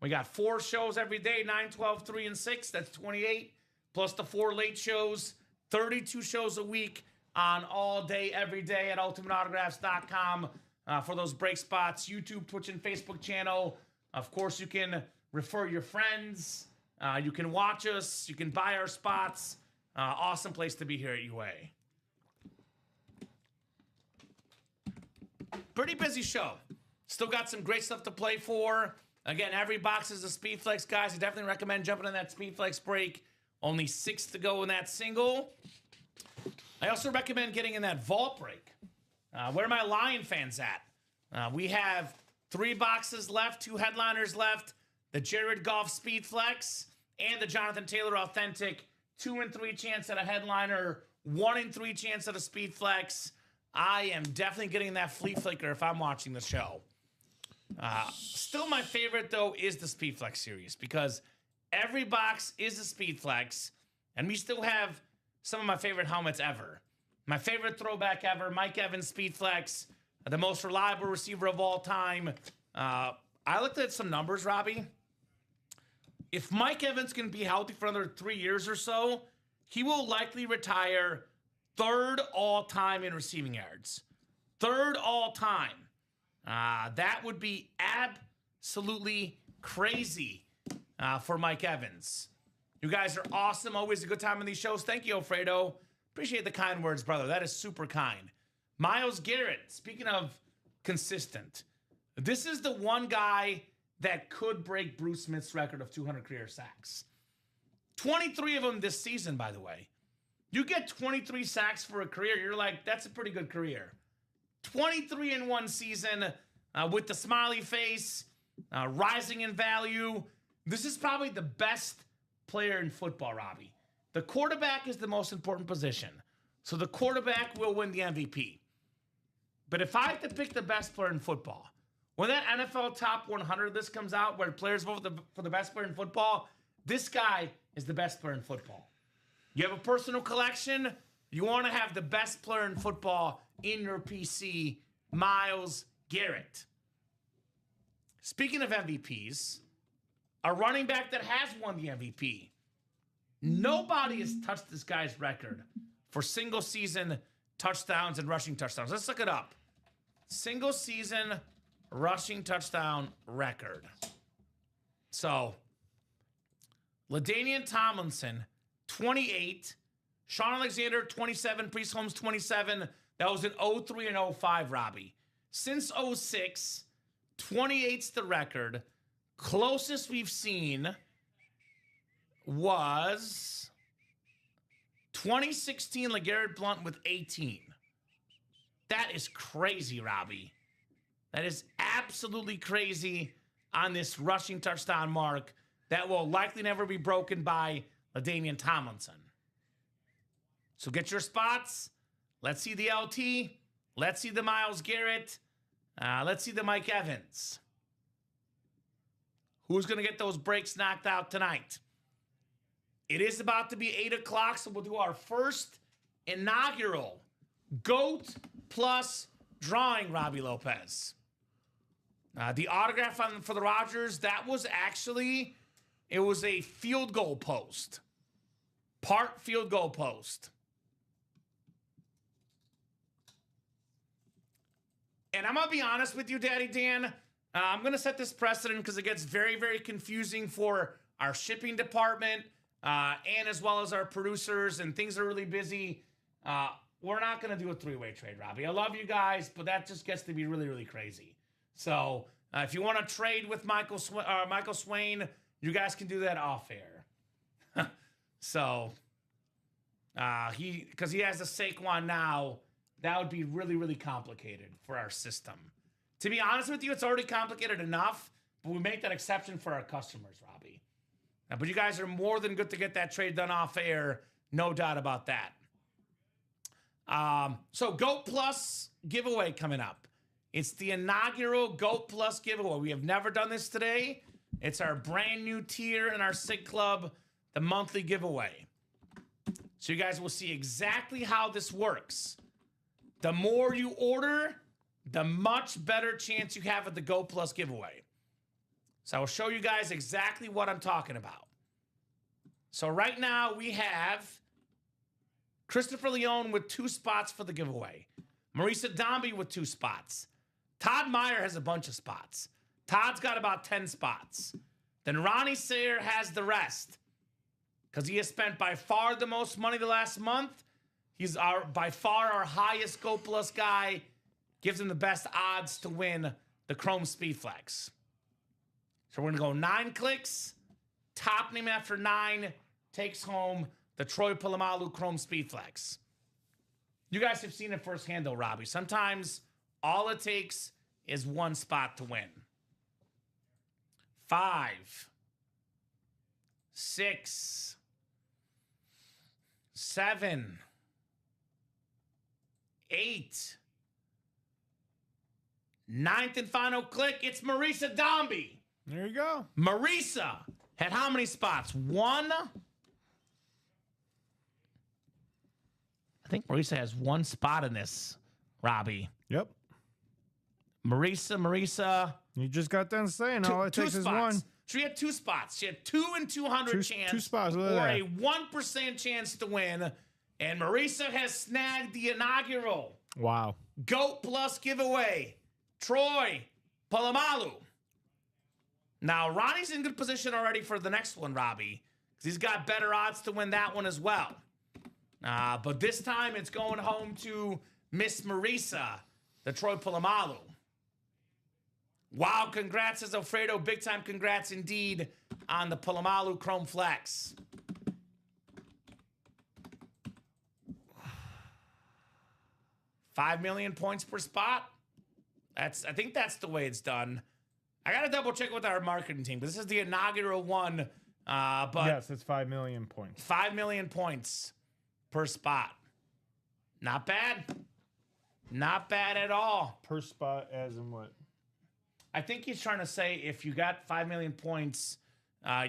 We got 4 shows every day, 9, 12, 3, and 6. That's 28. Plus the 4 late shows. 32 shows a week on all day, every day at ultimateautographs.com for those break spots. YouTube, Twitch, and Facebook channel. Of course, you can refer your friends. You can watch us. You can buy our spots. Awesome place to be here at UA. Pretty busy show. Still got some great stuff to play for. Again, every box is a Speed Flex, guys. I definitely recommend jumping on that Speed Flex break. Only 6 to go in that single. I also recommend getting in that vault break. Where are my Lion fans at? We have 3 boxes left, 2 headliners left. The Jared Goff Speed Flex and the Jonathan Taylor Authentic. 2 in 3 chance at a headliner. 1 in 3 chance at a Speed Flex. I am definitely getting that flea flicker if I'm watching the show. Still my favorite, though, is the Speed Flex series because every box is a Speed Flex, and we still have some of my favorite helmets ever. My favorite throwback ever, Mike Evans Speed Flex, the most reliable receiver of all time. I looked at some numbers, Robbie. If Mike Evans can be healthy for another 3 years or so, he will likely retire 3rd all-time in receiving yards. 3rd all-time. That would be absolutely crazy for Mike Evans. You guys are awesome. Always a good time on these shows. Thank you, Alfredo. Appreciate the kind words, brother. That is super kind. Myles Garrett, speaking of consistent, this is the one guy that could break Bruce Smith's record of 200 career sacks. 23 of them this season, by the way. You get 23 sacks for a career, you're like, that's a pretty good career. 23 in one season with the smiley face, rising in value. This is probably the best player in football, Robbie. The quarterback is the most important position. So the quarterback will win the MVP. But if I have to pick the best player in football, when that NFL Top 100 list comes out where players vote for the best player in football, this guy is the best player in football. You have a personal collection, you want to have the best player in football in your PC, Myles Garrett. Speaking of MVPs, a running back that has won the MVP. Nobody has touched this guy's record for single season touchdowns and rushing touchdowns. Let's look it up. Single season rushing touchdown record. So, LaDainian Tomlinson, 28. Sean Alexander, 27. Priest Holmes, 27. That was in 03 and 05, Robbie. Since 06, 28's the record. Closest we've seen was 2016 LeGarrette Blount with 18. That is crazy, Robbie. That is absolutely crazy on this rushing touchdown mark that will likely never be broken by LaDainian Tomlinson. So get your spots. Let's see the LT. Let's see the Myles Garrett. Let's see the Mike Evans. Who's going to get those breaks knocked out tonight? It is about to be 8 o'clock, so we'll do our first inaugural GOAT Plus drawing, Robbie Lopez. The autograph for the Rodgers, that was actually, it was a field goal post. Part field goal post. And I'm going to be honest with you, Daddy Dan. I'm going to set this precedent because it gets very, very confusing for our shipping department and as well as our producers, and things are really busy. We're not going to do a three-way trade, Robbie. I love you guys, but that just gets to be really, really crazy. So if you want to trade with Michael Swain, you guys can do that off air. So because he has a Saquon now, that would be really, really complicated for our system. To be honest with you, it's already complicated enough, but we make that exception for our customers, Robbie. But you guys are more than good to get that trade done off air. No doubt about that. So GOAT Plus giveaway coming up. It's the inaugural GOAT Plus giveaway. We have never done this today. It's our brand new tier in our SIG Club, the monthly giveaway. So you guys will see exactly how this works. The more you order, the much better chance you have at the GOAT Plus giveaway. So I will show you guys exactly what I'm talking about. So right now we have Christopher Leone with 2 spots for the giveaway. Marisa Dombey with 2 spots. Todd Meyer has a bunch of spots. Todd's got about 10 spots. Then Ronnie Sayer has the rest because he has spent by far the most money the last month. He's by far our highest GOAT Plus guy. Gives him the best odds to win the Chrome Speedflex. So we're going to go 9 clicks. Top name after 9 takes home the Troy Polamalu Chrome Speedflex. You guys have seen it firsthand, though, Robbie. Sometimes all it takes is 1 spot to win. 5, 6, 7, 8. 9th and final click. It's Marisa Dombey. There you go. Marisa had how many spots? 1. I think Marisa has 1 spot in this, Robbie. Yep. Marisa. You just got done saying all it 2 takes is spots. 1. She had 2 spots. She had 2 in 200 chance. 2 spots. Or a 1% chance to win. And Marisa has snagged the inaugural Wow. GOAT Plus giveaway. Troy Polamalu. Now, Ronnie's in good position already for the next one, Robbie, because he's got better odds to win that one as well. But this time, it's going home to Miss Marisa, the Troy Polamalu. Wow, congrats, as Alfredo. Big time congrats indeed on the Polamalu Chrome Flex. $5 million points per spot. I think that's the way it's done. I got to double check with our marketing team. This is the inaugural one. But yes, it's 5 million points. 5 million points per spot. Not bad. Not bad at all. Per spot, as in what? I think he's trying to say if you got 5 million points,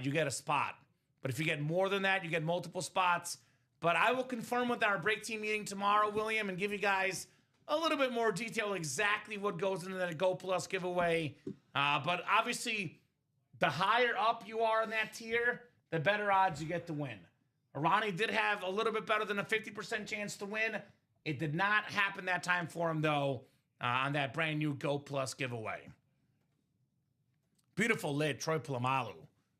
you get a spot. But if you get more than that, you get multiple spots. But I will confirm with our break team meeting tomorrow, William, and give you guys a little bit more detail exactly what goes into that Go Plus giveaway. But obviously, the higher up you are in that tier, the better odds you get to win. Ronnie did have a little bit better than a 50% chance to win. It did not happen that time for him, though, on that brand new Go Plus giveaway. Beautiful lid, Troy Polamalu.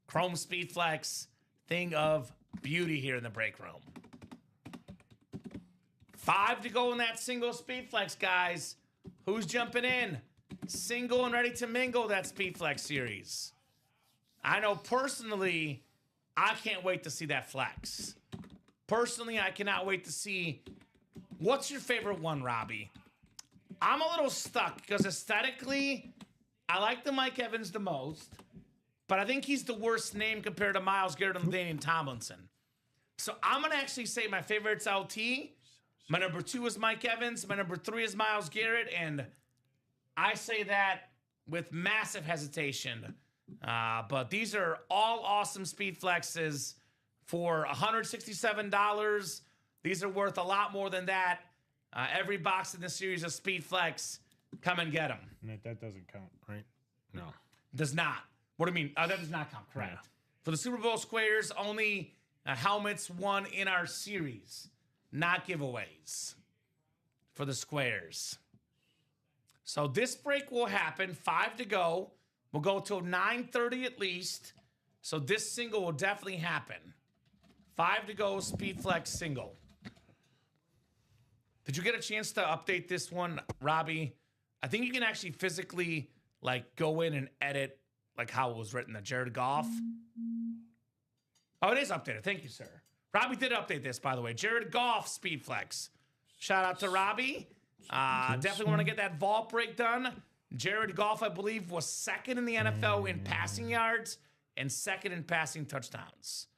Chrome Speed Flex, thing of beauty here in the break room. 5 to go in that single Speed Flex, guys. Who's jumping in? Single and ready to mingle that Speed Flex series. I know personally, I can't wait to see that flex. Personally, I cannot wait to see. What's your favorite one, Robbie? I'm a little stuck because aesthetically, I like the Mike Evans the most, but I think he's the worst name compared to Myles Garrett and Daniel Tomlinson. So I'm going to actually say my favorite's LT. My number 2 is Mike Evans. My number 3 is Myles Garrett. And I say that with massive hesitation. But these are all awesome speed flexes for $167. These are worth a lot more than that. Every box in the series of speed flex, come and get them. That doesn't count, right? No. Does not. What do you mean? That does not count, correct. Yeah. For the Super Bowl squares, only helmets won in our series, not giveaways for the squares. So this break will happen, 5 to go. We'll go till 9:30 at least. So this single will definitely happen. 5 to go, Speed Flex single. Did you get a chance to update this one, Robbie? I think you can actually physically go in and edit how it was written, the Jared Goff. Oh, it is updated. Thank you, sir. Robbie did update this, by the way. Jared Goff Speed Flex. Shout out to Robbie. Definitely want to get that vault break done. Jared Goff, I believe, was 2nd in the NFL in passing yards and 2nd in passing touchdowns.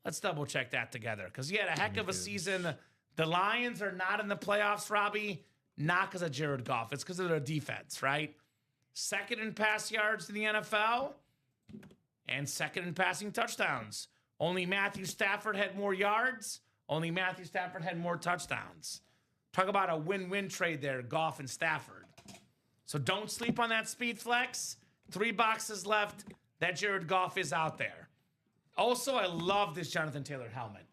Let's double check that together because he had a heck of a season. The Lions are not in the playoffs, Robbie, not because of Jared Goff. It's because of their defense, right? 2nd in pass yards in the NFL and 2nd in passing touchdowns. Only Matthew Stafford had more yards. Only Matthew Stafford had more touchdowns. Talk about a win-win trade there, Goff and Stafford. So don't sleep on that speed flex. 3 boxes left. That Jared Goff is out there. Also, I love this Jonathan Taylor helmet.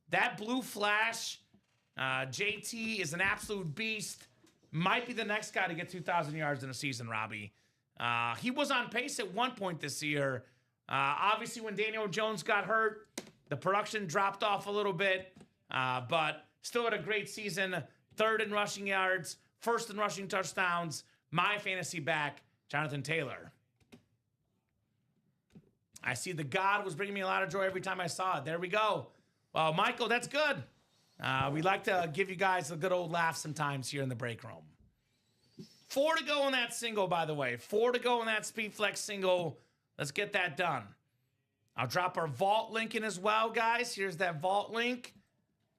That blue flash, JT is an absolute beast. Might be the next guy to get 2,000 yards in a season, Robbie. He was on pace at one point this year. Obviously, when Daniel Jones got hurt, the production dropped off a little bit. But still had a great season. 3rd in rushing yards, 1st in rushing touchdowns. My fantasy back, Jonathan Taylor. I see the God was bringing me a lot of joy every time I saw it. There we go. Well, Michael, that's good. We like to give you guys a good old laugh sometimes here in the break room. 4 to go in that single, by the way. 4 to go in that Speed Flex single. Let's get that done. I'll drop our vault link in as well, guys. Here's that vault link.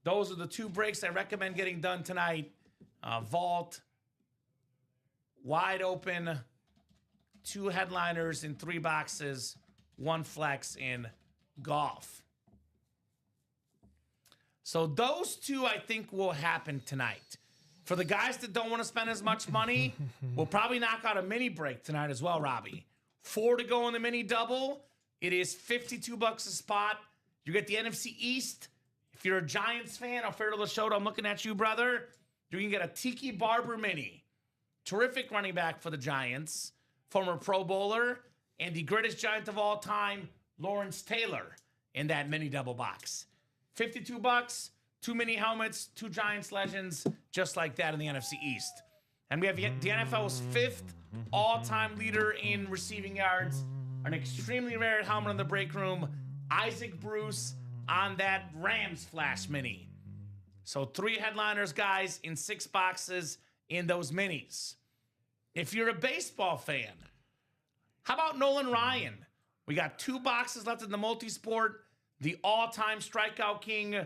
Those are the 2 breaks I recommend getting done tonight. Vault, wide open, 2 headliners in 3 boxes, 1 flex in golf. So those 2, I think, will happen tonight. For the guys that don't want to spend as much money, we'll probably knock out a mini break tonight as well, Robbie. 4 to go in the mini double. It is $52 a spot. You get the NFC East. If you're a Giants fan, Alfredo Lachoto, I'm looking at you, brother. You can get a Tiki Barber mini. Terrific running back for the Giants. Former Pro Bowler. And the greatest Giant of all time, Lawrence Taylor, in that mini double box. $52, 2 mini helmets, 2 Giants legends, just like that in the NFC East. And we have the NFL's 5th all-time leader in receiving yards. An extremely rare helmet in the break room. Isaac Bruce on that Rams Flash mini. So 3 headliners, guys, in 6 boxes in those minis. If you're a baseball fan, how about Nolan Ryan? We got 2 boxes left in the multi-sport. The all-time strikeout king,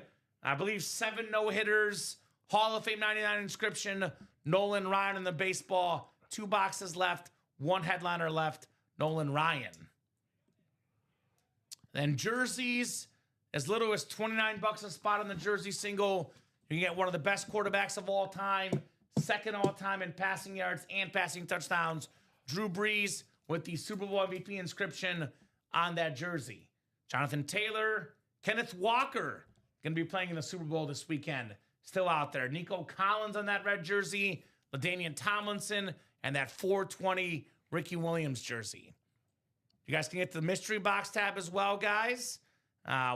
I believe 7 no-hitters, Hall of Fame 99 inscription, Nolan Ryan in the baseball. 2 boxes left, 1 headliner left, Nolan Ryan. Then jerseys, as little as $29 a spot on the jersey single. You can get one of the best quarterbacks of all time, 2nd all-time in passing yards and passing touchdowns, Drew Brees, with the Super Bowl MVP inscription on that jersey. Jonathan Taylor, Kenneth Walker, going to be playing in the Super Bowl this weekend. Still out there. Nico Collins on that red jersey, LaDainian Tomlinson, and that 420 Ricky Williams jersey. You guys can get the mystery box tab as well, guys.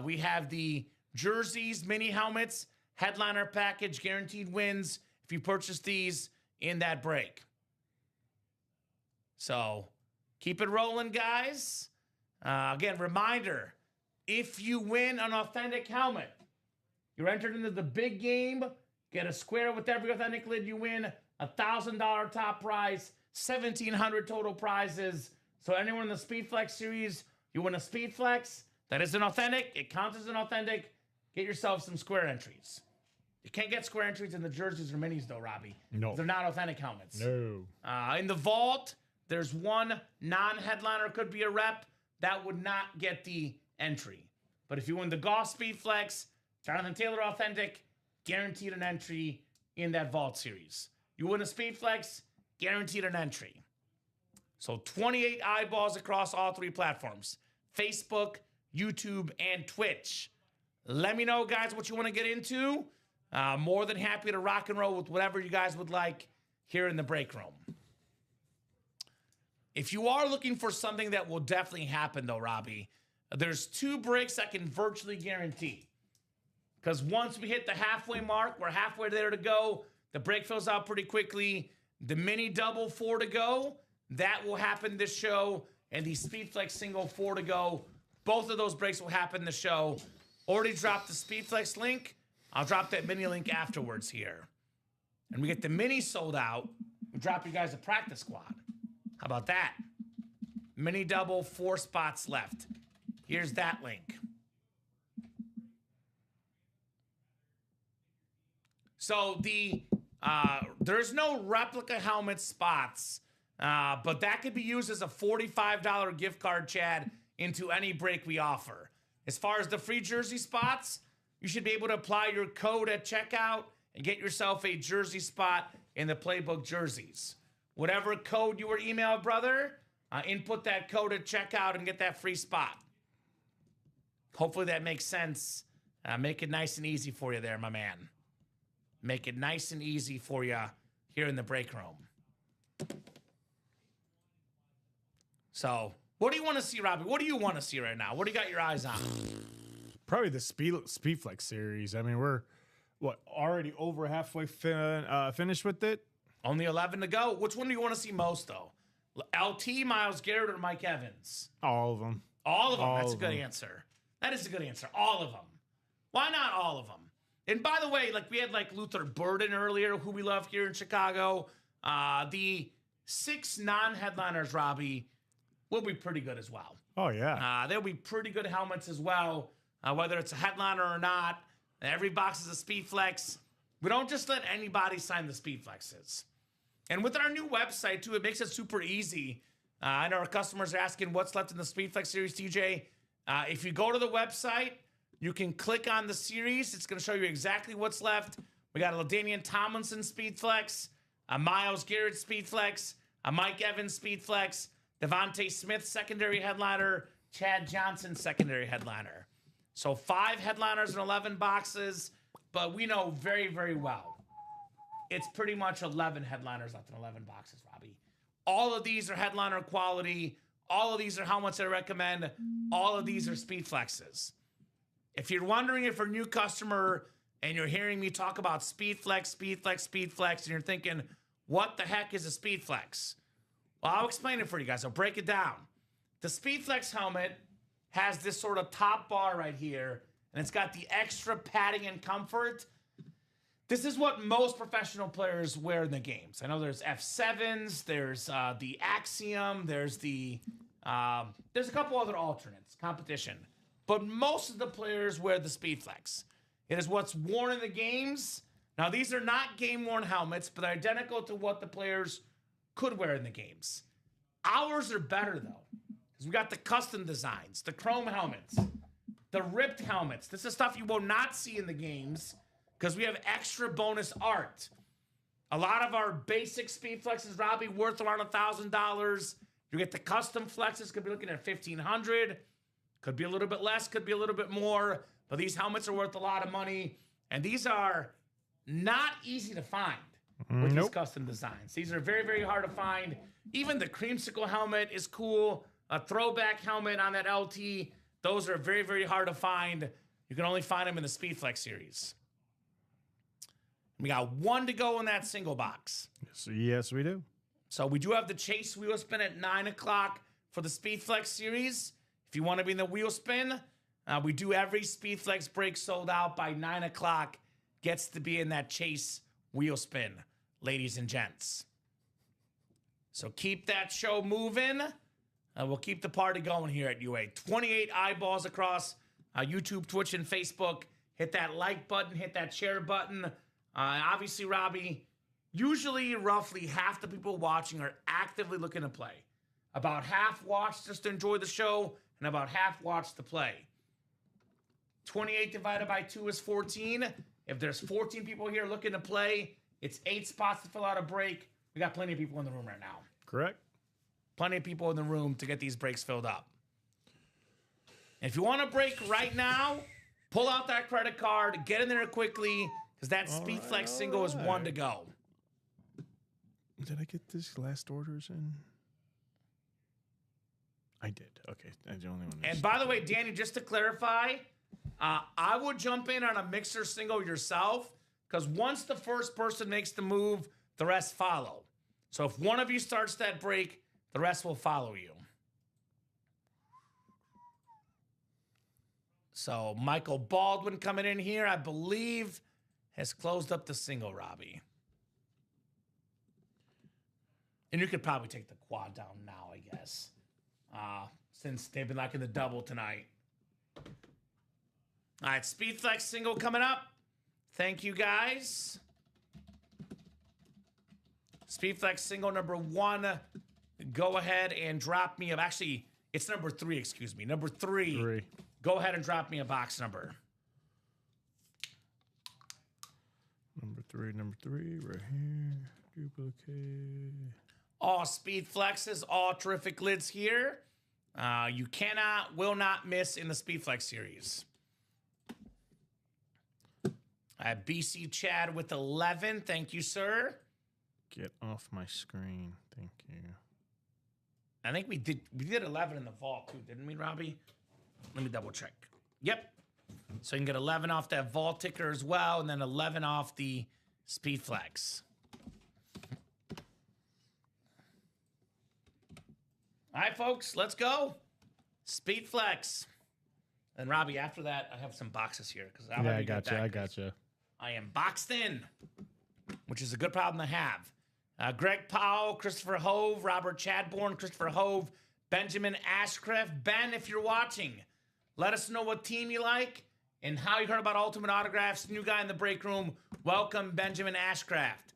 We have the jerseys, mini helmets, headliner package, guaranteed wins if you purchase these in that break. So keep it rolling, guys. Again, reminder, if you win an authentic helmet, you're entered into the big game, get a square with every authentic lid you win, $1,000 top prize, 1,700 total prizes. So anyone in the Speedflex series, you win a Speedflex, that isn't authentic, it counts as an authentic, get yourself some square entries. You can't get square entries in the jerseys or minis though, Robbie. No. They're not authentic helmets. No. In the vault, there's 1 non-headliner, could be a rep, that would not get the entry. But if you win the Golf Speedflex, Jonathan Taylor authentic, guaranteed an entry in that vault series. You win a Speedflex, guaranteed an entry. So 28 eyeballs across all 3 platforms, Facebook, YouTube, and Twitch. Let me know, guys, what you want to get into. More than happy to rock and roll with whatever you guys would like here in the break room. If you are looking for something that will definitely happen, though, Robbie, there's 2 breaks I can virtually guarantee. Because once we hit the halfway mark, we're halfway there to go. The break fills out pretty quickly. The mini double 4 to go, that will happen this show. And the Speedflex single 4 to go, both of those breaks will happen this show. Already dropped the Speedflex link. I'll drop that mini link afterwards here. And we get the mini sold out. We'll drop you guys a practice squad. How about that? Mini double, 4 spots left. Here's that link. So there's no replica helmet spots, but that could be used as a $45 gift card, Chad, into any break we offer. As far as the free jersey spots, you should be able to apply your code at checkout and get yourself a jersey spot in the Playbook jerseys. Whatever code you were emailed, brother, input that code at checkout and get that free spot. Hopefully that makes sense. Make it nice and easy for you there, my man. Make it nice and easy for you here in the break room. So, what do you want to see, Robbie? What do you want to see right now? What do you got your eyes on? Probably the Speedflex series. I mean, we're already over halfway finished with it. Only 11 to go. Which one do you want to see most, though? LT, Myles Garrett, or Mike Evans? All of them. All of them. That's a good answer. That is a good answer. All of them. Why not all of them? And by the way, we had Luther Burden earlier, who we love here in Chicago. The 6 non-headliners, Robbie, will be pretty good as well. Oh, yeah. They'll be pretty good helmets as well, whether it's a headliner or not. Every box is a Speedflex. We don't just let anybody sign the Speedflexes. And with our new website, too, it makes it super easy. I know our customers are asking what's left in the Speedflex series, TJ. If you go to the website, you can click on the series. It's going to show you exactly what's left. We got a LaDainian Tomlinson Speedflex, a Myles Garrett Speedflex, a Mike Evans Speedflex, Devontae Smith secondary headliner, Chad Johnson, secondary headliner. So 5 headliners and 11 boxes, but we know very, very well it's pretty much 11 headliners left in 11 boxes, Robbie. All of these are headliner quality. All of these are how much I recommend. All of these are speed flexes. If you're wondering if you're a new customer and you're hearing me talk about speed flex, speed flex, speed flex, and you're thinking, what the heck is a speed flex? Well, I'll explain it for you guys. I'll break it down. The speed flex helmet has this sort of top bar right here, and it's got the extra padding and comfort. This is what most professional players wear in the games. I know there's F7s, there's the Axiom, there's a couple other alternates, competition. But most of the players wear the Speed Flex. It is what's worn in the games. Now, these are not game-worn helmets, but they're identical to what the players could wear in the games. Ours are better, though, because we got the custom designs, the chrome helmets, the ripped helmets. This is stuff you will not see in the games, because we have extra bonus art. A lot of our basic speed flexes, Robbie, worth around $1,000. You get the custom flexes, could be looking at $1,500. Could be a little bit less, could be a little bit more. But these helmets are worth a lot of money. And these are not easy to find with these custom designs. These are very, very hard to find. Even the creamsicle helmet is cool. A throwback helmet on that LT. Those are very, very hard to find. You can only find them in the Speed Flex series. We got 1 to go in that single box. Yes, we do. So we do have the Chase wheel spin at 9 o'clock for the Speed Flex series. If you want to be in the wheel spin, we do every Speed Flex break sold out by 9 o'clock. Gets to be in that Chase wheel spin, ladies and gents. So keep that show moving. We'll keep the party going here at UA. 28 eyeballs across YouTube, Twitch, and Facebook. Hit that like button. Hit that share button. Obviously, Robbie, usually roughly half the people watching are actively looking to play. About half watch just to enjoy the show, and about half watch to play. 28 divided by 2 is 14. If there's 14 people here looking to play, it's 8 spots to fill out a break. We got plenty of people in the room right now. Correct. Plenty of people in the room to get these breaks filled up. And if you want to break right now, pull out that credit card, get in there quickly, because that Speed Flex single is 1 to go. Did I get this last orders in? I did. Okay. I'm the only one. And by the way, Danny, just to clarify, I would jump in on a mixer single yourself, because once the first person makes the move, the rest follow. So if one of you starts that break, the rest will follow you. So Michael Baldwin coming in here, I believe, has closed up the single, Robbie. And you could probably take the quad down now, I guess, since they've been liking the double tonight. All right, Speed Flex single coming up. Thank you, guys. Speed Flex single number 1. Go ahead and drop me actually, it's number 3, excuse me. Number 3. Go ahead and drop me a box number. Number three, right here. Duplicate. All Speed Flexes, all terrific lids here. You will not miss in the Speed Flex series. I have BC Chad with 11. Thank you, sir. Get off my screen. Thank you. I think we did 11 in the vault too, didn't we, Robbie? Let me double check. Yep. So you can get 11 off that vault ticker as well, and then 11 off the Speed Flex. All right, folks, let's go. Speed Flex. And Robbie, after that, I have some boxes here. I got you. I am boxed in, which is a good problem to have. Greg Powell, Christopher Hove, Robert Chadbourne, Christopher Hove, Benjamin Ashcraft. Ben, if you're watching, let us know what team you like and how you heard about Ultimate Autographs. New guy in the break room. Welcome, Benjamin Ashcraft.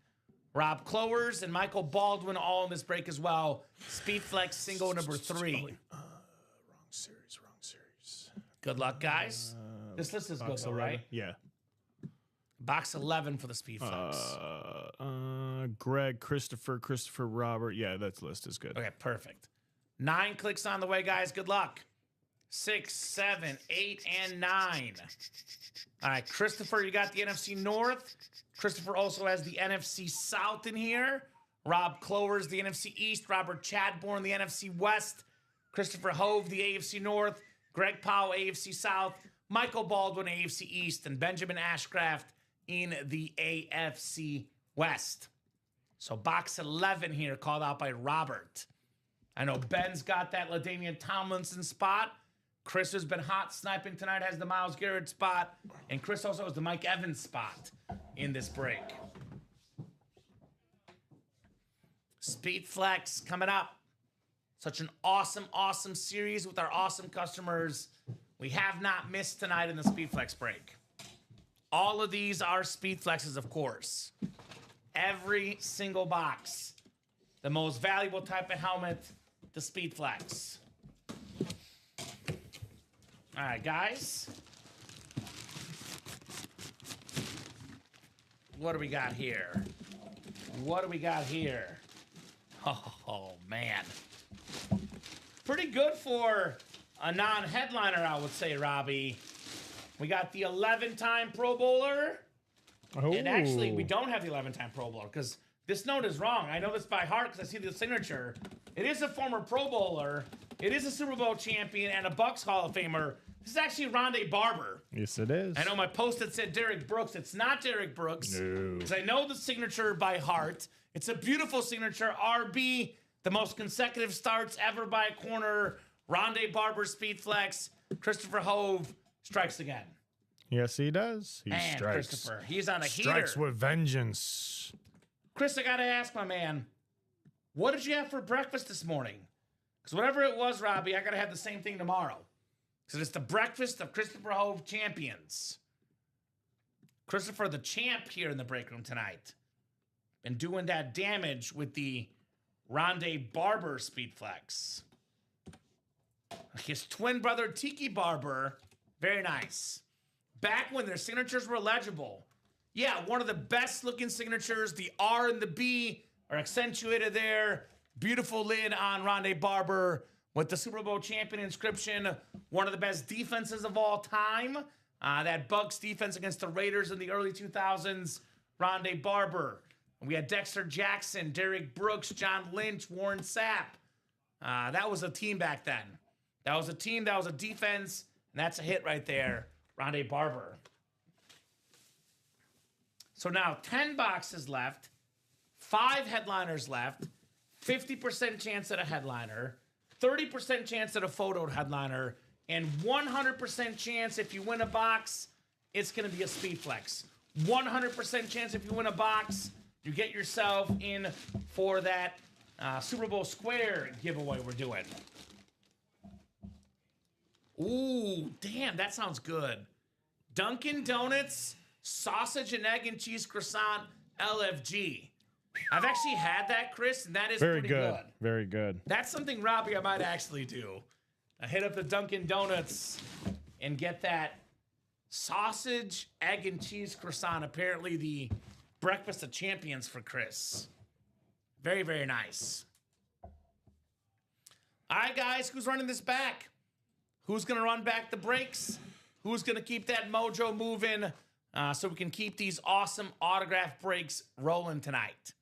Rob Clowers and Michael Baldwin all in this break as well. Speed Flex single number 3. Wrong series. Good luck, guys. This list is good, though, right? Yeah. Box 11 for the Speed Flex. Greg, Christopher, Robert. Yeah, that list is good. Okay, perfect. 9 clicks on the way, guys. Good luck. 6, 7, 8, and 9. All right, Christopher, you got the NFC North. Christopher also has the NFC South in here. Rob Clovers, the NFC East. Robert Chadbourne, the NFC West. Christopher Hove, the AFC North. Greg Powell, AFC South. Michael Baldwin, AFC East. And Benjamin Ashcraft in the AFC West. So box 11 here called out by Robert. I know Ben's got that LaDainian Tomlinson spot. Chris has been hot sniping tonight, has the Myles Garrett spot. And Chris also has the Mike Evans spot in this break. Speed Flex coming up. Such an awesome, awesome series with our awesome customers. We have not missed tonight in the Speed Flex break. All of these are Speed Flexes, of course. Every single box. The most valuable type of helmet, the Speed Flex. All right, guys. What do we got here? What do we got here? Oh, man. Pretty good for a non-headliner, I would say, Robbie. We got the 11-time Pro Bowler. Oh. And actually, we don't have the 11-time Pro Bowler because this note is wrong. I know this by heart because I see the signature. It is a former Pro Bowler. It is a Super Bowl champion and a Bucs Hall of Famer. This is actually Rondé Barber. Yes, it is. I know my post-it said Derek Brooks. It's not Derek Brooks. No. Because I know the signature by heart. It's a beautiful signature. RB, the most consecutive starts ever by a corner. Rondé Barber, Speed Flex. Christopher Hove strikes again. Yes, he does. He Man, strikes. Christopher, he's on a Strikes heater. with vengeance. Chris, I gotta ask, my man, what did you have for breakfast this morning? Because whatever it was, Robbie, I gotta have the same thing tomorrow. Because it's the breakfast of Christopher Hove champions. Christopher, the champ here in the break room tonight. Been doing that damage with the Rondé Barber Speed Flex. His twin brother, Tiki Barber, very nice. Back when their signatures were legible. Yeah, one of the best looking signatures. The R and the B are accentuated there. Beautiful lid on Rondé Barber with the Super Bowl champion inscription. One of the best defenses of all time. That Bucs defense against the Raiders in the early 2000s. Rondé Barber. We had Dexter Jackson, Derek Brooks, John Lynch, Warren Sapp. That was a team back then. That was a team, that was a defense, and that's a hit right there. Rondé Barber. So now 10 boxes left, 5 headliners left, 50% chance at a headliner, 30% chance at a photoed headliner, and 100% chance if you win a box, it's going to be a Speed Flex. 100% chance if you win a box, you get yourself in for that Super Bowl Square giveaway we're doing. Ooh, damn, that sounds good. Dunkin' Donuts, sausage and egg and cheese croissant, LFG. I've actually had that, Chris, and that is Very pretty good. Very good. That's something, Robbie, I might actually do. I hit up the Dunkin' Donuts and get that sausage, egg, and cheese croissant. Apparently the breakfast of champions for Chris. Very, very nice. All right, guys, who's running this back? Who's going to run back the brakes? Who's going to keep that mojo moving so we can keep these awesome autograph breaks rolling tonight?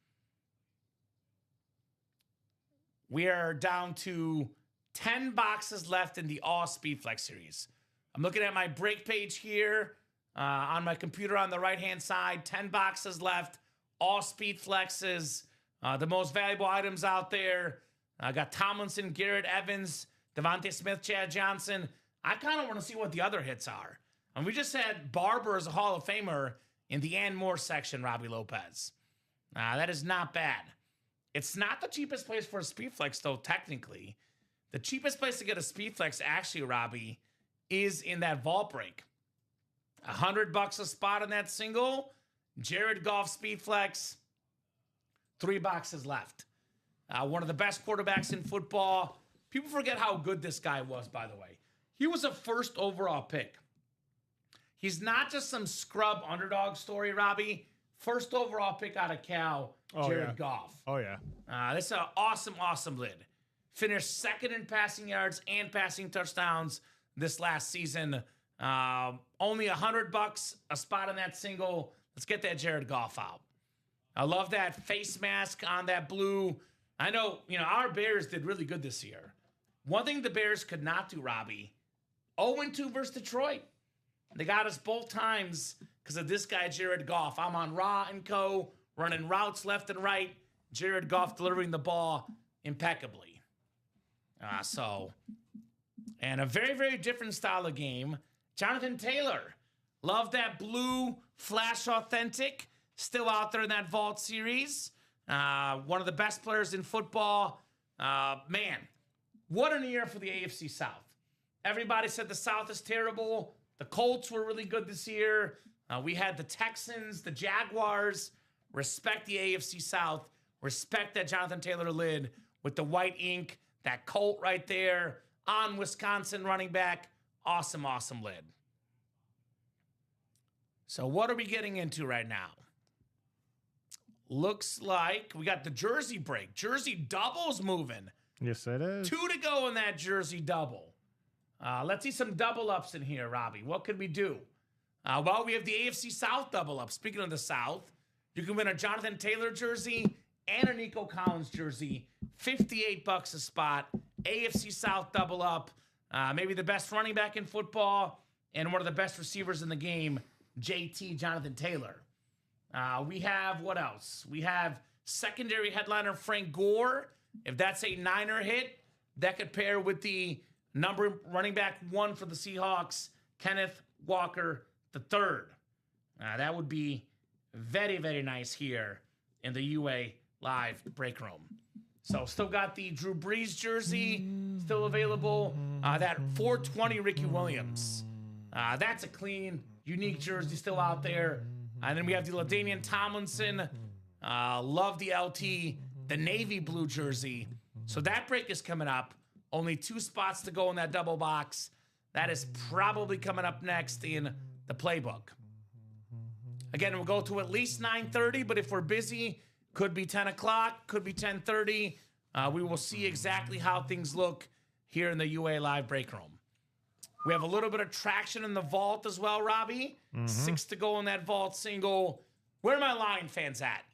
We are down to 10 boxes left in the All Speed Flex series. I'm looking at my break page here on my computer on the right-hand side. 10 boxes left. All Speed Flexes. The most valuable items out there. I got Tomlinson, Garrett Evans, Devontae Smith, Chad Johnson. I kind of want to see what the other hits are. And we just had Barber as a Hall of Famer in the and more section, Robbie Lopez. That is not bad. It's not the cheapest place for a Speed Flex, though, technically. The cheapest place to get a Speed Flex, actually, Robbie, is in that vault break. $100 a spot in that single. Jared Goff Speed Flex. 3 boxes left. One of the best quarterbacks in football. People forget how good this guy was, by the way. He was a first overall pick. He's not just some scrub underdog story, Robbie. First overall pick out of Cal, Jared Goff. Oh, yeah. This is an awesome, awesome lid. Finished second in passing yards and passing touchdowns. this last season. Only $100 a spot on that single. Let's get that Jared Goff out. I love that face mask on that blue. I know, our Bears did really good this year. One thing the Bears could not do, Robbie, 0-2 versus Detroit. They got us both times because of this guy, Jared Goff. I'm on Raw and Co., running routes left and right. Jared Goff delivering the ball impeccably. And a very, very different style of game. Jonathan Taylor. Love that blue Flash Authentic. Still out there in that Vault series. One of the best players in football. Man, what a year for the AFC South. Everybody said the South is terrible. The Colts were really good this year. We had the Texans, the Jaguars. Respect the AFC South. Respect that Jonathan Taylor lid with the white ink. That Colt right there on Wisconsin running back. Awesome, awesome lid. So what are we getting into right now? Looks like we got the jersey break. Jersey double's moving. Yes, it is. 2 to go in that jersey double. Let's see some double ups in here, Robbie. What could we do? Well, we have the AFC South double up. Speaking of the South, you can win a Jonathan Taylor jersey and a Nico Collins jersey. $58 a spot. AFC South double up. Maybe the best running back in football and one of the best receivers in the game, JT, Jonathan Taylor. We have, what else? We have secondary headliner Frank Gore. If that's a Niner hit, that could pair with the number running back 1 for the Seahawks, Kenneth Walker III. That would be very, very nice here in the UA Live break room. So still got the Drew Brees jersey still available. That 420 Ricky Williams. That's a clean, unique jersey still out there. And then we have the LaDainian Tomlinson. Love the LT, the navy blue jersey. So that break is coming up. Only 2 spots to go in that double box. That is probably coming up next in the playbook. Again, we'll go to at least 9:30, but if we're busy, could be 10 o'clock, could be 10:30. We will see exactly how things look here in the UA Live break room. We have a little bit of traction in the vault as well, Robbie. 6 to go in that vault single. Where are my Lion fans at?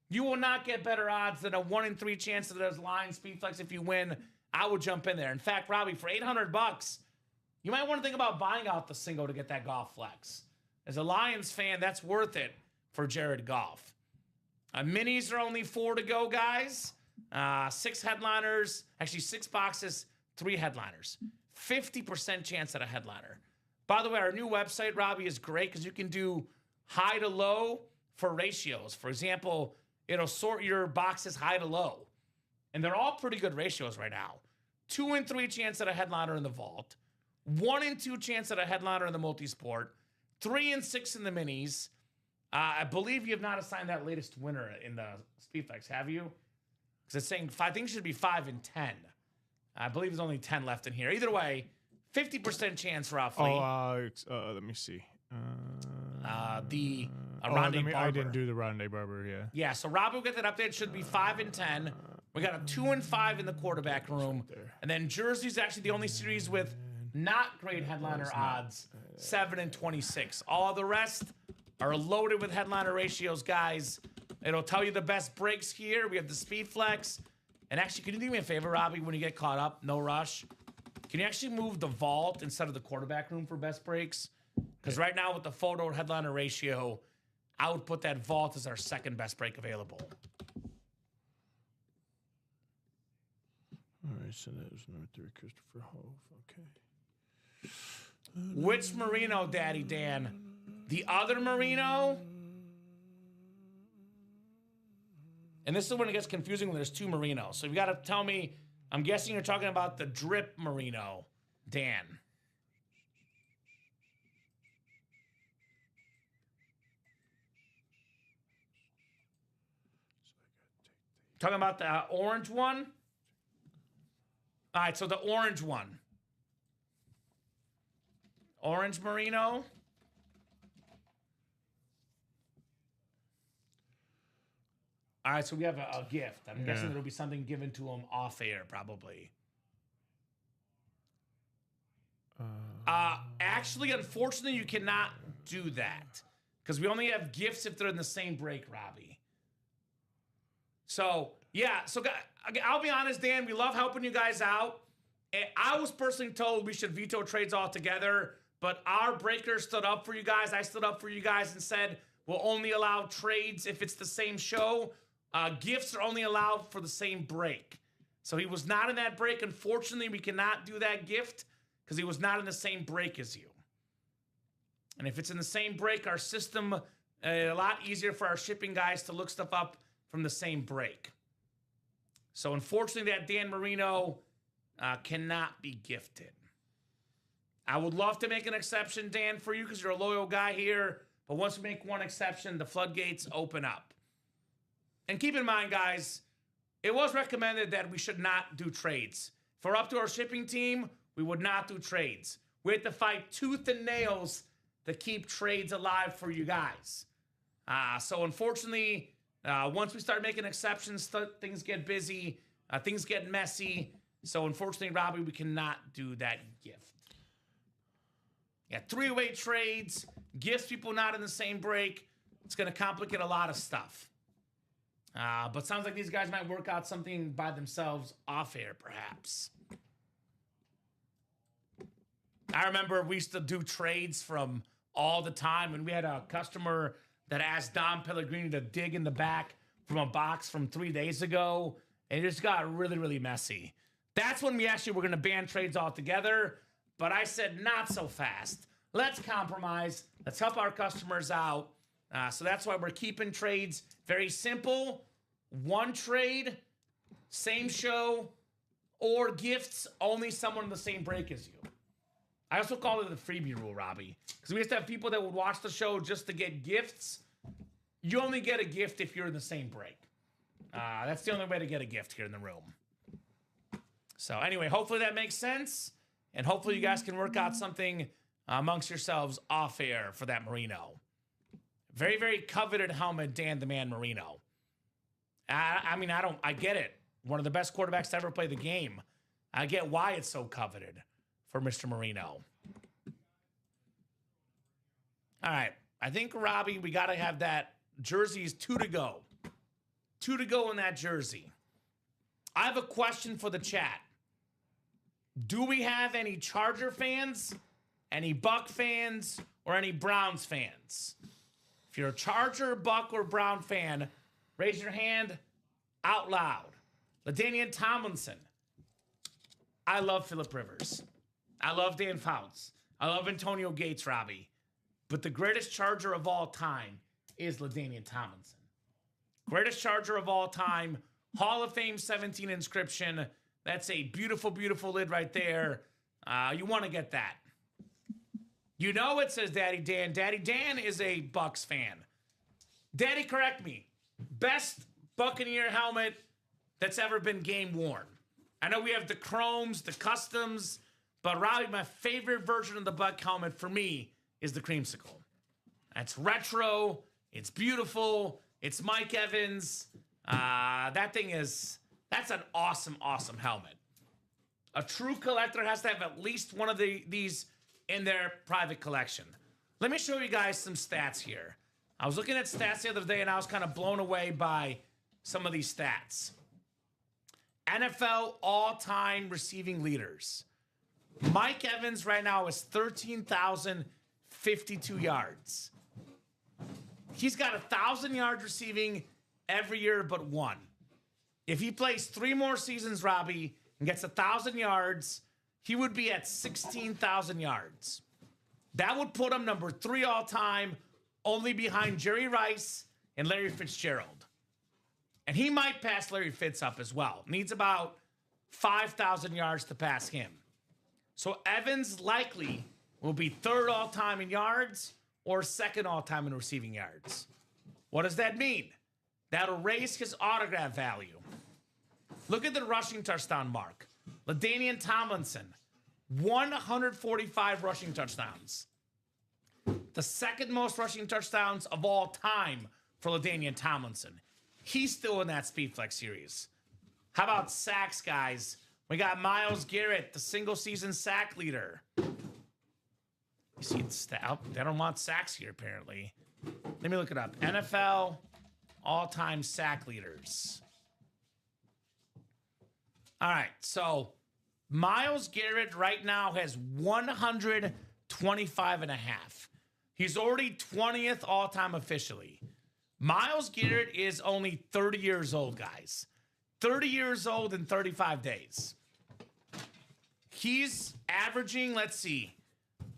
You will not get better odds than a 1 in 3 chance that there's Lion Speed Flex if you win. I would jump in there. In fact, Robbie, for $800, you might want to think about buying out the single to get that Goff Flex. As a Lions fan, that's worth it for Jared Goff. Minis are only 4 to go, guys. 6 headliners. Actually, 6 boxes, 3 headliners. 50% chance at a headliner. By the way, our new website, Robbie, is great because you can do high to low for ratios. For example, it'll sort your boxes high to low. And they're all pretty good ratios right now. 2 in 3 chance at a headliner in the vault. 1 in 2 chance at a headliner in the multisport. 3 in 6 in the minis. I believe you have not assigned that latest winner in the Speedflex, have you? Because it's saying, I think it should be 5 in 10. I believe there's only 10 left in here. Either way, 50% chance roughly. Let me see. Rondé Barber. I didn't do the Rondé Barber, yeah. Yeah, so Rob will get that update. Should be 5 in 10. We got a 2 in 5 in the quarterback room. And then Jersey's actually the only series with not great headliner odds. 7 in 26. All the rest are loaded with headliner ratios, guys. It'll tell you the best breaks here. We have the Speed Flex. And actually, can you do me a favor, Robbie, when you get caught up? No rush. Can you actually move the vault instead of the quarterback room for best breaks? Because right now with the photo headliner ratio, I would put that vault as our second best break available. All right, so that was number 3, Christopher Hove. Okay. Which Marino, Daddy Dan? The other Marino? And this is when it gets confusing when there's 2 Marinos. So you got to tell me, I'm guessing you're talking about the drip Marino, Dan. Talking about the orange one? All right, so the orange one. Orange Merino. All right, so we have a gift. I'm guessing there'll be something given to him off air, probably. Actually, unfortunately, you cannot do that because we only have gifts if they're in the same break, Robbie. So, yeah. So, I'll be honest, Dan, we love helping you guys out. And I was personally told we should veto trades altogether, but our breaker stood up for you guys. I stood up for you guys and said we'll only allow trades if it's the same show. Gifts are only allowed for the same break. So he was not in that break. Unfortunately, we cannot do that gift because he was not in the same break as you. And if it's in the same break, our system, a lot easier for our shipping guys to look stuff up from the same break. So unfortunately, that Dan Marino cannot be gifted. I would love to make an exception, Dan, for you because you're a loyal guy here. But once we make one exception, the floodgates open up. And keep in mind, guys, it was recommended that we should not do trades. If we're up to our shipping team, we would not do trades. We have to fight tooth and nails to keep trades alive for you guys. So unfortunately, once we start making exceptions, things get busy, things get messy. So unfortunately, Robbie, we cannot do that gift. Yeah, three-way trades, gifts people not in the same break. It's going to complicate a lot of stuff. But sounds like these guys might work out something by themselves off air, perhaps. I remember we used to do trades from all the time, and we had a customer that asked Dom Pellegrini to dig in the back from a box from 3 days ago, and it just got really, really messy. That's when we actually were going to ban trades altogether, but I said not so fast. Let's compromise. Let's help our customers out. So that's why we're keeping trades very simple. One trade, same show, or gifts, only someone in the same break as you. I also call it the freebie rule, Robbie, because we used to have people that would watch the show just to get gifts. You only get a gift if you're in the same break. That's the only way to get a gift here in the room. So anyway, hopefully that makes sense, and hopefully you guys can work out something amongst yourselves off air for that Marino. Very, very coveted helmet, Dan the Man Marino. I get it. One of the best quarterbacks to ever play the game. I get why it's so coveted for Mr. Marino. All right. I think, Robbie, we got to have that. Jersey's 2 to go. 2 to go in that jersey. I have a question for the chat. Do we have any Charger fans, any Buck fans, or any Browns fans? If you're a Charger, Buck, or Brown fan, raise your hand out loud. LaDainian Tomlinson. I love Phillip Rivers. I love Dan Fouts. I love Antonio Gates, Robbie. But the greatest Charger of all time is LaDainian Tomlinson. Greatest Charger of all time. Hall of Fame 17 inscription. That's a beautiful, beautiful lid right there. You want to get that. You know it says Daddy Dan. Daddy Dan is a Bucks fan. Daddy, correct me. Best Buccaneer helmet that's ever been game worn. I know we have the chromes, the customs, but Robbie, my favorite version of the Buck helmet for me is the creamsicle. It's retro. It's beautiful. It's Mike Evans. That's an awesome, awesome helmet. A true collector has to have at least one of these in their private collection. Let me show you guys some stats here. I was looking at stats the other day, and I was kind of blown away by some of these stats. NFL all-time receiving leaders. Mike Evans right now is 13,052 yards. He's got 1,000 yards receiving every year but one. If he plays 3 more seasons, Robbie, and gets 1,000 yards, he would be at 16,000 yards. That would put him number 3 all-time, only behind Jerry Rice and Larry Fitzgerald. And he might pass Larry Fitz up as well. Needs about 5,000 yards to pass him. So Evans likely will be 3rd all-time in yards or 2nd all-time in receiving yards. What does that mean? That'll raise his autograph value. Look at the rushing touchdown mark. LaDainian Tomlinson, 145 rushing touchdowns. The 2nd most rushing touchdowns of all time for LaDainian Tomlinson. He's still in that Speedflex series. How about sacks, guys? We got Myles Garrett, the single-season sack leader. You see, they don't want sacks here, apparently. Let me look it up. NFL all-time sack leaders. All right, so Myles Garrett right now has 125 and a half. He's already 20th all-time officially. Myles Garrett is only 30 years old, guys. 30 years old in 35 days. He's averaging, let's see,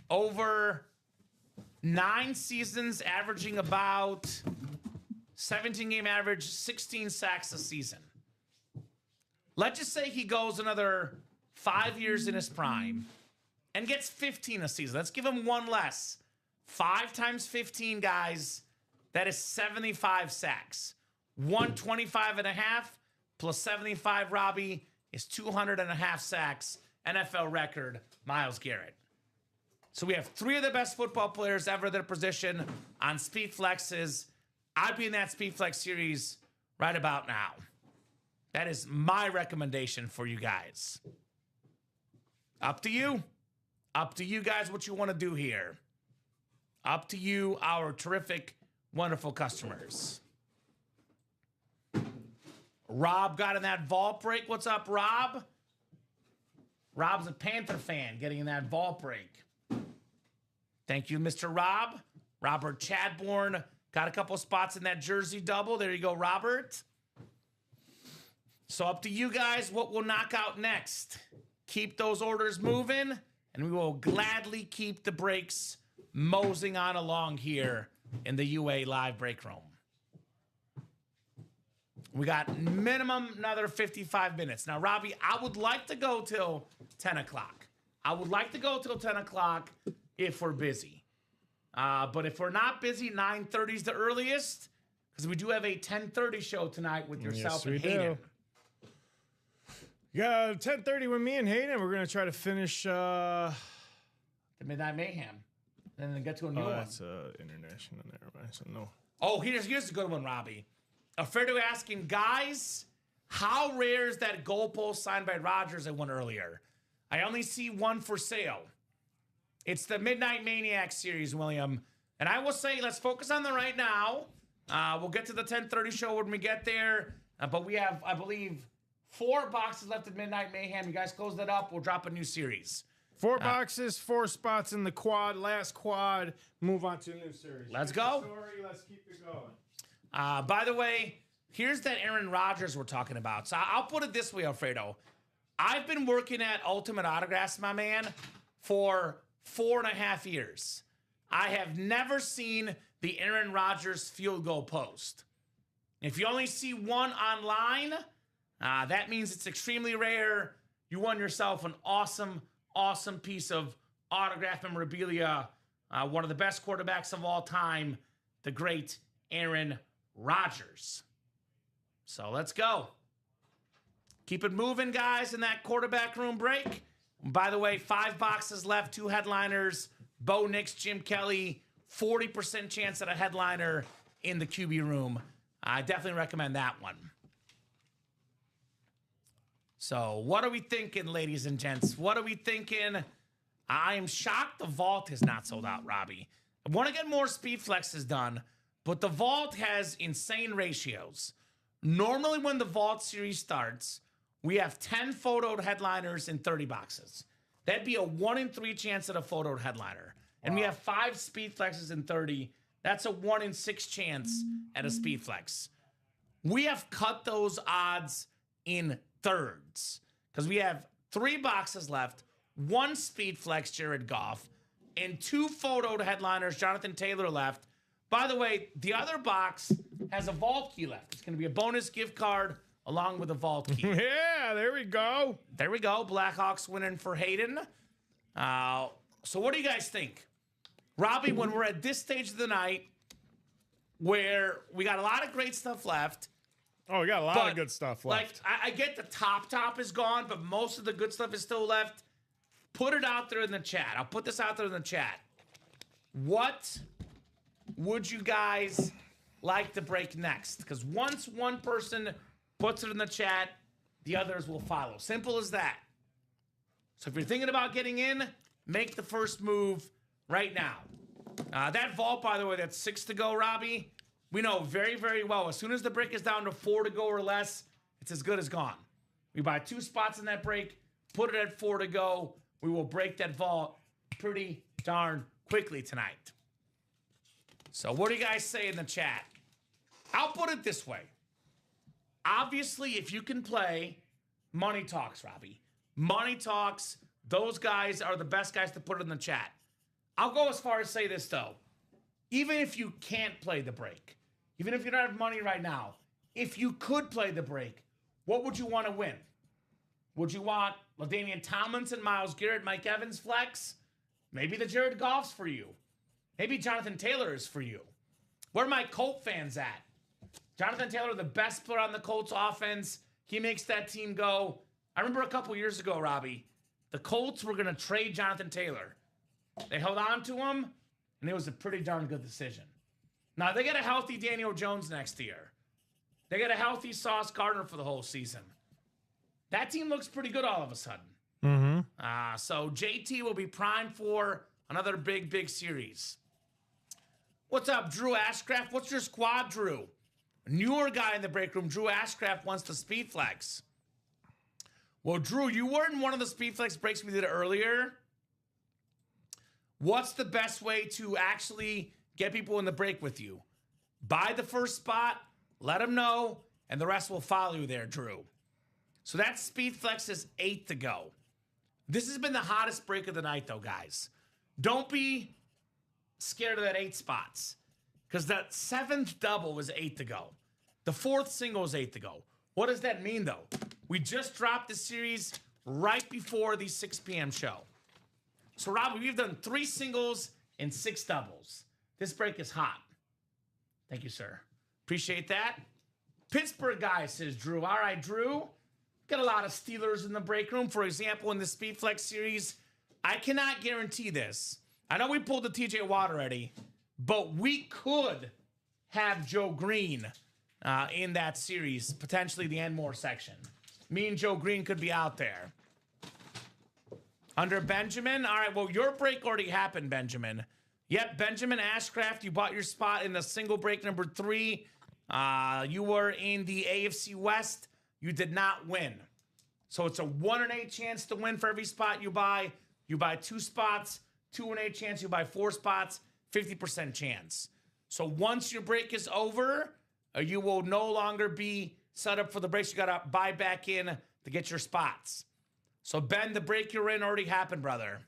over 9 seasons, averaging about 17-game average, 16 sacks a season. Let's just say he goes another 5 years in his prime and gets 15 a season. Let's give him one less. 5 times 15, guys, that is 75 sacks. 125 and a half plus 75, Robbie, is 200 and a half sacks. NFL record, Myles Garrett. So we have 3 of the best football players ever at their position on Speed Flexes. I'd be in that Speed Flex series right about now. That is my recommendation for you guys. Up to you. Up to you guys what you want to do here. Up to you, our terrific, wonderful customers. Rob got in that vault break. What's up, Rob? Rob's a Panther fan getting in that vault break. Thank you, Mr. Rob. Robert Chadbourne got a couple spots in that jersey double. There you go, Robert. So up to you guys what we'll knock out next. Keep those orders moving, and we will gladly keep the breaks moseying on along here in the UA live break room. We got minimum another 55 minutes. Now, Robbie, I would like to go till 10 o'clock. I would like to go till 10 o'clock if we're busy. But if we're not busy, 9:30 is the earliest, because we do have a 10:30 show tonight with yourself and Hayden. Yeah, 10:30 with me and Hayden. We're gonna try to finish the Midnight Mayhem, and then get to a new one. That's international. Never mind. So no. Oh, here's a good one, Robbie. Alfredo asking, guys, how rare is that goalpost signed by Rodgers I won earlier? I only see one for sale. It's the Midnight Maniac series, William. And I will say, let's focus on the right now. We'll get to the 10:30 show when we get there. But we have, I believe, 4 boxes left of Midnight Mayhem. You guys close that up. We'll drop a new series. 4 boxes, 4 spots in the quad. Last quad. Move on to a new series. Let's go. Story, let's keep it going. By the way, here's that Aaron Rodgers we're talking about. So I'll put it this way, Alfredo. I've been working at Ultimate Autographs, my man, for 4.5 years. I have never seen the Aaron Rodgers field goal post. If you only see one online, that means it's extremely rare. You won yourself an awesome, awesome piece of autograph memorabilia. One of the best quarterbacks of all time, the great Aaron Rodgers. So let's go. Keep it moving, guys, in that quarterback room break. By the way, 5 boxes left, 2 headliners. Bo Nix, Jim Kelly, 40% chance at a headliner in the QB room. I definitely recommend that one. So what are we thinking, ladies and gents? What are we thinking? I am shocked the vault is not sold out, Robbie. I want to get more speed flexes done, but the vault has insane ratios. Normally when the vault series starts, we have 10 photoed headliners in 30 boxes. That'd be a 1 in 3 chance at a photoed headliner. And we have 5 speed flexes in 30. That's a 1 in 6 chance at a speed flex. We have cut those odds in thirds because we have 3 boxes left, 1 speed flex Jared Goff, and 2 photoed headliners Jonathan Taylor left. By the way, the other box has a vault key left. It's going to be a bonus gift card along with a vault key. Yeah, there we go. There we go. Blackhawks winning for Hayden. So what do you guys think? Robbie, when we're at this stage of the night where we got a lot of great stuff left. Oh, we got a lot of good stuff left. Like, I get the top is gone, but most of the good stuff is still left. Put it out there in the chat. I'll put this out there in the chat. What would you guys like to break next? Because once one person puts it in the chat, the others will follow. Simple as that. So if you're thinking about getting in, make the first move right now. That vault, by the way, that's 6 to go, Robbie. We know very, very well. As soon as the break is down to 4 to go or less, it's as good as gone. We buy 2 spots in that break, put it at 4 to go. We will break that vault pretty darn quickly tonight. So what do you guys say in the chat? I'll put it this way. Obviously, if you can play Money Talks, Robbie. Money Talks, those guys are the best guys to put it in the chat. I'll go as far as say this, though. Even if you can't play the break, even if you don't have money right now, if you could play the break, what would you want to win? Would you want LaDainian Tomlinson, Myles Garrett, Mike Evans flex? Maybe the Jared Goff's for you. Maybe Jonathan Taylor is for you. Where are my Colt fans at? Jonathan Taylor, the best player on the Colts offense. He makes that team go. I remember a couple years ago, Robbie, the Colts were going to trade Jonathan Taylor. They held on to him, and it was a pretty darn good decision. Now, they get a healthy Daniel Jones next year. They get a healthy Sauce Gardner for the whole season. That team looks pretty good all of a sudden. Mm-hmm. So JT will be primed for another big, big series. What's up, Drew Ashcraft? What's your squad, Drew? Newer guy in the break room, Drew Ashcraft, wants the speed flex. Well, Drew, you were in one of the speed flex breaks we did earlier. What's the best way to actually get people in the break with you? Buy the first spot, let them know, and the rest will follow you there, Drew. So that speed flex is 8 to go. This has been the hottest break of the night, though, guys. Don't be scared of that 8 spots, because that 7th double was 8 to go. The 4th single is 8 to go. What does that mean, though? We just dropped the series right before the 6 p.m. show. So, Robbie, we've done 3 singles and 6 doubles. This break is hot. Thank you, sir. Appreciate that. Pittsburgh guy, says Drew. All right, Drew. Got a lot of Steelers in the break room. For example, in the Speed Flex series, I cannot guarantee this. I know we pulled the TJ Watt already, but we could have Joe Green in that series, potentially the Enmore section. Me and Joe Green could be out there. Under Benjamin? All right, well, your break already happened, Benjamin. Yep, Benjamin Ashcraft, you bought your spot in the single break number 3. You were in the AFC West. You did not win. So it's a 1 in 8 chance to win for every spot you buy. You buy 2 spots, 2 in 8 chance. You buy 4 spots, 50% chance. So once your break is over, you will no longer be set up for the breaks. You got to buy back in to get your spots. So, Ben, the break you're in already happened, brother.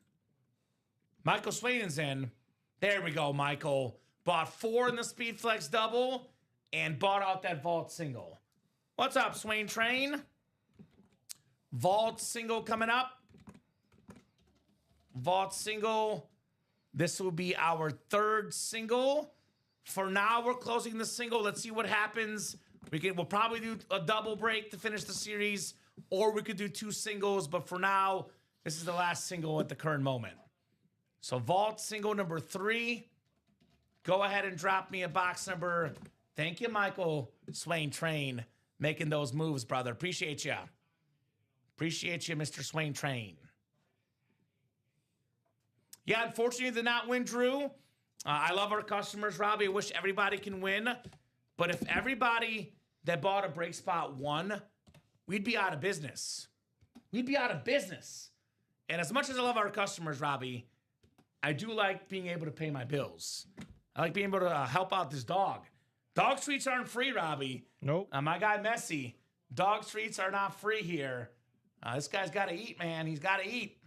Michael Swain's in. There we go, Michael. Bought 4 in the Speed Flex double and bought out that vault single. What's up, Swain Train? Vault single coming up. Vault single. This will be our 3rd single. For now, we're closing the single. Let's see what happens. We'll probably do a double break to finish the series, or we could do 2 singles. But for now, this is the last single at the current moment. So vault single number 3. Go ahead and drop me a box number. Thank you, Michael Swain Train, making those moves, brother. Appreciate you. Appreciate you, Mr. Swain Train. Yeah, unfortunately, did not win, Drew. I love our customers, Robbie. I wish everybody can win. But if everybody that bought a break spot won, we'd be out of business. We'd be out of business. And as much as I love our customers, Robbie, I do like being able to pay my bills. I like being able to help out this dog. Dog treats aren't free, Robbie. Nope. My guy, Messi, dog treats are not free here. This guy's got to eat, man. He's got to eat.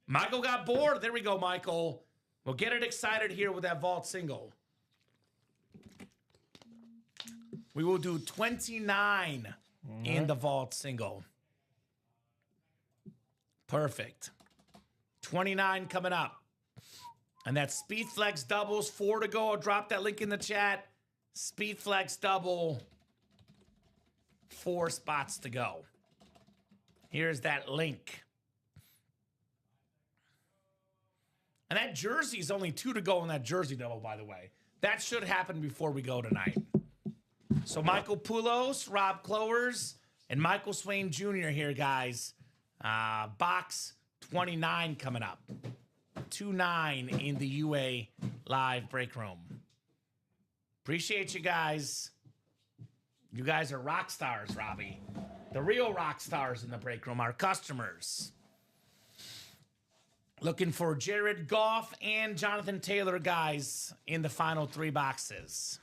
Michael got bored. There we go, Michael. We'll get it excited here with that vault single. We will do 29 in the vault single. Perfect. 29 coming up. And that Speed Flex doubles, 4 to go. I'll drop that link in the chat. Speed Flex double, 4 spots to go. Here's that link. And that jersey is only 2 to go in that jersey double, by the way. That should happen before we go tonight. So Michael Poulos, Rob Clowers, and Michael Swain Jr. here, guys. Box 29 coming up. 729 in the UA live break room. Appreciate you guys. You guys are rock stars, Robbie. The real rock stars in the break room, our customers. Looking for Jared Goff and Jonathan Taylor, guys, in the final 3 boxes.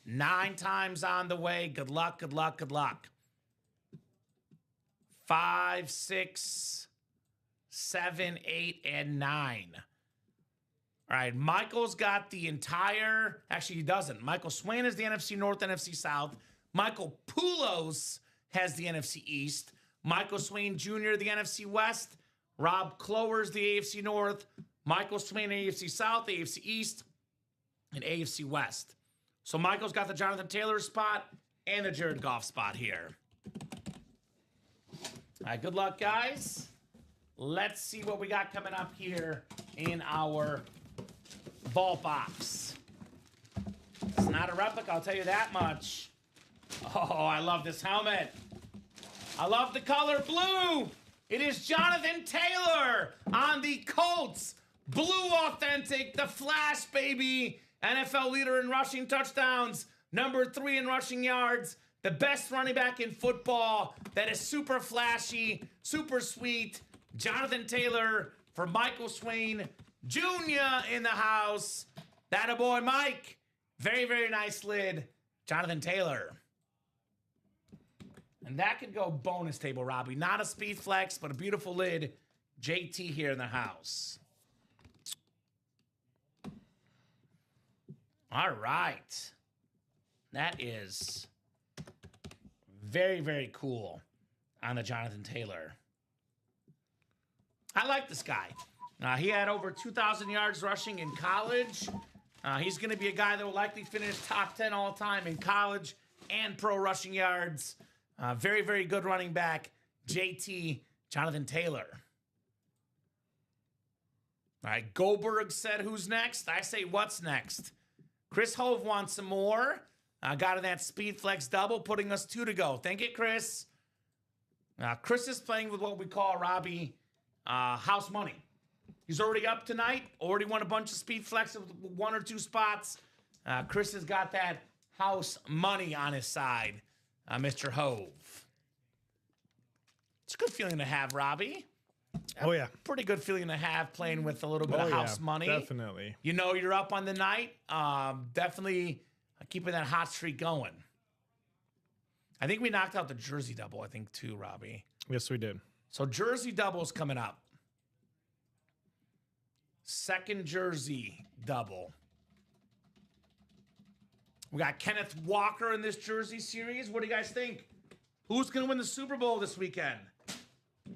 9 times on the way. Good luck, good luck, good luck. 5, 6, 7, 8, and 9. All right, Michael's got the entire... Actually, he doesn't. Michael Swain is the NFC North, NFC South. Michael Poulos has the NFC East. Michael Swain Jr., the NFC West. Rob Clowers, the AFC North. Michael Swain, AFC South, AFC East, and AFC West. So Michael's got the Jonathan Taylor spot and the Jared Goff spot here. All right, good luck, guys. Let's see what we got coming up here in our vault box. It's not a replica, I'll tell you that much. Oh, I love this helmet. I love the color blue. It is Jonathan Taylor on the Colts. Blue authentic, the Flash, baby. NFL leader in rushing touchdowns. Number 3 in rushing yards. The best running back in football. That is super flashy, super sweet. Jonathan Taylor for Michael Swain Jr. in the house. That a boy, Mike. Very, very nice lid. Jonathan Taylor. And that could go bonus table, Robbie. Not a speed flex, but a beautiful lid. JT here in the house. All right. That is very, very cool on the Jonathan Taylor. I like this guy. He had over 2,000 yards rushing in college. He's going to be a guy that will likely finish top 10 all time in college and pro rushing yards. Very, very good running back, JT Jonathan Taylor. All right, Goldberg said, who's next? I say, what's next? Chris Hove wants some more. Got in that speed flex double, putting us 2 to go. Thank you, Chris. Chris is playing with what we call, Robbie, house money. He's already up tonight, already won a bunch of speed flex with 1 or 2 spots. Chris has got that house money on his side, Mr. Hove. It's a good feeling to have, Robbie. Oh, yeah. Pretty good feeling to have playing with a little bit of house money. Definitely. You know you're up on the night. Definitely keeping that hot streak going. I think we knocked out the jersey double, I think, too, Robbie. Yes, we did. So jersey double's coming up. Second jersey double. We got Kenneth Walker in this jersey series. What do you guys think? Who's going to win the Super Bowl this weekend?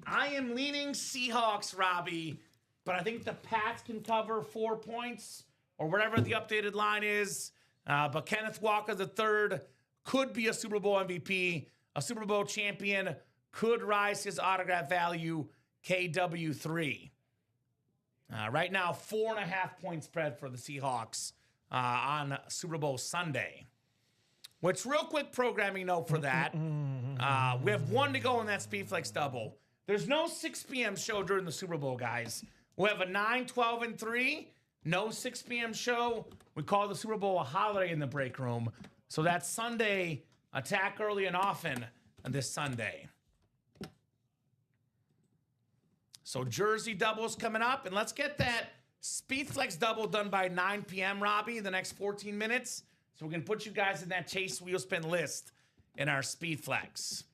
I am leaning Seahawks, Robbie, but I think the Pats can cover 4 points or whatever the updated line is. But Kenneth Walker III could be a Super Bowl MVP, a Super Bowl champion, could rise his autograph value, KW3. Right now, 4.5 point spread for the Seahawks on Super Bowl Sunday. Which, real quick programming note for that. We have 1 to go in that Speedflex double. There's no 6 p.m. show during the Super Bowl, guys. We have a 9, 12, and 3. No 6 p.m. show. We call the Super Bowl a holiday in the break room. So that's Sunday, attack early and often on this Sunday. So jersey doubles coming up. And let's get that Speedflex double done by 9 p.m., Robbie, in the next 14 minutes. So we can put you guys in that Chase Wheel Spin list in our Speedflex.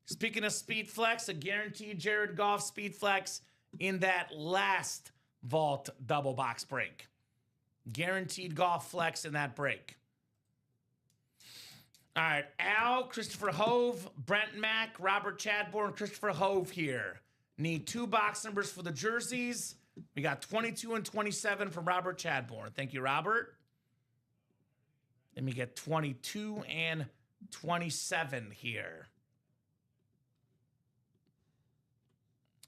Speaking of Speedflex, a guaranteed Jared Goff Speedflex in that last vault double box break. Guaranteed Goff flex in that break. All right, Al, Christopher Hove, Brent Mack, Robert Chadbourne, Christopher Hove here. Need 2 box numbers for the jerseys. We got 22 and 27 from Robert Chadbourne. Thank you, Robert. Let me get 22 and 27 here.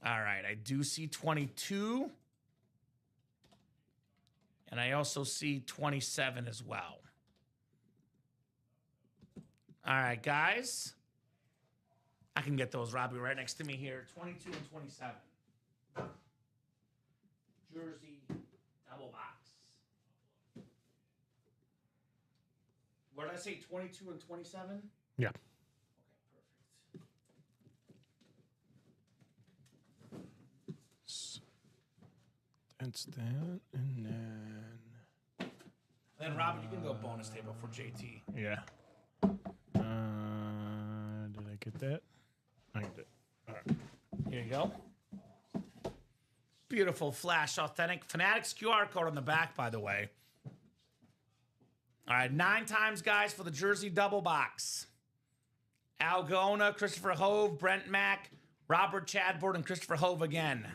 All right, I do see 22. And I also see 27 as well. All right, guys. I can get those, Robbie, right next to me here. 22 and 27. jersey double box. What did I say? 22 and 27? Yeah. Okay, perfect. That's that, and Then Robin, you can go bonus table for JT. yeah. Did I get that? I got it. All right. Here you go. Beautiful Flash Authentic Fanatics QR code on the back, by the way. All right, 9 times, guys, for the jersey double box. Al Gaona, Christopher Hove, Brent Mack, Robert Chadbourne, and Christopher Hove again.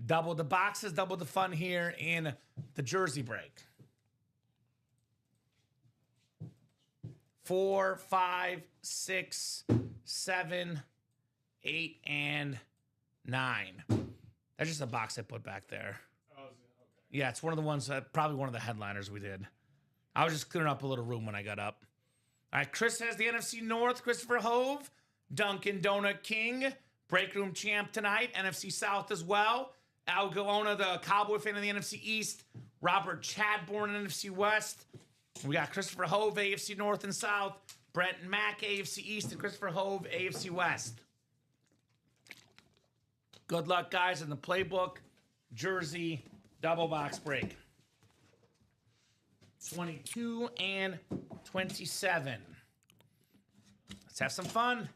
Double the boxes, double the fun here in the jersey break. 4, 5, 6, 7, 8, and 9. That's just a box I put back there. Oh, okay. Yeah, it's one of the ones that probably one of the headliners we did. I was just clearing up a little room when I got up. All right, Chris has the NFC North, Christopher Hove, Dunkin' Donut King, Break Room Champ tonight, NFC South as well. Al Gaona, the Cowboy fan of the NFC East, Robert Chadbourne, NFC West. We got Christopher Hove, AFC North and South, Brent Mack, AFC East, and Christopher Hove, AFC West. Good luck, guys, in the playbook. Jersey double box break. 22 and 27. Let's have some fun.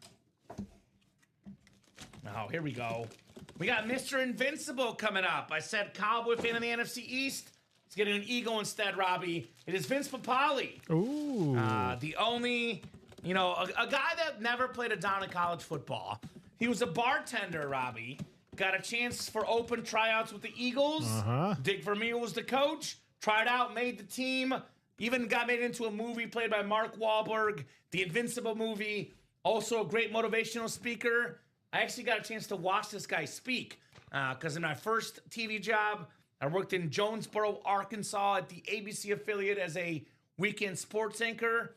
Oh, here we go. We got Mr. Invincible coming up. I said Cowboy fan of the NFC East. He's getting an eagle instead, Robbie. It is Vince Papale. Ooh. The only, a guy that never played a down in college football. He was a bartender, Robbie. Got a chance for open tryouts with the Eagles. Dick Vermeer was the coach. Tried out, made the team. Even got made into a movie played by Mark Wahlberg, the Invincible movie. Also a great motivational speaker. I actually got a chance to watch this guy speak because in my first TV job, I worked in Jonesboro, Arkansas at the ABC affiliate as a weekend sports anchor.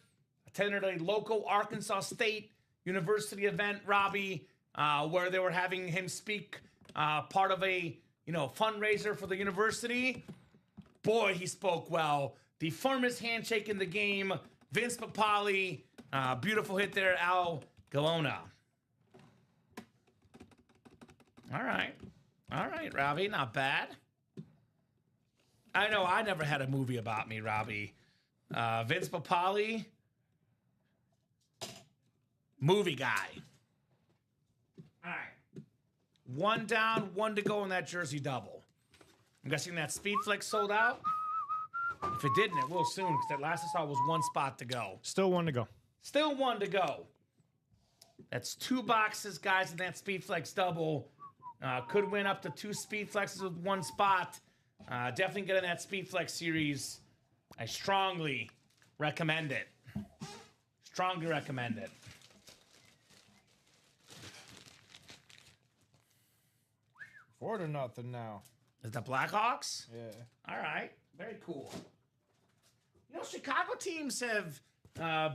Attended a local Arkansas State University event, Robbie, where they were having him speak part of a fundraiser for the university. Boy, he spoke well. The firmest handshake in the game. Vince Papale, beautiful hit there, Al Gaona. All right, Robbie, not bad. I know I never had a movie about me, Robbie. Vince Papale, movie guy. All right. 1 down, 1 to go in that jersey double. I'm guessing that Speed Flex sold out. If it didn't, it will soon, because that last I saw was 1 spot to go. Still 1 to go. Still 1 to go. That's 2 boxes, guys, in that Speed Flex double. Could win up to 2 Speed Flexes with 1 spot. Definitely get in that Speed Flex series. I strongly recommend it. Strongly recommend it. 4-0 now. Is that Blackhawks? Yeah. All right. Very cool. Chicago teams have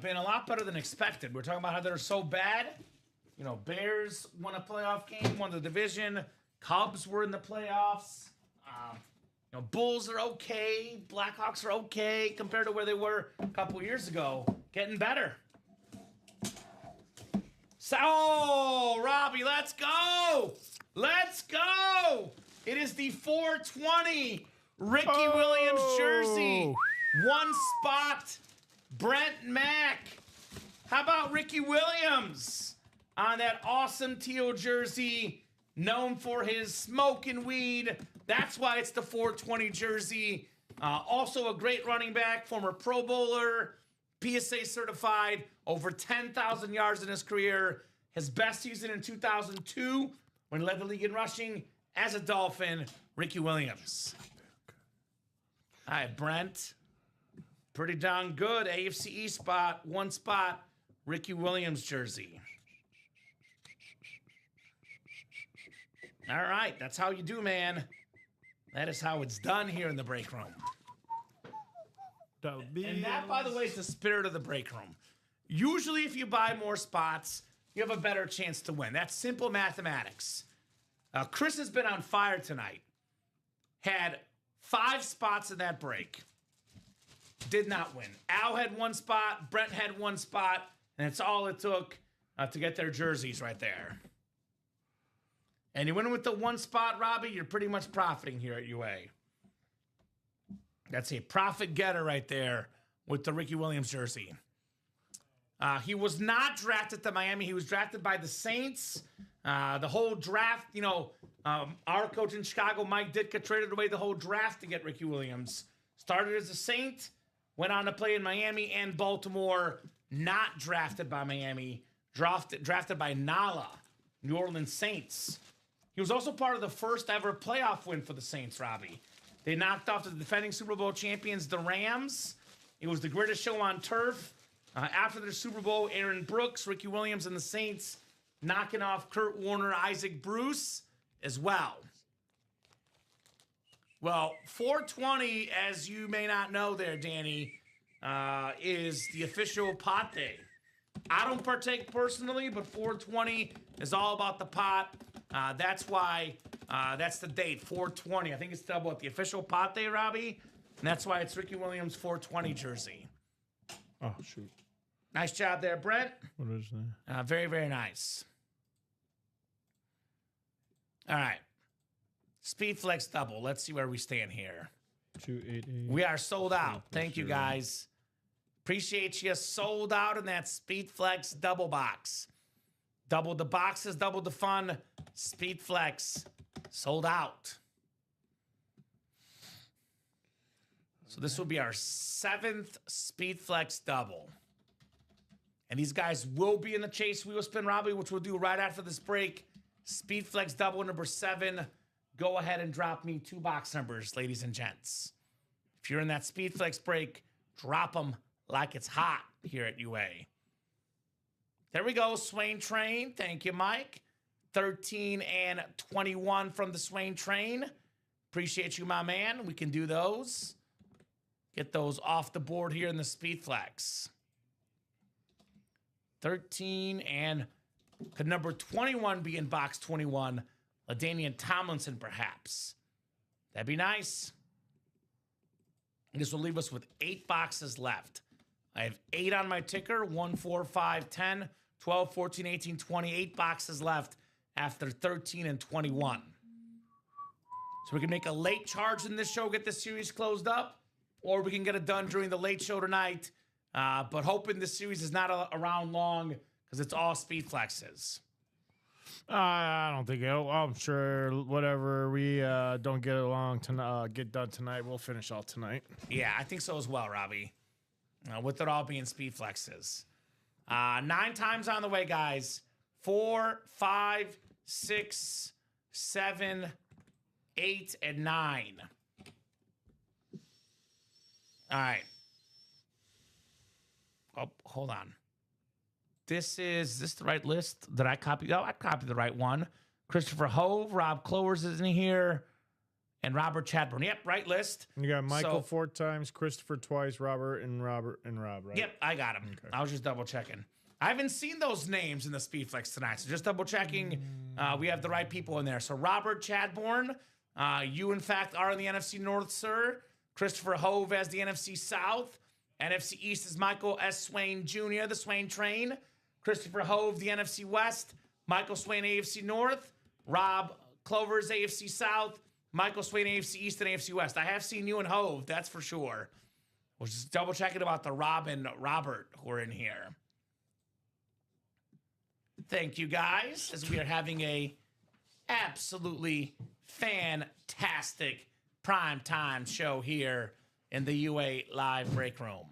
been a lot better than expected. We're talking about how they're so bad. Bears won a playoff game, won the division. Cubs were in the playoffs. Bulls are okay. Blackhawks are okay compared to where they were a couple years ago. Getting better. So, Robbie, let's go. Let's go. It is the 420 Ricky Williams jersey. 1 spot. Brent Mack. How about Ricky Williams on that awesome teal jersey, known for his smoking weed? That's why it's the 420 jersey. Also a great running back, former Pro Bowler, PSA certified, over 10,000 yards in his career. His best season in 2002 when he led the league in rushing as a Dolphin, Ricky Williams. All right, Brent. Pretty darn good. AFC East spot, 1 spot, Ricky Williams jersey. All right, that's how you do, man. That is how it's done here in the break room. And that, by the way, is the spirit of the break room. Usually, if you buy more spots, you have a better chance to win. That's simple mathematics. Chris has been on fire tonight. had 5 spots in that break. Did not win. Al had 1 spot. Brent had 1 spot. And it's all it took to get their jerseys right there. And you win with the 1 spot, Robbie, you're pretty much profiting here at UA. That's a profit getter right there with the Ricky Williams jersey. He was not drafted to Miami. He was drafted by the Saints. The whole draft, our coach in Chicago, Mike Ditka, traded away the whole draft to get Ricky Williams. Started as a Saint, went on to play in Miami and Baltimore. Not drafted by Miami, drafted by NALA, New Orleans Saints. He was also part of the first ever playoff win for the Saints, Robbie. They knocked off the defending Super Bowl champions, the Rams. It was the greatest show on turf. After their Super Bowl, Aaron Brooks, Ricky Williams, and the Saints knocking off Kurt Warner, Isaac Bruce as well. Well, 420, as you may not know there, Danny, is the official pot day. I don't partake personally, but 420 is all about the pot. That's why that's the date, 420. I think it's double at the official pot day, Robbie. And that's why it's Ricky Williams' 420 jersey. Oh, shoot. Nice job there, Brent. What is that? Very, very nice. All right. Speed Flex double. Let's see where we stand here. 288. We are sold out. Thank you, guys. Appreciate you. Sold out in that Speed Flex double box. Double the boxes, double the fun. Speed Flex sold out. So this will be our 7th Speed Flex double. And these guys will be in the Chase Wheel Spin, Robbie, which we'll do right after this break. Speed Flex double number 7. Go ahead and drop me 2 box numbers, ladies and gents. If you're in that Speed Flex break, drop them like it's hot here at UA. There we go, Swain Train. Thank you, Mike. 13 and 21 from the Swain Train. Appreciate you, my man. We can do those. Get those off the board here in the Speed Flex. 13 and could number 21 be in box 21? LaDainian Tomlinson, perhaps. That'd be nice. This will leave us with 8 boxes left. I have 8 on my ticker. 1, 4, 5, 10, 12, 14, 18, 28 boxes left after 13 and 21. So we can make a late charge in this show, get this series closed up, or we can get it done during the late show tonight. But hoping this series is not around long because it's all Speed Flexes. I don't think it'll. I'm sure whatever we don't get along to get done tonight, we'll finish all tonight. Yeah, I think so as well, Robbie. With it all being Speed Flexes. 9 times on the way, guys. 4, 5, 6, 7, 8, and 9. All right. Oh, hold on. Is this the right list? Did I copy? Oh, I copied the right one. Christopher Hove, Rob Clovers is in here, and Robert Chadburn. Yep, right list. You got Michael 4 times, Christopher twice, Robert, right? Yep, I got him. Okay. I was just double checking. I haven't seen those names in the Speed Flex tonight, so just double checking. We have the right people in there. So Robert Chadbourne, you in fact are in the NFC North, sir. Christopher Hove as the NFC South. NFC East is Michael S. Swain Jr., the Swain Train. Christopher Hove, the NFC West. Michael Swain, AFC North. Rob Clovers, AFC South. Michael Swain, AFC East and AFC West. I have seen you and Hove, that's for sure. We're just double checking about the Rob and Robert who are in here. Thank you, guys, as we are having a absolutely fantastic primetime show here in the UA Live Break Room.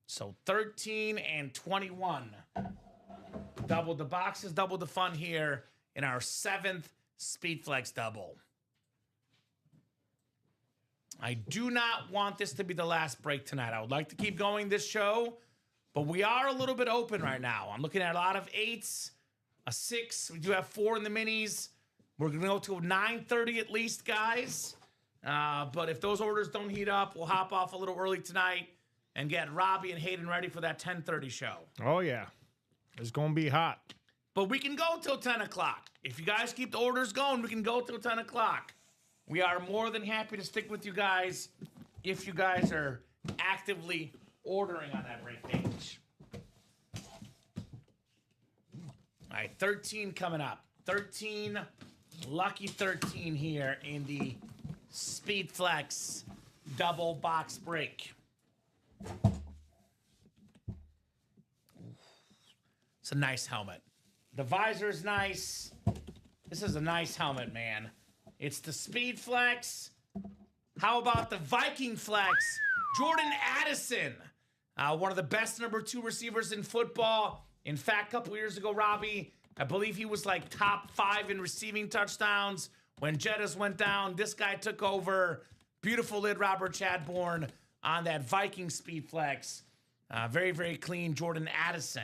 So 13 and 21. Double the boxes, double the fun here in our 7th Speed Flex double. I do not want this to be the last break tonight. I would like to keep going this show, but we are a little bit open right now. I'm looking at a lot of 8s, a 6. We do have 4 in the minis. We're going to go to 9:30 at least, guys. But if those orders don't heat up, we'll hop off a little early tonight and get Robbie and Hayden ready for that 10:30 show. Oh, yeah. It's going to be hot. But we can go till 10 o'clock. If you guys keep the orders going, we can go till 10 o'clock. We are more than happy to stick with you guys if you guys are actively ordering on that break page. All right, 13 coming up. 13, lucky 13 here in the Speed Flex double box break. It's a nice helmet. The visor's nice. This is a nice helmet, man. It's the Speed Flex. How about the Viking Flex? Jordan Addison, one of the best number 2 receivers in football. In fact, a couple years ago, Robbie, I believe he was like top 5 in receiving touchdowns. When Jettas went down, this guy took over. Beautiful lid, Robert Chadbourne on that Viking Speed Flex. Very, very clean Jordan Addison.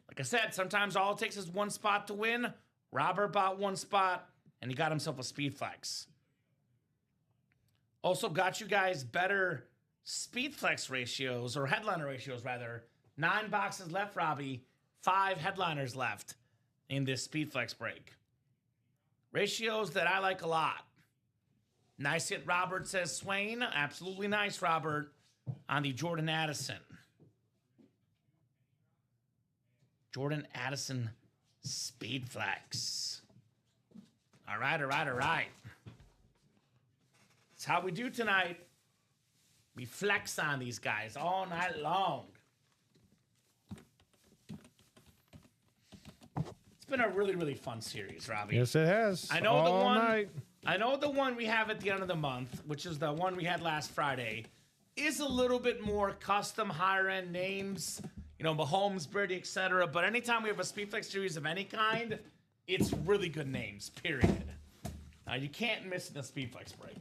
Like I said, sometimes all it takes is one spot to win. Robert bought one spot, and he got himself a Speed Flex. Also got you guys better Speed Flex ratios, or headliner ratios, rather. 9 boxes left, Robbie. 5 headliners left in this Speed Flex break. Ratios that I like a lot. Nice hit, Robert, says Swain. Absolutely nice, Robert, on the Jordan Addison. Jordan Addison Speed Flex. All right, all right, all right. That's how we do tonight. We flex on these guys all night long. It's been a really, really fun series, Robbie. Yes, it has. I know all the one. night. I know the one we have at the end of the month, which is the one we had last Friday, is a little bit more custom, higher-end names. You know, Mahomes, Brady, etc. But anytime we have a Speedflex series of any kind, it's really good names, period. You can't miss in the Speedflex break.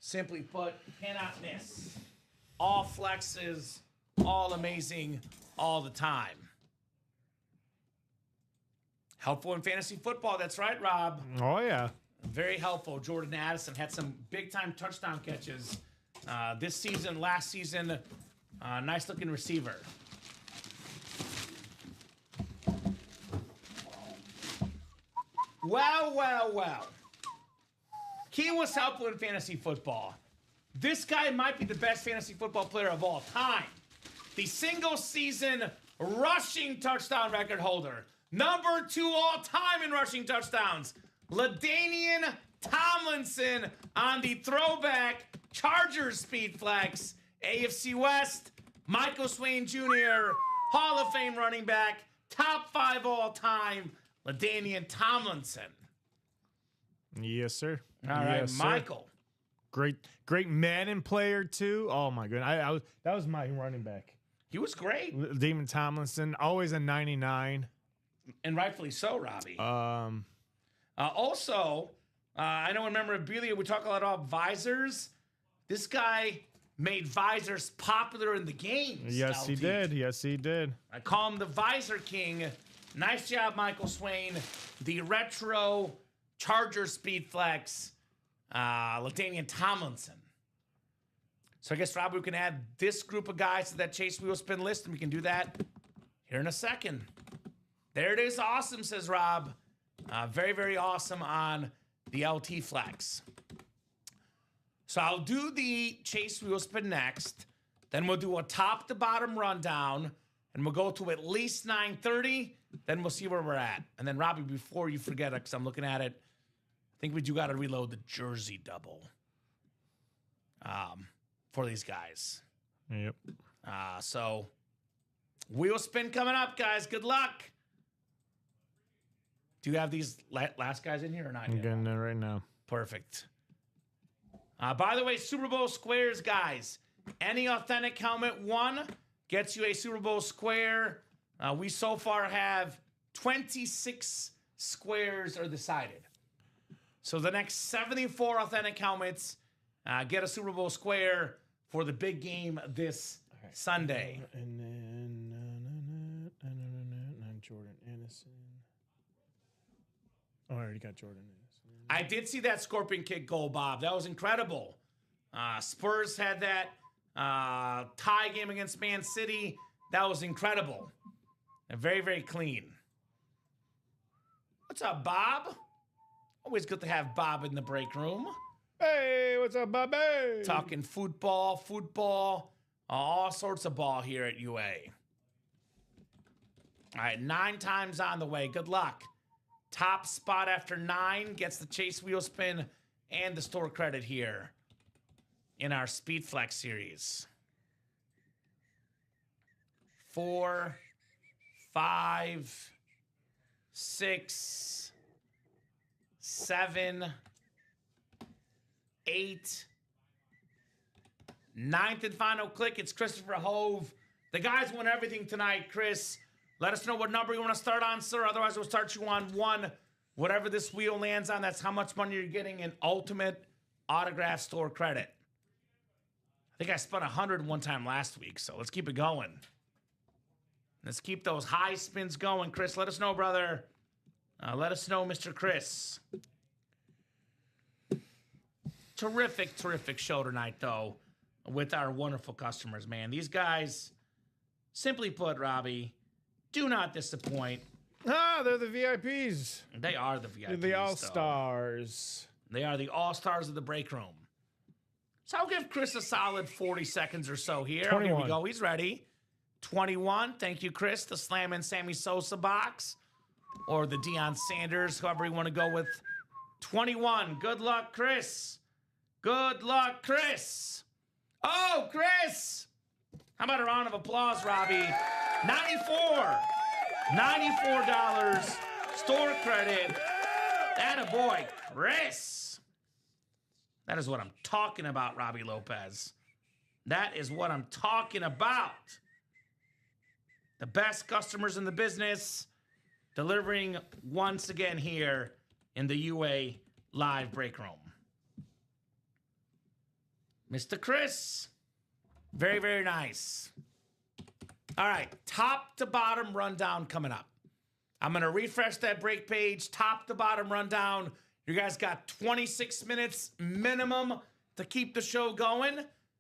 Simply put, you cannot miss. All flexes, all amazing, all the time. Helpful in fantasy football, that's right, Rob. Oh, yeah. Very helpful. Jordan Addison had some big-time touchdown catches this season, last season. Nice-looking receiver. Well, well, well. He was helpful in fantasy football. This guy might be the best fantasy football player of all time. The single-season rushing touchdown record holder. Number 2 all-time in rushing touchdowns. LaDainian Tomlinson on the throwback Chargers Speed Flex. AFC West, Michael Swain Jr., Hall of Fame running back, top 5 all-time, LaDainian Tomlinson. Yes, sir. All right, yes, Michael. Sir. Great Madden player, too. Oh, my goodness. That was my running back. He was great. Damon Tomlinson, always a 99. And rightfully so, Robbie. Also, I know in memorabilia we talk a lot about visors. This guy made visors popular in the games. Yes, LT. he did. Yes, he did. I call him the Visor King. Nice job, Michael Swain. The retro Charger Speed Flex, LaDainian Tomlinson. So I guess, Rob, we can add this group of guys to that Chase Wheel Spin list, and we can do that here in a second. There it is. Awesome, says Rob. Very, very awesome on the LT Flex. So I'll do the Chase Wheel Spin next. Then we'll do a top-to-bottom rundown, and we'll go to at least 9:30. Then we'll see where we're at. And then, Robbie, before you forget it, because I'm looking at it, I think we do got to reload the jersey double for these guys. Yep. So wheel spin coming up, guys. Good luck. Do you have these last guys in here or not? I'm getting there right now. Perfect. By the way, Super Bowl squares, guys. Any authentic helmet 1 gets you a Super Bowl square. We so far have 26 squares are decided. So the next 74 authentic helmets get a Super Bowl square for the big game this Sunday. And then Jordan Addison. Oh, I already got Jordan Addison. I did see that Scorpion Kick goal, Bob. That was incredible. Spurs had that tie game against Man City. That was incredible. And very, very clean. What's up, Bob? Always good to have Bob in the break room. Hey, what's up, Bobby? Talking football, all sorts of ball here at UA. All right, 9 times on the way. Good luck. Top spot after 9 gets the chase wheel spin and the store credit here in our Speed Flex series. 4, 5, 6, 7, 8. 9th and final click. It's Christopher Hove. The guys won everything tonight, Chris. Let us know what number you want to start on, sir. Otherwise, we'll start you on 1. Whatever this wheel lands on, that's how much money you're getting in ultimate autograph store credit. I think I spent 100 one time last week, so let's keep it going. Let's keep those high spins going. Chris, let us know, brother. Let us know, Mr. Chris. Terrific show tonight, though, with our wonderful customers, man. These guys, simply put, Robbie, do not disappoint. Ah, they're the VIPs. They are the VIPs. They're the All-Stars. They are the All-Stars of the break room. So I'll give Chris a solid 40 seconds or so here. 21. Here we go. He's ready. 21. Thank you, Chris. The Slam and Sammy Sosa box. Or the Deion Sanders, however you want to go with. 21. Good luck, Chris. Good luck, Chris. Oh, Chris. How about a round of applause, Robbie? 94. $94 store credit. Attaboy, Chris. That is what I'm talking about, Robbie Lopez. That is what I'm talking about. The best customers in the business delivering once again here in the UA live break room. Mr. Chris. Very, very nice. All right, top to bottom rundown coming up. I'm going to refresh that break page, top to bottom rundown. You guys got 26 minutes minimum to keep the show going.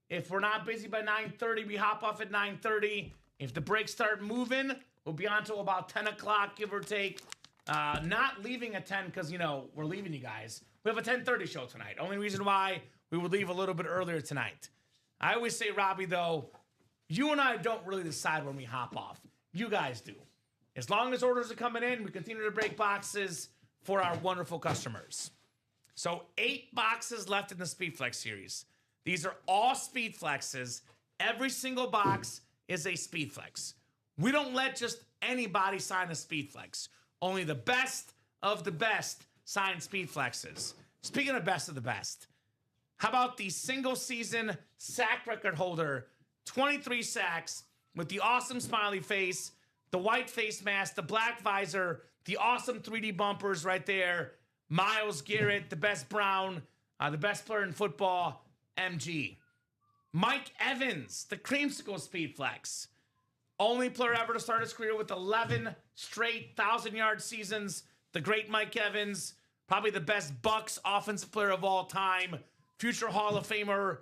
If we're not busy by 9:30, we hop off at 9:30. If the breaks start moving, we'll be on till about 10 o'clock, give or take. Not leaving at 10 because, we're leaving you guys. We have a 10:30 show tonight. Only reason why we would leave a little bit earlier tonight. I always say, Robbie, though, you and I don't really decide when we hop off. You guys do. As long as orders are coming in, we continue to break boxes for our wonderful customers. So 8 boxes left in the SpeedFlex series. These are all SpeedFlexes. Every single box is a SpeedFlex. We don't let just anybody sign a SpeedFlex. Only the best of the best sign SpeedFlexes. Speaking of best of the best, how about the single season sack record holder, 23 sacks with the awesome smiley face, the white face mask, the black visor, the awesome 3D bumpers right there. Myles Garrett, the best Brown, the best player in football, MG. Mike Evans, the creamsicle SpeedFlex. Only player ever to start his career with 11 straight 1,000-yard seasons. The great Mike Evans, probably the best Bucs offensive player of all time. Future Hall of Famer,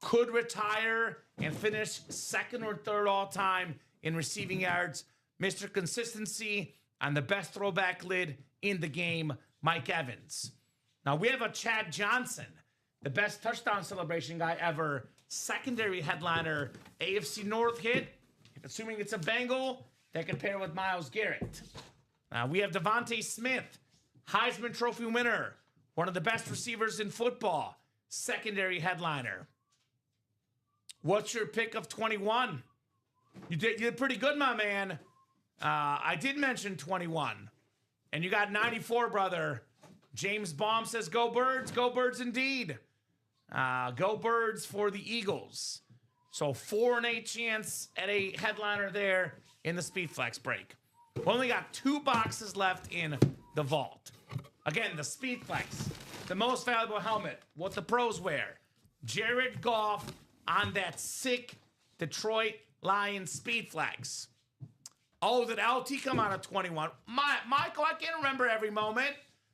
could retire and finish 2nd or 3rd all time in receiving yards. Mr. Consistency on the best throwback lid in the game, Mike Evans. Now we have a Chad Johnson, the best touchdown celebration guy ever, secondary headliner, AFC North hit, assuming it's a Bengal, that can pair with Myles Garrett. We have Devontae Smith, Heisman Trophy winner, one of the best receivers in football, secondary headliner. What's your pick of 21? You did pretty good, my man. I did mention 21. And you got 94, brother. James Baum says, go Birds indeed. Go Birds for the Eagles. So 4 and 8 chance at a headliner there in the SpeedFlex break. We only got 2 boxes left in the vault. Again, the SpeedFlex, the most valuable helmet, what the pros wear. Jared Goff on that sick Detroit Lions SpeedFlex. Oh, did LT come out of 21? Michael, I can't remember every moment.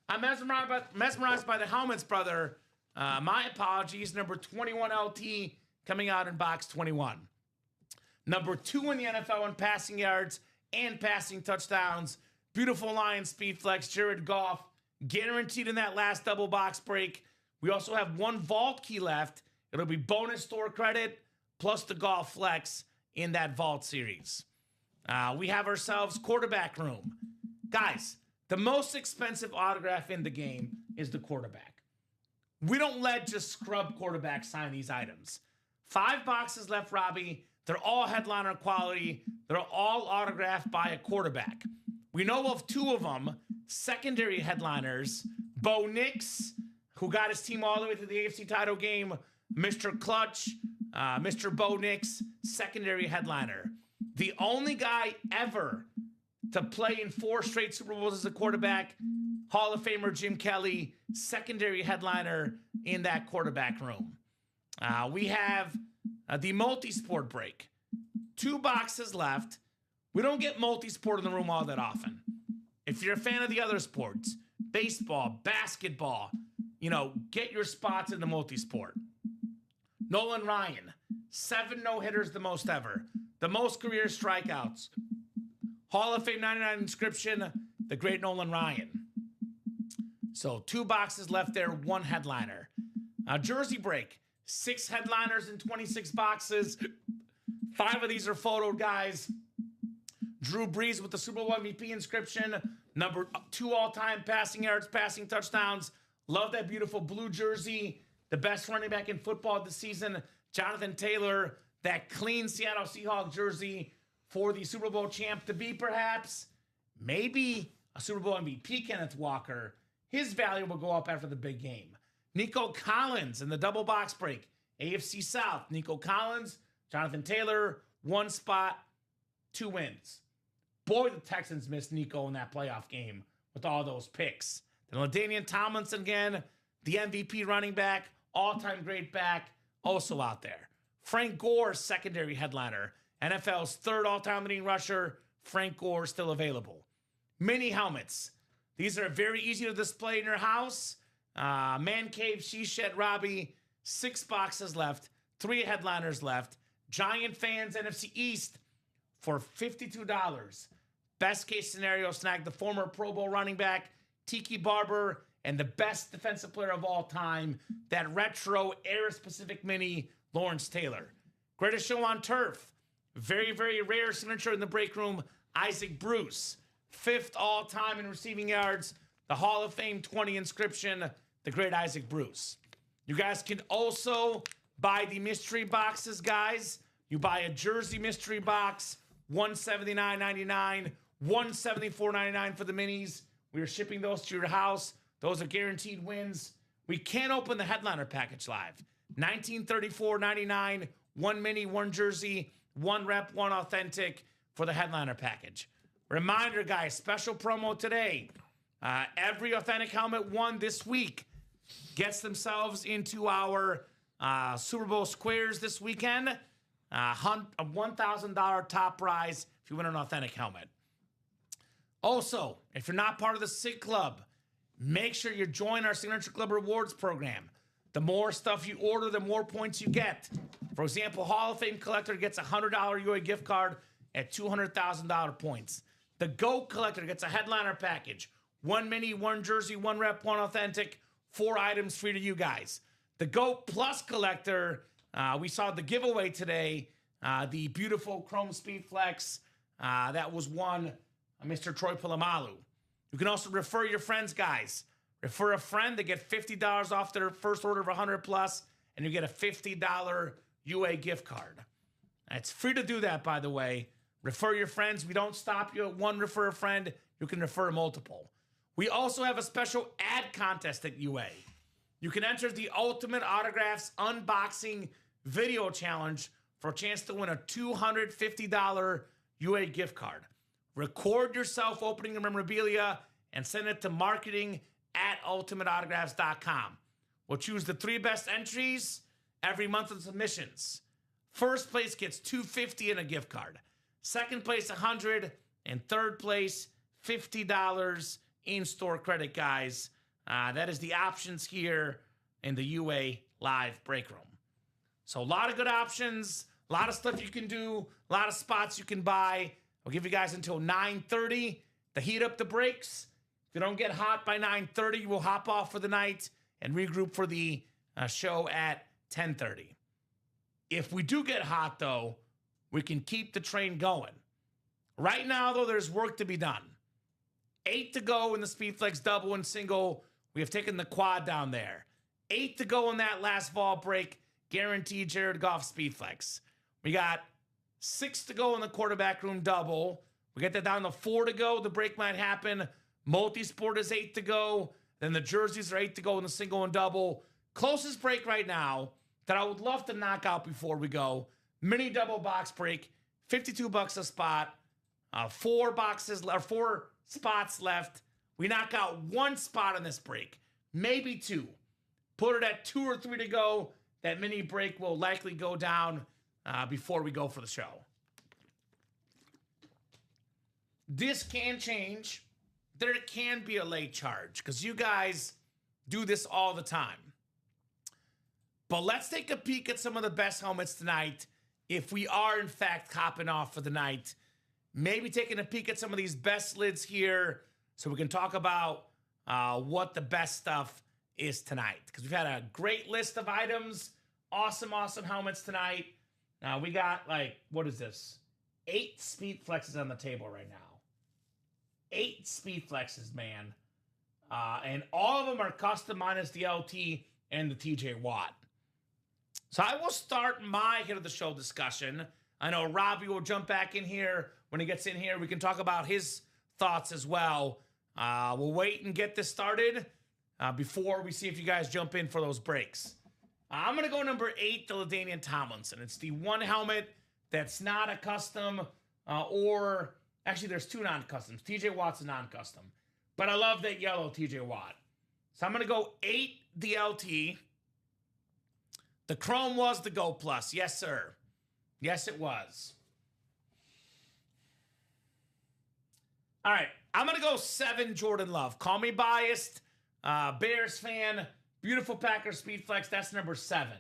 I'm mesmerized by the helmets, brother. My apologies. Number 21 LT coming out in box 21. Number 2 in the NFL in passing yards and passing touchdowns. Beautiful line speed flex, Jared Goff, guaranteed in that last double box break. We also have one vault key left. It'll be bonus store credit plus the Goff flex in that vault series. We have ourselves quarterback room. Guys, the most expensive autograph in the game is the quarterback. We don't let just scrub quarterbacks sign these items. 5 boxes left, Robbie. They're all headliner quality. They're all autographed by a quarterback. We know of 2 of them, secondary headliners. Bo Nix, who got his team all the way to the AFC title game. Mr. Clutch, Mr. Bo Nix, secondary headliner. The only guy ever to play in 4 straight Super Bowls as a quarterback, Hall of Famer Jim Kelly, secondary headliner in that quarterback room. We have the multi-sport break. 2 boxes left. We don't get multi-sport in the room all that often. If you're a fan of the other sports, baseball, basketball, get your spots in the multi-sport. Nolan Ryan, 7 no-hitters, the most ever. The most career strikeouts. Hall of Fame 99 inscription, the great Nolan Ryan. So 2 boxes left there, 1 headliner. Jersey break, 6 headliners in 26 boxes. 5 of these are photoed, guys. Drew Brees with the Super Bowl MVP inscription. Number 2 all-time passing yards, passing touchdowns. Love that beautiful blue jersey. The best running back in football this season, Jonathan Taylor. That clean Seattle Seahawks jersey for the Super Bowl champ to be, perhaps, maybe a Super Bowl MVP, Kenneth Walker. His value will go up after the big game. Nico Collins in the double box break. AFC South, Nico Collins, Jonathan Taylor, 1 spot, 2 wins. Boy, the Texans missed Nico in that playoff game with all those picks. Then LaDainian Tomlinson again, the MVP running back, all-time great back, also out there. Frank Gore, secondary headliner. NFL's 3rd all-time leading rusher, Frank Gore, still available. Mini helmets. These are very easy to display in your house. Man cave, she shed, Robbie. 6 boxes left. 3 headliners left. Giant fans, NFC East, for $52. Best case scenario, snag the former Pro Bowl running back, Tiki Barber, and the best defensive player of all time, that retro era-specific mini, Lawrence Taylor. Greatest show on turf. Very, very rare signature in the break room, Isaac Bruce. 5th all-time in receiving yards, the Hall of Fame 20 inscription, the great Isaac Bruce. You guys can also buy the mystery boxes, guys. You buy a jersey mystery box, $179.99, $174.99 for the minis. We are shipping those to your house. Those are guaranteed wins. We can't open the headliner package live. $1934.99, 1 mini, 1 jersey, 1 rep, 1 authentic for the headliner package. Reminder, guys, special promo today. Every authentic helmet won this week gets themselves into our Super Bowl squares this weekend. A $1,000 top prize if you win an authentic helmet. Also, if you're not part of the SIG Club, make sure you join our Signature Club Rewards program. The more stuff you order, the more points you get. For example, Hall of Fame Collector gets a $100 UA gift card at $200,000 points. The GOAT Collector gets a headliner package. 1 mini, 1 jersey, 1 rep, 1 authentic, 4 items free to you guys. The GOAT Plus Collector, we saw the giveaway today, the beautiful Chrome Speed Flex that was won, Mr. Troy Polamalu. You can also refer your friends, guys. Refer a friend, they get $50 off their first order of 100 plus, and you get a $50 UA gift card. It's free to do that, by the way. Refer your friends. We don't stop you at 1 refer a friend. You can refer multiple. We also have a special ad contest at UA. You can enter the Ultimate Autographs Unboxing Video Challenge for a chance to win a $250 UA gift card. Record yourself opening the memorabilia and send it to marketing@ultimateautographs.com. We'll choose the 3 best entries every month of submissions. First place gets $250 in a gift card. Second place, $100, and third place, $50 in-store credit, guys. That is the options here in the UA Live Break Room. So a lot of good options, a lot of stuff you can do, a lot of spots you can buy. We'll give you guys until 9:30 to heat up the brakes. If you don't get hot by 9:30, we'll hop off for the night and regroup for the show at 10:30. If we do get hot, though, we can keep the train going. Right now, though, there's work to be done. 8 to go in the Speedflex double and single. We have taken the quad down there. 8 to go in that last ball break. Guaranteed Jared Goff Speedflex. We got 6 to go in the quarterback room double. We get that down to 4 to go. The break might happen. Multisport is 8 to go. Then the jerseys are 8 to go in the single and double. Closest break right now that I would love to knock out before we go. Mini double box break. $52 a spot. 4 spots left. We knock out 1 spot on this break. Maybe 2. Put it at 2 or 3 to go. That mini break will likely go down before we go for the show. This can change. There can be a late charge because you guys do this all the time. But let's take a peek at some of the best helmets tonight. If we are, in fact, copping off for the night, maybe taking a peek at some of these best lids here so we can talk about what the best stuff is tonight. Because we've had a great list of items. Awesome, awesome helmets tonight. Now, we got, like, what is this? 8 Speed Flexes on the table right now. 8 Speed Flexes, man. And all of them are custom minus the LT and the TJ Watt. So I will start my hit of the show discussion. I know Robbie will jump back in here. When he gets in here, we can talk about his thoughts as well. We'll wait and get this started before we see if you guys jump in for those breaks. I'm going to go number 8, the LaDainian Tomlinson. It's the one helmet that's not a custom or... Actually, there's 2 non-customs. TJ Watt's a non-custom. But I love that yellow TJ Watt. So I'm going to go 8 DLT. The chrome was the Go Plus. Yes, sir. Yes, it was. All right. I'm going to go 7 Jordan Love. Call me biased. Bears fan. Beautiful Packers Speedflex. That's number 7.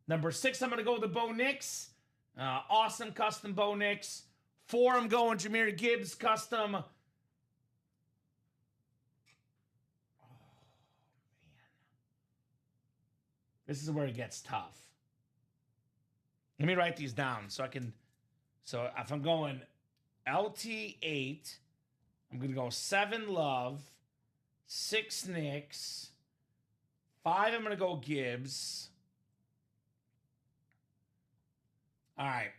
Number 6, I'm going to go with the Bo Nix. Awesome custom Bo Nix. 4, I'm going Jahmyr Gibbs custom. Oh, man. This is where it gets tough. Let me write these down so I can... So if I'm going LT8, I'm going to go 7 Love, 6 Nix, 5 I'm going to go Gibbs. All right.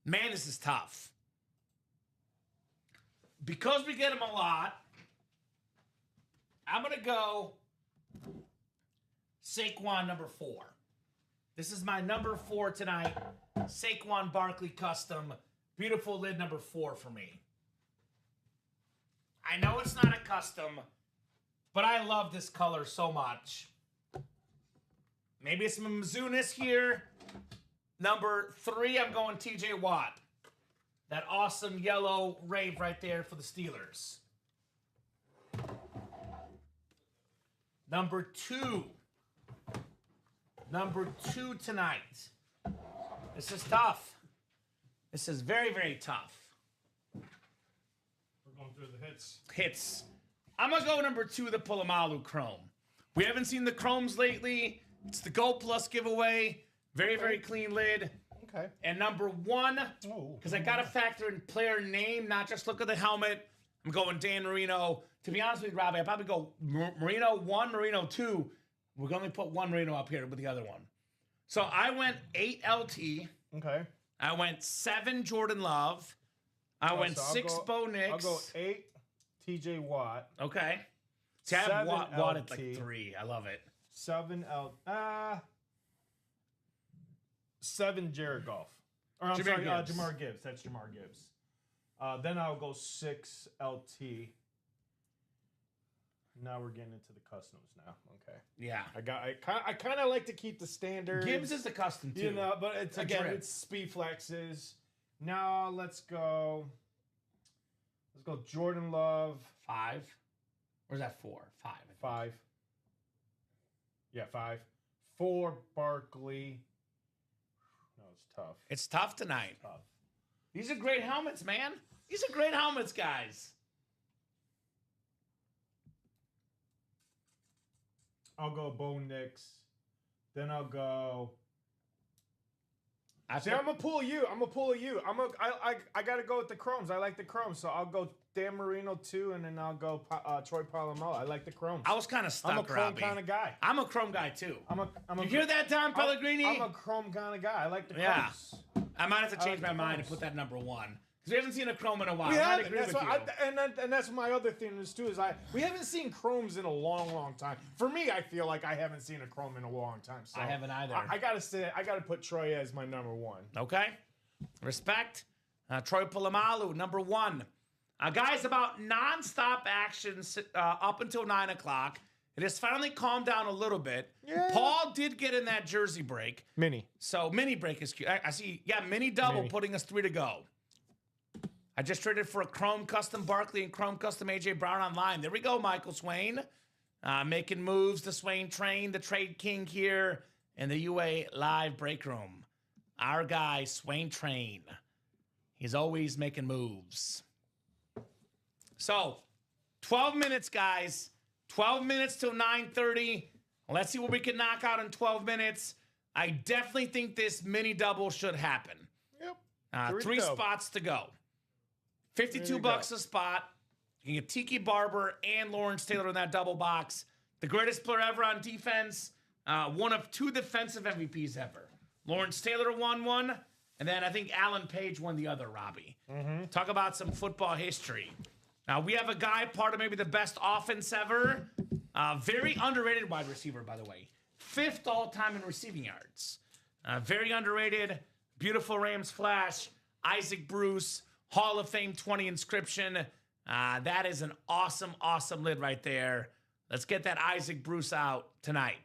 Man, this is tough. Because we get them a lot, I'm going to go Saquon number 4. This is my number 4 tonight. Saquon Barkley custom. Beautiful lid number 4 for me. I know it's not a custom, but I love this color so much. Maybe it's some Mizunis here. Number 3, I'm going TJ Watt. That awesome yellow rave right there for the Steelers. Number 2. Number 2 tonight. This is tough. This is very, very tough. We're going through the hits. Hits. I'm going to go number 2, the Polamalu Chrome. We haven't seen the Chromes lately. It's the Gold Plus giveaway. Very, very clean lid. Okay. And number 1, because I got to factor in player name, not just look at the helmet. I'm going Dan Marino. To be honest with you, Robbie, I'd probably go Marino 1, Marino 2. We're going to put 1 Marino up here with the other one. So I went 8 LT. Okay. I went 7 Jordan Love. I went 6 Bo Nix. I'll go 8 TJ Watt. Okay. See, I have 7 Watt at LT. like 3. I love it. 7 Jared Goff. Or I'm Jahmyr sorry, Gibbs. Jamar Gibbs. That's Jamar Gibbs. Then I'll go 6 LT. Now we're getting into the customs now. Okay. Yeah. I kind of like to keep the standard. Gibbs is the custom too. You know, but it's A again, trim. it's speed flexes. Now let's go Jordan Love. 5. Or is that 4? 5. 5. Yeah, 5. 4 Barkley. No, it's tough. It's tough tonight. Tough. These are great helmets, man. These are great helmets, guys. I'll go Bo Nix. Then I'll go. I'm gonna pull you. I gotta go with the chromes. I like the chromes, so I'll go Dan Marino 2, and then I'll go Troy Polamalu. I like the chromes. I was kind of stuck, I'm a chrome Robbie. kind of guy. I'm a chrome guy too. You You hear that, Don Pellegrini? I'm a chrome kind of guy. I like the chromes. Yeah. I might have to change like my the mind and chromes. put that number 1. Because we haven't seen a chrome in a while. We I might haven't. agree That's with what you. and that's my other thing is too is we haven't seen chromes in a long time. For me, I feel like I haven't seen a chrome in a long time. So I haven't either. I gotta say, I gotta put Troy as my number 1. Okay. Respect. Troy Polamalu, number 1. Guys, about nonstop action up until 9 o'clock. It has finally calmed down a little bit. Yeah. Paul did get in that jersey break. Mini. So mini break is cute. I see. Yeah, mini double Mini. putting us 3 to go. I just traded for a Chrome Custom Barkley and Chrome Custom AJ Brown online. There we go, Michael Swain. Making moves, the Swain train, the trade king here in the UA live break room. Our guy, Swain Train. He's always making moves. So, 12 minutes, guys. 12 minutes till 9:30. Let's see what we can knock out in 12 minutes. I definitely think this mini double should happen. Yep. 3 spots to go. $52 a spot. You can get Tiki Barber and Lawrence Taylor in that double box. The greatest player ever on defense. One of 2 defensive MVPs ever. Lawrence Taylor won one, and then I think Alan Page won the other, Robbie. Talk about some football history. Now, we have a guy, part of maybe the best offense ever. Very underrated wide receiver, by the way. 5th all-time in receiving yards. Very underrated. Beautiful Rams flash. Isaac Bruce. Hall of Fame 20 inscription. That is an awesome, awesome lid right there. Let's get that Isaac Bruce out tonight.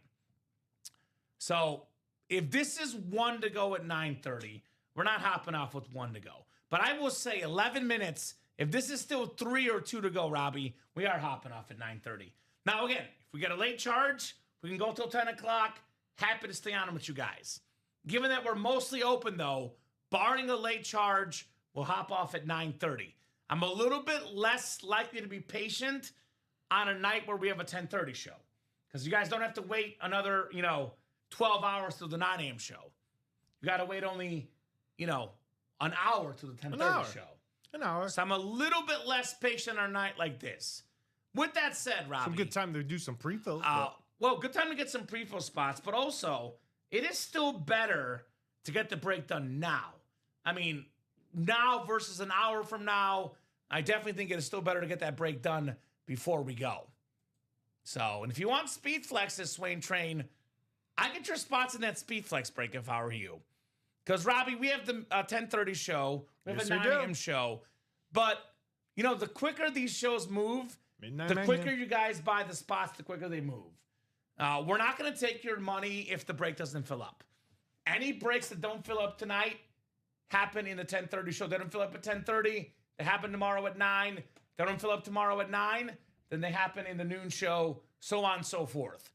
So, if this is 1 to go at 9:30, we're not hopping off with 1 to go. But I will say 11 minutes. If this is still 3 or 2 to go, Robbie, we are hopping off at 9:30. Now, again, if we get a late charge, we can go till 10 o'clock. Happy to stay on with you guys. Given that we're mostly open, though, barring a late charge, we'll hop off at 9:30. I'm a little bit less likely to be patient on a night where we have a 10:30 show. Because you guys don't have to wait another, 12 hours till the 9 a.m. show. You got to wait only, an hour to the 10:30 show. An hour. So I'm a little bit less patient on a night like this. With that said, Robbie. Some good time to do some pre-fills. Well, good time to get some pre-fill spots, but also it is still better to get the break done now. I mean, now versus an hour from now, I definitely think it is still better to get that break done before we go. So, and if you want Speed Flex this Swain Train, I get your spots in that Speed Flex break if I were you. Because, Robbie, we have the 10:30 show. We have Yes, a we 9 do. a.m. show. But, the quicker these shows move, Midnight the Mayhem. quicker you guys buy the spots, the quicker they move. We're not going to take your money if the break doesn't fill up. Any breaks that don't fill up tonight happen in the 10:30 show. They don't fill up at 10:30. They happen tomorrow at 9. They don't fill up tomorrow at 9. Then they happen in the noon show, so on and so forth.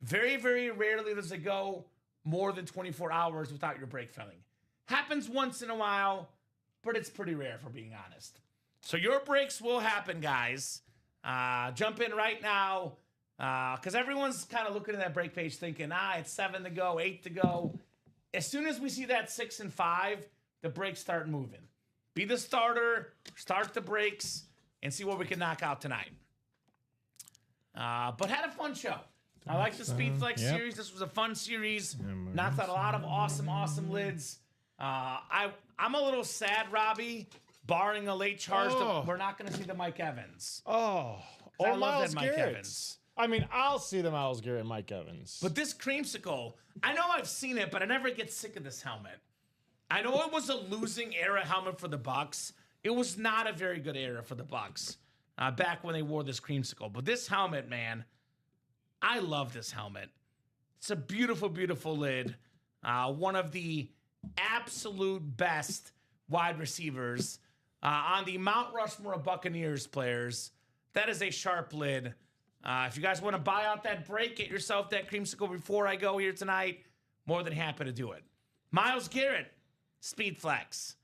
Very, very rarely does it go more than 24 hours without your break filling. Happens once in a while, but it's pretty rare, if we're being honest. So your breaks will happen, guys. Jump in right now, because everyone's kind of looking at that break page thinking, it's 7 to go, 8 to go. As soon as we see that 6 and 5, the breaks start moving. Be the starter, start the breaks, and see what we can knock out tonight. But had a fun show. I like the Speed Flex series. This was a fun series. Knocked out a lot of awesome lids. I'm a little sad, Robbie, barring a late charge, that we're not going to see the Mike Evans. Oh, I or love Miles that Mike Garrett. Evans. I mean, I'll see the Miles Garrett and Mike Evans. But this creamsicle, I know I've seen it, but I never get sick of this helmet. I know it was a losing era helmet for the Bucks. It was not a very good era for the Bucks back when they wore this creamsicle. But this helmet, man, I love this helmet. It's a beautiful, beautiful lid. One of the absolute best wide receivers on the Mount Rushmore of Buccaneers players. That is a sharp lid. If you guys want to buy out that break, get yourself that creamsicle before I go here tonight, more than happy to do it. Myles Garrett, Speed Flex.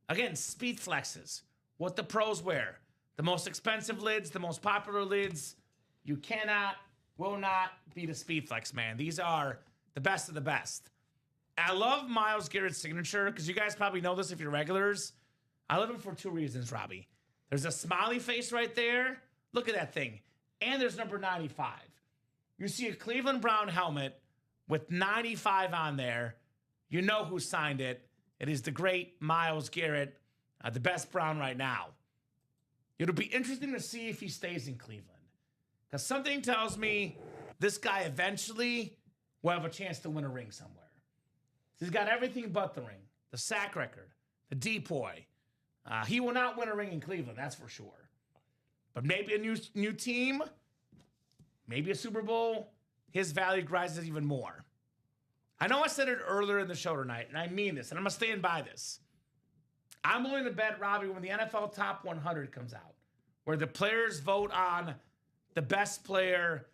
Again, Speed Flexes. What the pros wear. The most expensive lids, the most popular lids. You cannot, will not beat a Speed Flex, man. These are the best of the best. I love Myles Garrett's signature because you guys probably know this if you're regulars. I love him for 2 reasons, Robbie. There's a smiley face right there. Look at that thing. And there's number 95. You see a Cleveland Brown helmet with 95 on there. You know who signed it. It is the great Myles Garrett, the best Brown right now. It'll be interesting to see if he stays in Cleveland. Because something tells me this guy eventually will have a chance to win a ring somewhere. He's got everything but the ring. The sack record, the depoy. He will not win a ring in Cleveland, that's for sure. But maybe a new team, maybe a Super Bowl, his value rises even more. I know I said it earlier in the show tonight, and I mean this, and I'm going to stand by this. I'm willing to bet, Robbie, when the NFL Top 100 comes out, where the players vote on the best player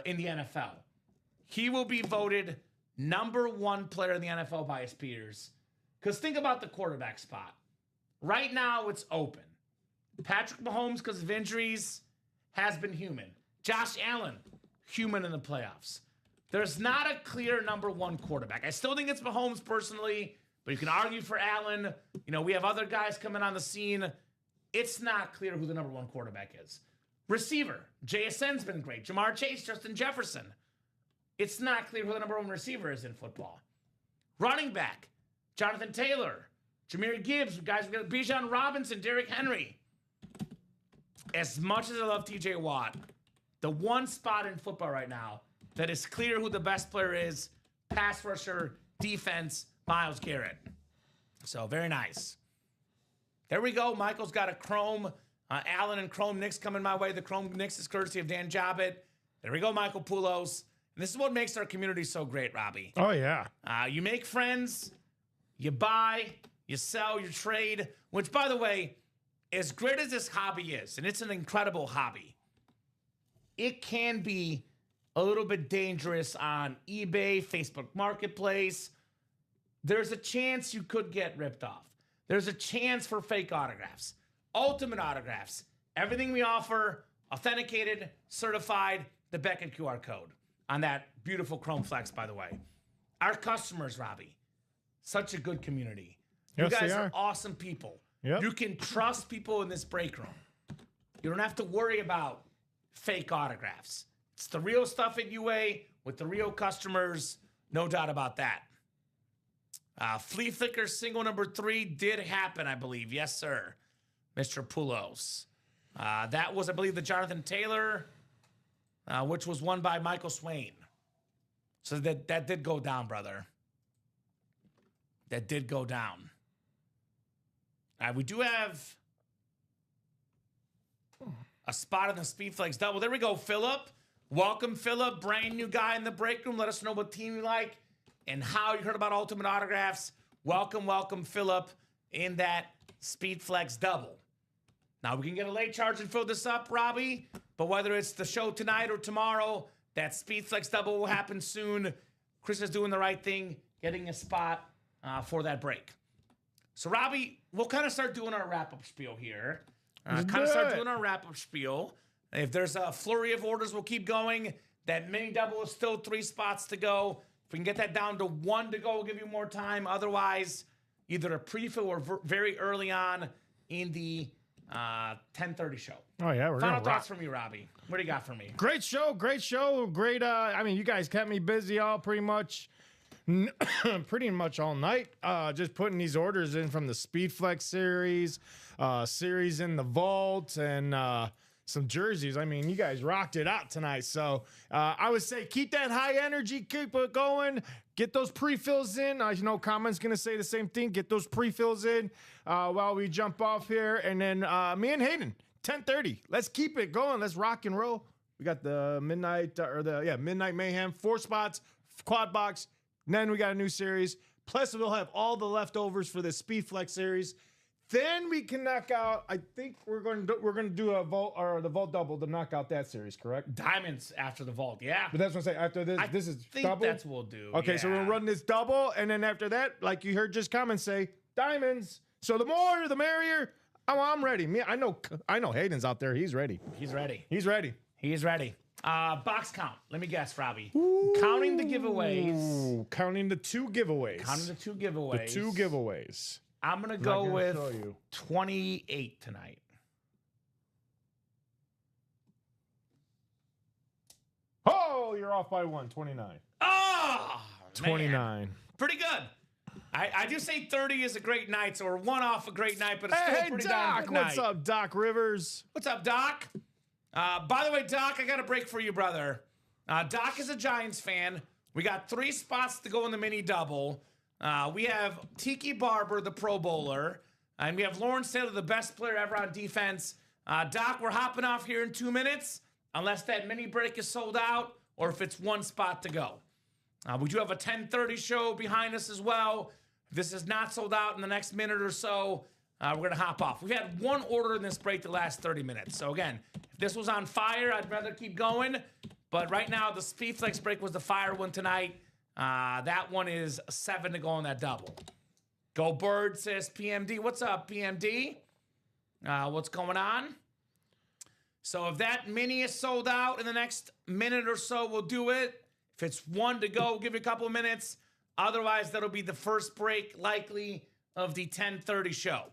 in the NFL, he will be voted number 1 player in the NFL by his peers. Because think about the quarterback spot. Right now, it's open. Patrick Mahomes, because of injuries, has been human. Josh Allen, human in the playoffs. There's not a clear number 1 quarterback. I still think it's Mahomes personally, but you can argue for Allen. You know, we have other guys coming on the scene. It's not clear who the number 1 quarterback is. Receiver, JSN's been great. Jamar Chase, Justin Jefferson. It's not clear who the number 1 receiver is in football. Running back, Jonathan Taylor, Jahmyr Gibbs, guys, we got Bijan Robinson, Derrick Henry. As much as I love TJ Watt, the one spot in football right now that is clear who the best player is, pass rusher, defense, Myles Garrett. So, very nice. There we go. Michael's got a Chrome Allen and Chrome Knicks coming my way. The Chrome Knicks is courtesy of Dan Jobbitt. There we go, Michael Poulos. And this is what makes our community so great, Robbie. Oh, yeah. You make friends, you buy, you sell, you trade, which, by the way, as great as this hobby is, and it's an incredible hobby, it can be a little bit dangerous on eBay, Facebook Marketplace. There's a chance you could get ripped off. There's a chance for fake autographs. Ultimate autographs. Everything we offer, authenticated, certified, the Beckett QR code on that beautiful Chrome Flex, by the way. Our customers, Robbie, such a good community. Yes, you guys they are are awesome people. Yep. You can trust people in this break room. You don't have to worry about fake autographs. It's the real stuff at UA with the real customers. No doubt about that. Flea Flicker single number 3 did happen, I believe. Yes, sir. Mr. Poulos. That was, I believe, the Jonathan Taylor, which was won by Michael Swain. So that did go down, brother. That did go down. We do have a spot in the Speedflex double. There we go, Philip. Welcome, Philip. Brand new guy in the break room. Let us know what team you like and how you heard about Ultimate Autographs. Welcome, Philip, in that Speedflex double. Now, we can get a late charge and fill this up, Robbie, but whether it's the show tonight or tomorrow, that Speedflex double will happen soon. Chris is doing the right thing, getting a spot for that break. So, Robbie, we'll kind of start doing our wrap-up spiel here. If there's a flurry of orders, we'll keep going. That mini double is still 3 spots to go. If we can get that down to 1 to go, we'll give you more time. Otherwise, either a pre-fill or very early on in the 10:30 show. Oh, yeah. We're Final thoughts from you, Robbie. What do you got for me? Great show. Great. I mean, you guys kept me busy all pretty much all night. Just putting these orders in from the Speedflex series, series in the vault, and some jerseys. I mean, you guys rocked it out tonight. So I would say keep that high energy, keep it going. Get those pre-fills in. You know, Kamen's going to say the same thing. Get those pre-fills in while we jump off here. And then me and Hayden, 10:30. Let's keep it going. Let's rock and roll. We got the Midnight Mayhem, 4 spots, quad box. And then we got a new series. Plus, we'll have all the leftovers for the Speedflex series. Then we can knock out. I think we're going to do a vault or the vault double to knock out that series, correct? Diamonds after the vault, yeah. But that's what I'm saying. After this, this is think double. that's what we'll do. Okay, so we'll run this double, and then after that, like you heard just Kamen say, diamonds. So the more, the merrier. Oh, I'm ready. Me, I know Hayden's out there. He's ready. He's ready. He's ready. He's ready. Box count. Let me guess, Robbie. Counting the giveaways. Counting the 2 giveaways. Counting the 2 giveaways. The 2 giveaways. I'm going to go with 28 tonight. Oh, you're off by 1. 29. Oh, 29. Man. Pretty good. I do say 30 is a great night, so we're 1 off a great night, but it's still a pretty darn good night. What's up, Doc Rivers? What's up, Doc? By the way, Doc, I got a break for you, brother. Doc is a Giants fan. We got 3 spots to go in the mini double. We have Tiki Barber, the Pro Bowler, and we have Lawrence Taylor, the best player ever on defense. Doc, we're hopping off here in 2 minutes, unless that mini break is sold out or if it's 1 spot to go. We do have a 10:30 show behind us as well. If this is not sold out in the next minute or so, we're going to hop off. We've had 1 order in this break the last 30 minutes. So again, if this was on fire, I'd rather keep going. But right now, the Speedflex break was the fire one tonight. That one is 7 to go on that double. Go Bird, says PMD. What's up, PMD? What's going on? So if that mini is sold out in the next minute or so, we'll do it. If it's 1 to go, give it a couple of minutes. Otherwise, that'll be the first break, likely, of the 10:30 show.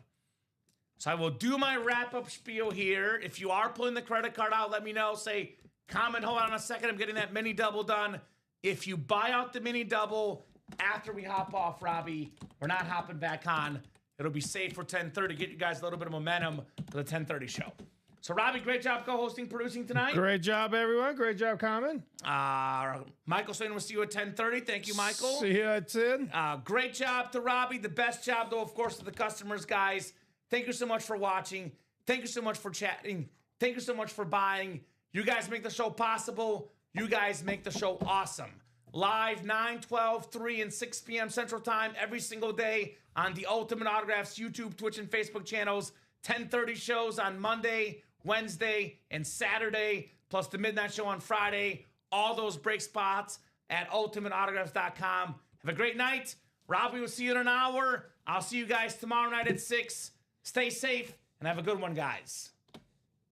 So I will do my wrap-up spiel here. If you are pulling the credit card out, let me know. Say, comment, hold on a second, I'm getting that mini double done. If you buy out the mini double after we hop off, Robbie, we're not hopping back on. It'll be safe for 10:30. Get you guys a little bit of momentum for the 10:30 show. So, Robbie, great job co-hosting, producing tonight. Great job, everyone. Great job, Kamen. Michael saying we'll see you at 10:30. Thank you, Michael. See you at 10. Great job to Robbie. The best job, though, of course, to the customers, guys. Thank you so much for watching. Thank you so much for chatting. Thank you so much for buying. You guys make the show possible. You guys make the show awesome. Live 9, 12, 3, and 6 p.m. Central Time every single day on the Ultimate Autographs YouTube, Twitch, and Facebook channels. 10:30 shows on Monday, Wednesday, and Saturday, plus the midnight show on Friday. All those break spots at ultimateautographs.com. Have a great night. Robbie will see you in an hour. I'll see you guys tomorrow night at 6. Stay safe and have a good one, guys.